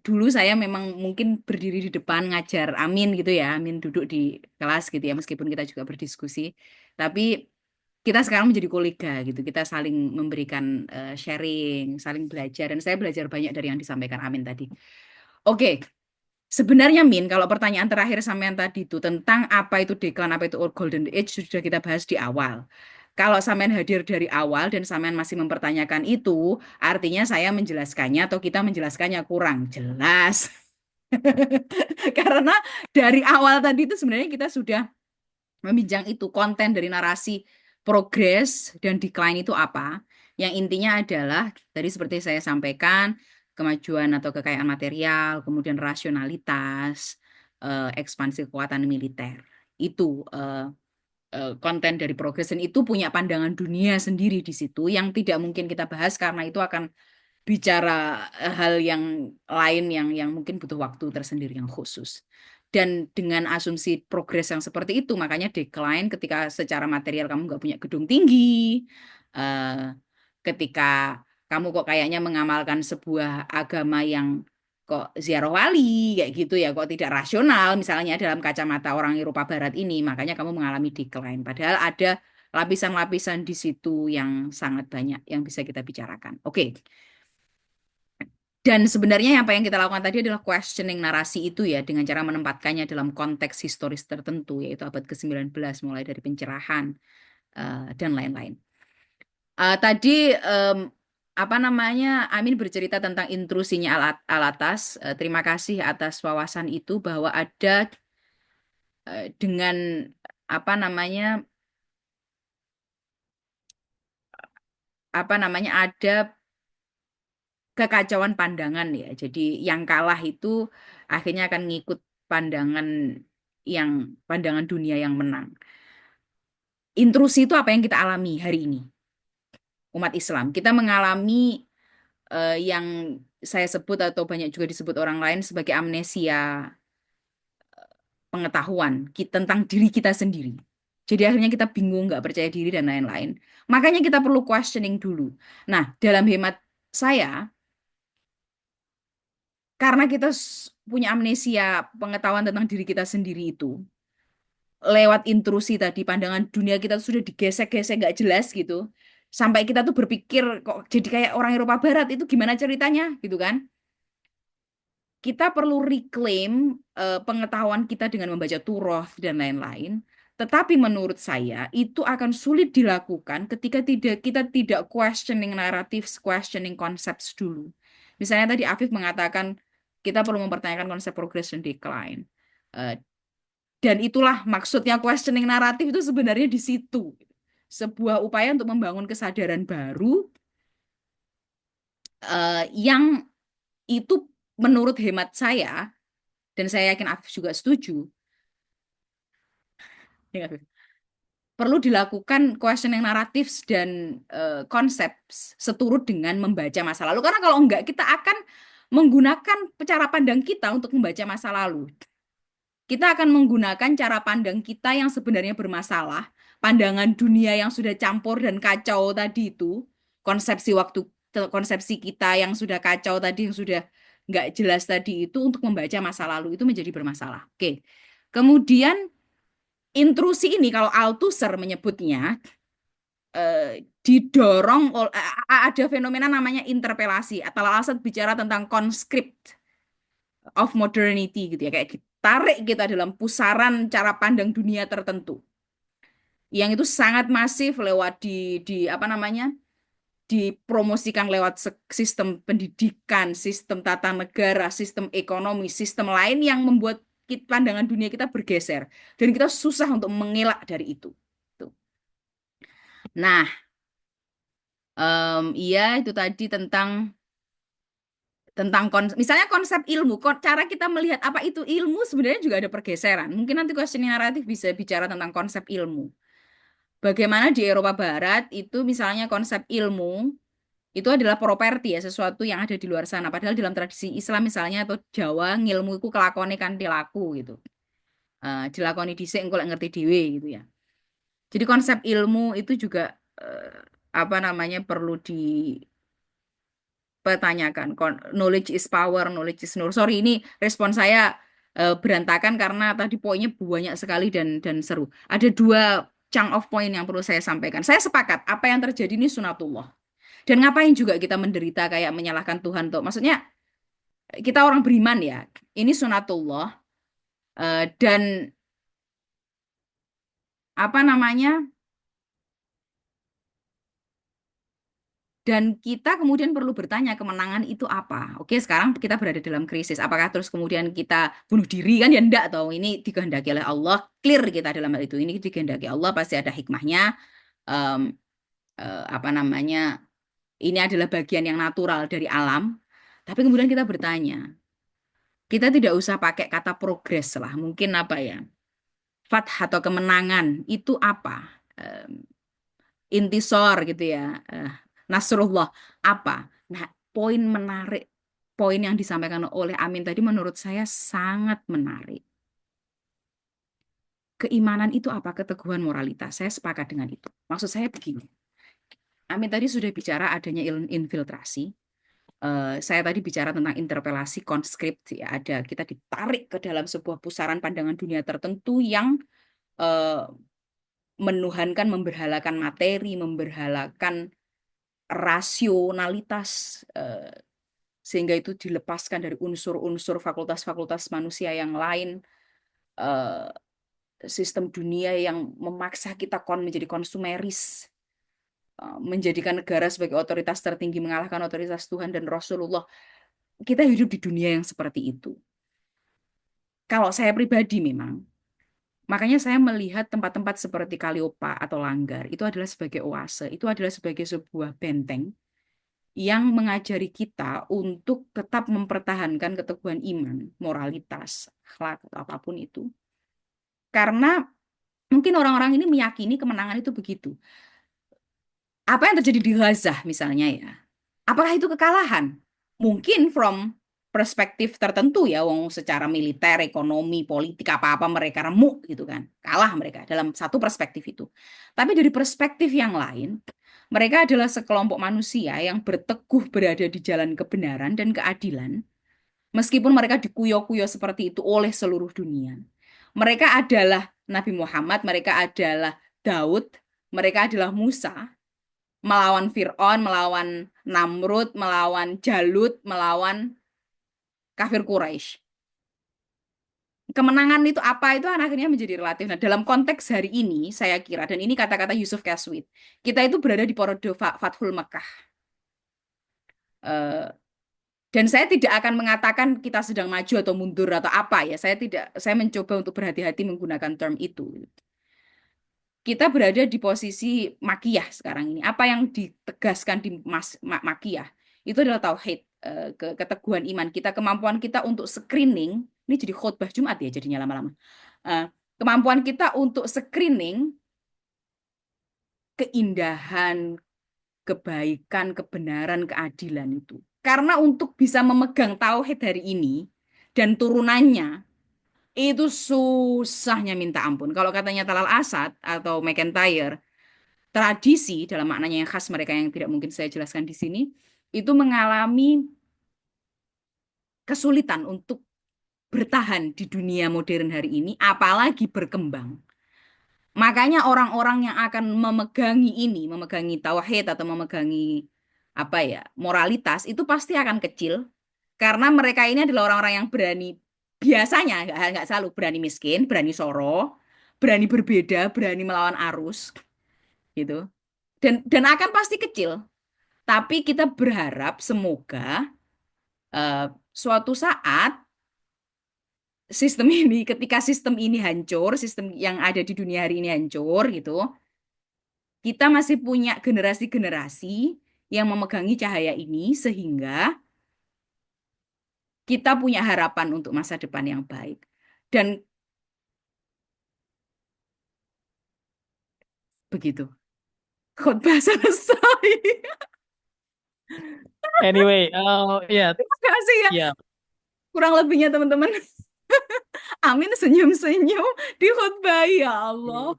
Dulu saya memang mungkin berdiri di depan ngajar Amin gitu ya, Amin duduk di kelas gitu ya, meskipun kita juga berdiskusi, tapi kita sekarang menjadi kolega gitu, kita saling memberikan sharing, saling belajar, dan saya belajar banyak dari yang disampaikan Amin tadi. Oke. Sebenarnya Min, kalau pertanyaan terakhir sampean tadi itu tentang apa itu decline, apa itu golden age, sudah kita bahas di awal. Kalau sampean hadir dari awal dan sampean masih mempertanyakan itu, artinya saya menjelaskannya atau kita menjelaskannya kurang jelas. Karena dari awal tadi itu sebenarnya kita sudah membincang itu, konten dari narasi progres dan decline itu apa. Yang intinya adalah, tadi seperti saya sampaikan, kemajuan atau kekayaan material, kemudian rasionalitas, ekspansi kekuatan militer. Itu konten dari progres, dan itu punya pandangan dunia sendiri di situ yang tidak mungkin kita bahas karena itu akan bicara hal yang lain yang mungkin butuh waktu tersendiri yang khusus. Dan dengan asumsi progres yang seperti itu, makanya decline ketika secara material kamu nggak punya gedung tinggi, ketika kamu kok kayaknya mengamalkan sebuah agama yang kok ziarah wali, kayak gitu ya, kok tidak rasional, misalnya dalam kacamata orang Eropa Barat ini, makanya kamu mengalami decline. Padahal ada lapisan-lapisan di situ yang sangat banyak yang bisa kita bicarakan. Oke. Dan sebenarnya apa yang kita lakukan tadi adalah questioning narasi itu ya, dengan cara menempatkannya dalam konteks historis tertentu, yaitu abad ke-19, mulai dari pencerahan dan lain-lain. Tadi Amin bercerita tentang intrusinya Al-Atas. Terima kasih atas wawasan itu, bahwa ada dengan ada kekacauan pandangan ya. Jadi yang kalah itu akhirnya akan ngikut pandangan dunia yang menang. Intrusi itu apa yang kita alami hari ini, umat Islam. Kita mengalami yang saya sebut atau banyak juga disebut orang lain sebagai amnesia pengetahuan tentang diri kita sendiri. Jadi akhirnya kita bingung, nggak percaya diri, dan lain-lain. Makanya kita perlu questioning dulu. Nah, dalam hemat saya, karena kita punya amnesia pengetahuan tentang diri kita sendiri itu, lewat intrusi tadi, pandangan dunia kita sudah digesek-gesek nggak jelas gitu, sampai kita tuh berpikir kok jadi kayak orang Eropa Barat, itu gimana ceritanya gitu kan. Kita perlu reclaim pengetahuan kita dengan membaca Turoth dan lain-lain. Tetapi menurut saya itu akan sulit dilakukan ketika kita tidak questioning naratif, questioning concepts dulu. Misalnya tadi Afif mengatakan kita perlu mempertanyakan konsep progress dan decline. Dan itulah maksudnya questioning naratif itu sebenarnya di situ. Sebuah upaya untuk membangun kesadaran baru yang itu menurut hemat saya, dan saya yakin Afif juga setuju, perlu dilakukan questioning naratif dan konsep seturut dengan membaca masa lalu. Karena kalau enggak, kita akan menggunakan cara pandang kita untuk membaca masa lalu. Kita akan menggunakan cara pandang kita yang sebenarnya bermasalah, pandangan dunia yang sudah campur dan kacau tadi itu, konsepsi kita yang sudah kacau tadi, yang sudah nggak jelas tadi itu, untuk membaca masa lalu itu menjadi bermasalah. Oke. Kemudian intrusi ini, kalau Althusser menyebutnya, didorong ada fenomena namanya interpelasi, atau alasan bicara tentang conscript of modernity gitu ya, kayak ditarik kita dalam pusaran cara pandang dunia tertentu yang itu sangat masif lewat di apa namanya dipromosikan lewat sistem pendidikan, sistem tata negara, sistem ekonomi, sistem lain yang membuat pandangan dunia kita bergeser dan kita susah untuk mengelak dari itu. Tuh. Nah, iya itu tadi tentang misalnya konsep ilmu, cara kita melihat apa itu ilmu sebenarnya juga ada pergeseran. Mungkin nanti questioning naratif bisa bicara tentang konsep ilmu. Bagaimana di Eropa Barat itu misalnya konsep ilmu itu adalah properti ya, sesuatu yang ada di luar sana. Padahal dalam tradisi Islam misalnya atau Jawa, ngilmu itu kelakone kan dilaku gitu. Dilakoni dhisik engko lek ngerti dhewe gitu ya. Jadi konsep ilmu itu juga apa namanya perlu dipertanyakan. Knowledge is power, knowledge is nur. Sorry ini respon saya berantakan karena tadi poinnya banyak sekali dan seru. Ada 2 chunk of point yang perlu saya sampaikan. Saya sepakat apa yang terjadi ini sunatullah. Dan ngapain juga kita menderita kayak menyalahkan Tuhan tuh. Maksudnya kita orang beriman ya. Ini sunatullah dan apa namanya? Dan kita kemudian perlu bertanya kemenangan itu apa. Oke, sekarang kita berada dalam krisis. Apakah terus kemudian kita bunuh diri kan ya enggak toh. Ini dikehendaki oleh Allah. Clear kita dalam hal itu. Ini dikehendaki Allah pasti ada hikmahnya. Apa namanya? Ini adalah bagian yang natural dari alam. Tapi kemudian kita bertanya, kita tidak usah pakai kata progres lah. Mungkin apa ya? Fath atau kemenangan itu apa? Intisor gitu ya. Nasrullah apa? Nah, poin menarik, poin yang disampaikan oleh Amin tadi menurut saya sangat menarik. Keimanan itu apa? Keteguhan moralitas. Saya sepakat dengan itu. Maksud saya begini. Amin tadi sudah bicara adanya infiltrasi. Saya tadi bicara tentang interpelasi konskript ya, ada kita ditarik ke dalam sebuah pusaran pandangan dunia tertentu yang menuhankan, memberhalakan materi, memberhalakan rasionalitas sehingga itu dilepaskan dari unsur-unsur fakultas-fakultas manusia yang lain, sistem dunia yang memaksa kita menjadi konsumeris, menjadikan negara sebagai otoritas tertinggi mengalahkan otoritas Tuhan dan Rasulullah. Kita hidup di dunia yang seperti itu. Kalau saya pribadi memang, makanya saya melihat tempat-tempat seperti Kaliopa atau Langgar itu adalah sebagai oase, itu adalah sebagai sebuah benteng yang mengajari kita untuk tetap mempertahankan keteguhan iman, moralitas, akhlak, atau apapun itu. Karena mungkin orang-orang ini meyakini kemenangan itu begitu. Apa yang terjadi di Gaza misalnya ya, apakah itu kekalahan? Mungkin from perspektif tertentu ya, wong secara militer, ekonomi, politik, apa-apa mereka remuk gitu kan. Kalah mereka dalam satu perspektif itu. Tapi dari perspektif yang lain, mereka adalah sekelompok manusia yang berteguh berada di jalan kebenaran dan keadilan, meskipun mereka dikuyo-kuyo seperti itu oleh seluruh dunia. Mereka adalah Nabi Muhammad, mereka adalah Daud, mereka adalah Musa, melawan Fir'aun, melawan Namrud, melawan Jalut, melawan kafir Quraisy. Kemenangan itu apa itu akhirnya menjadi relatif. Nah, dalam konteks hari ini saya kira, dan ini kata-kata Yusuf Kaswit, kita itu berada di periode Fathul Makkah. Dan saya tidak akan mengatakan kita sedang maju atau mundur atau apa ya. Saya mencoba untuk berhati-hati menggunakan term itu. Kita berada di posisi makiyah sekarang ini. Apa yang ditegaskan di makiyah itu adalah tauhid, keteguhan iman kita, kemampuan kita untuk screening. Ini jadi khutbah Jumat ya jadinya lama-lama. Kemampuan kita untuk screening keindahan, kebaikan, kebenaran, keadilan itu. Karena untuk bisa memegang tauhid hari ini dan turunannya itu susahnya minta ampun. Kalau katanya Talal Asad atau McIntyre, tradisi dalam maknanya yang khas mereka yang tidak mungkin saya jelaskan di sini, itu mengalami kesulitan untuk bertahan di dunia modern hari ini, apalagi berkembang. Makanya orang-orang yang akan memegangi tauhid atau memegangi apa ya, moralitas itu pasti akan kecil karena mereka ini adalah orang-orang yang berani biasanya nggak selalu berani miskin, berani soro, berani berbeda, berani melawan arus gitu. Dan akan pasti kecil. Tapi kita berharap semoga suatu saat ketika sistem ini hancur, sistem yang ada di dunia hari ini hancur gitu, kita masih punya generasi-generasi yang memegangi cahaya ini sehingga kita punya harapan untuk masa depan yang baik. Dan begitu. Khotbah selesai. Anyway, ya, Terima kasih ya. ya, Kurang lebihnya teman-teman. Amin senyum-senyum di khotbah ya Allah.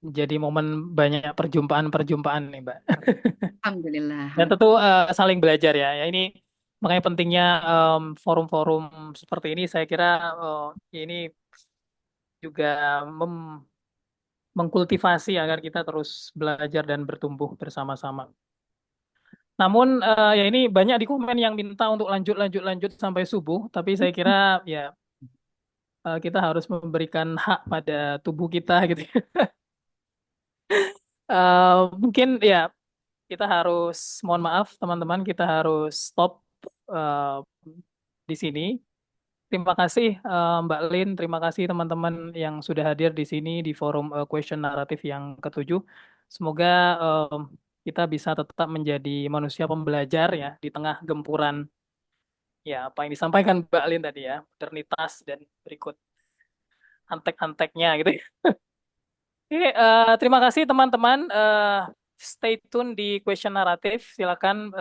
jadi momen banyak perjumpaan-perjumpaan nih, Mbak. Alhamdulillah. Dan tentu saling belajar ya. Ya ini makanya pentingnya forum-forum seperti ini. Saya kira ini juga mengkultivasi agar kita terus belajar dan bertumbuh bersama-sama. Namun ya ini banyak di komen yang minta untuk lanjut sampai subuh. Tapi saya kira ya kita harus memberikan hak pada tubuh kita gitu. Mungkin ya kita harus mohon maaf teman-teman, kita harus stop eh, di sini. Terima kasih Mbak Lin, terima kasih teman-teman yang sudah hadir di sini di forum Question Naratif yang ke-7. Semoga kita bisa tetap menjadi manusia pembelajar ya di tengah gempuran ya apa yang disampaikan Mbak Lin tadi ya, modernitas dan berikut antek-anteknya gitu ya. Oke, terima kasih teman-teman. Stay tune di Question Naratif. Silakan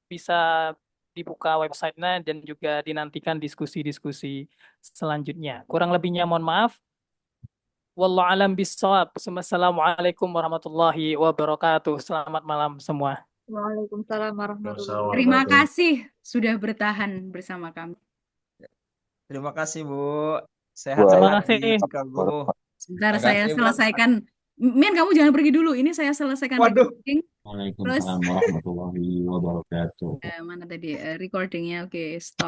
bisa dibuka websitenya dan juga dinantikan diskusi-diskusi selanjutnya. Kurang lebihnya mohon maaf. Wallahu alam bissawab. Wassalamualaikum warahmatullahi wabarakatuh. Selamat malam semua. Waalaikumsalam warahmatullahi Terima wabarakatuh. kasih sudah bertahan bersama kami. Terima kasih Bu. Terima Sehat-sehat kasih. di Chicago. Sebentar Terima saya kasih, Mbak. selesaikan. Min, kamu jangan pergi dulu. Ini saya selesaikan Waduh. recording. Terus Waalaikumsalam warahmatullahi wabarakatuh. mana tadi recordingnya? Oke, stop.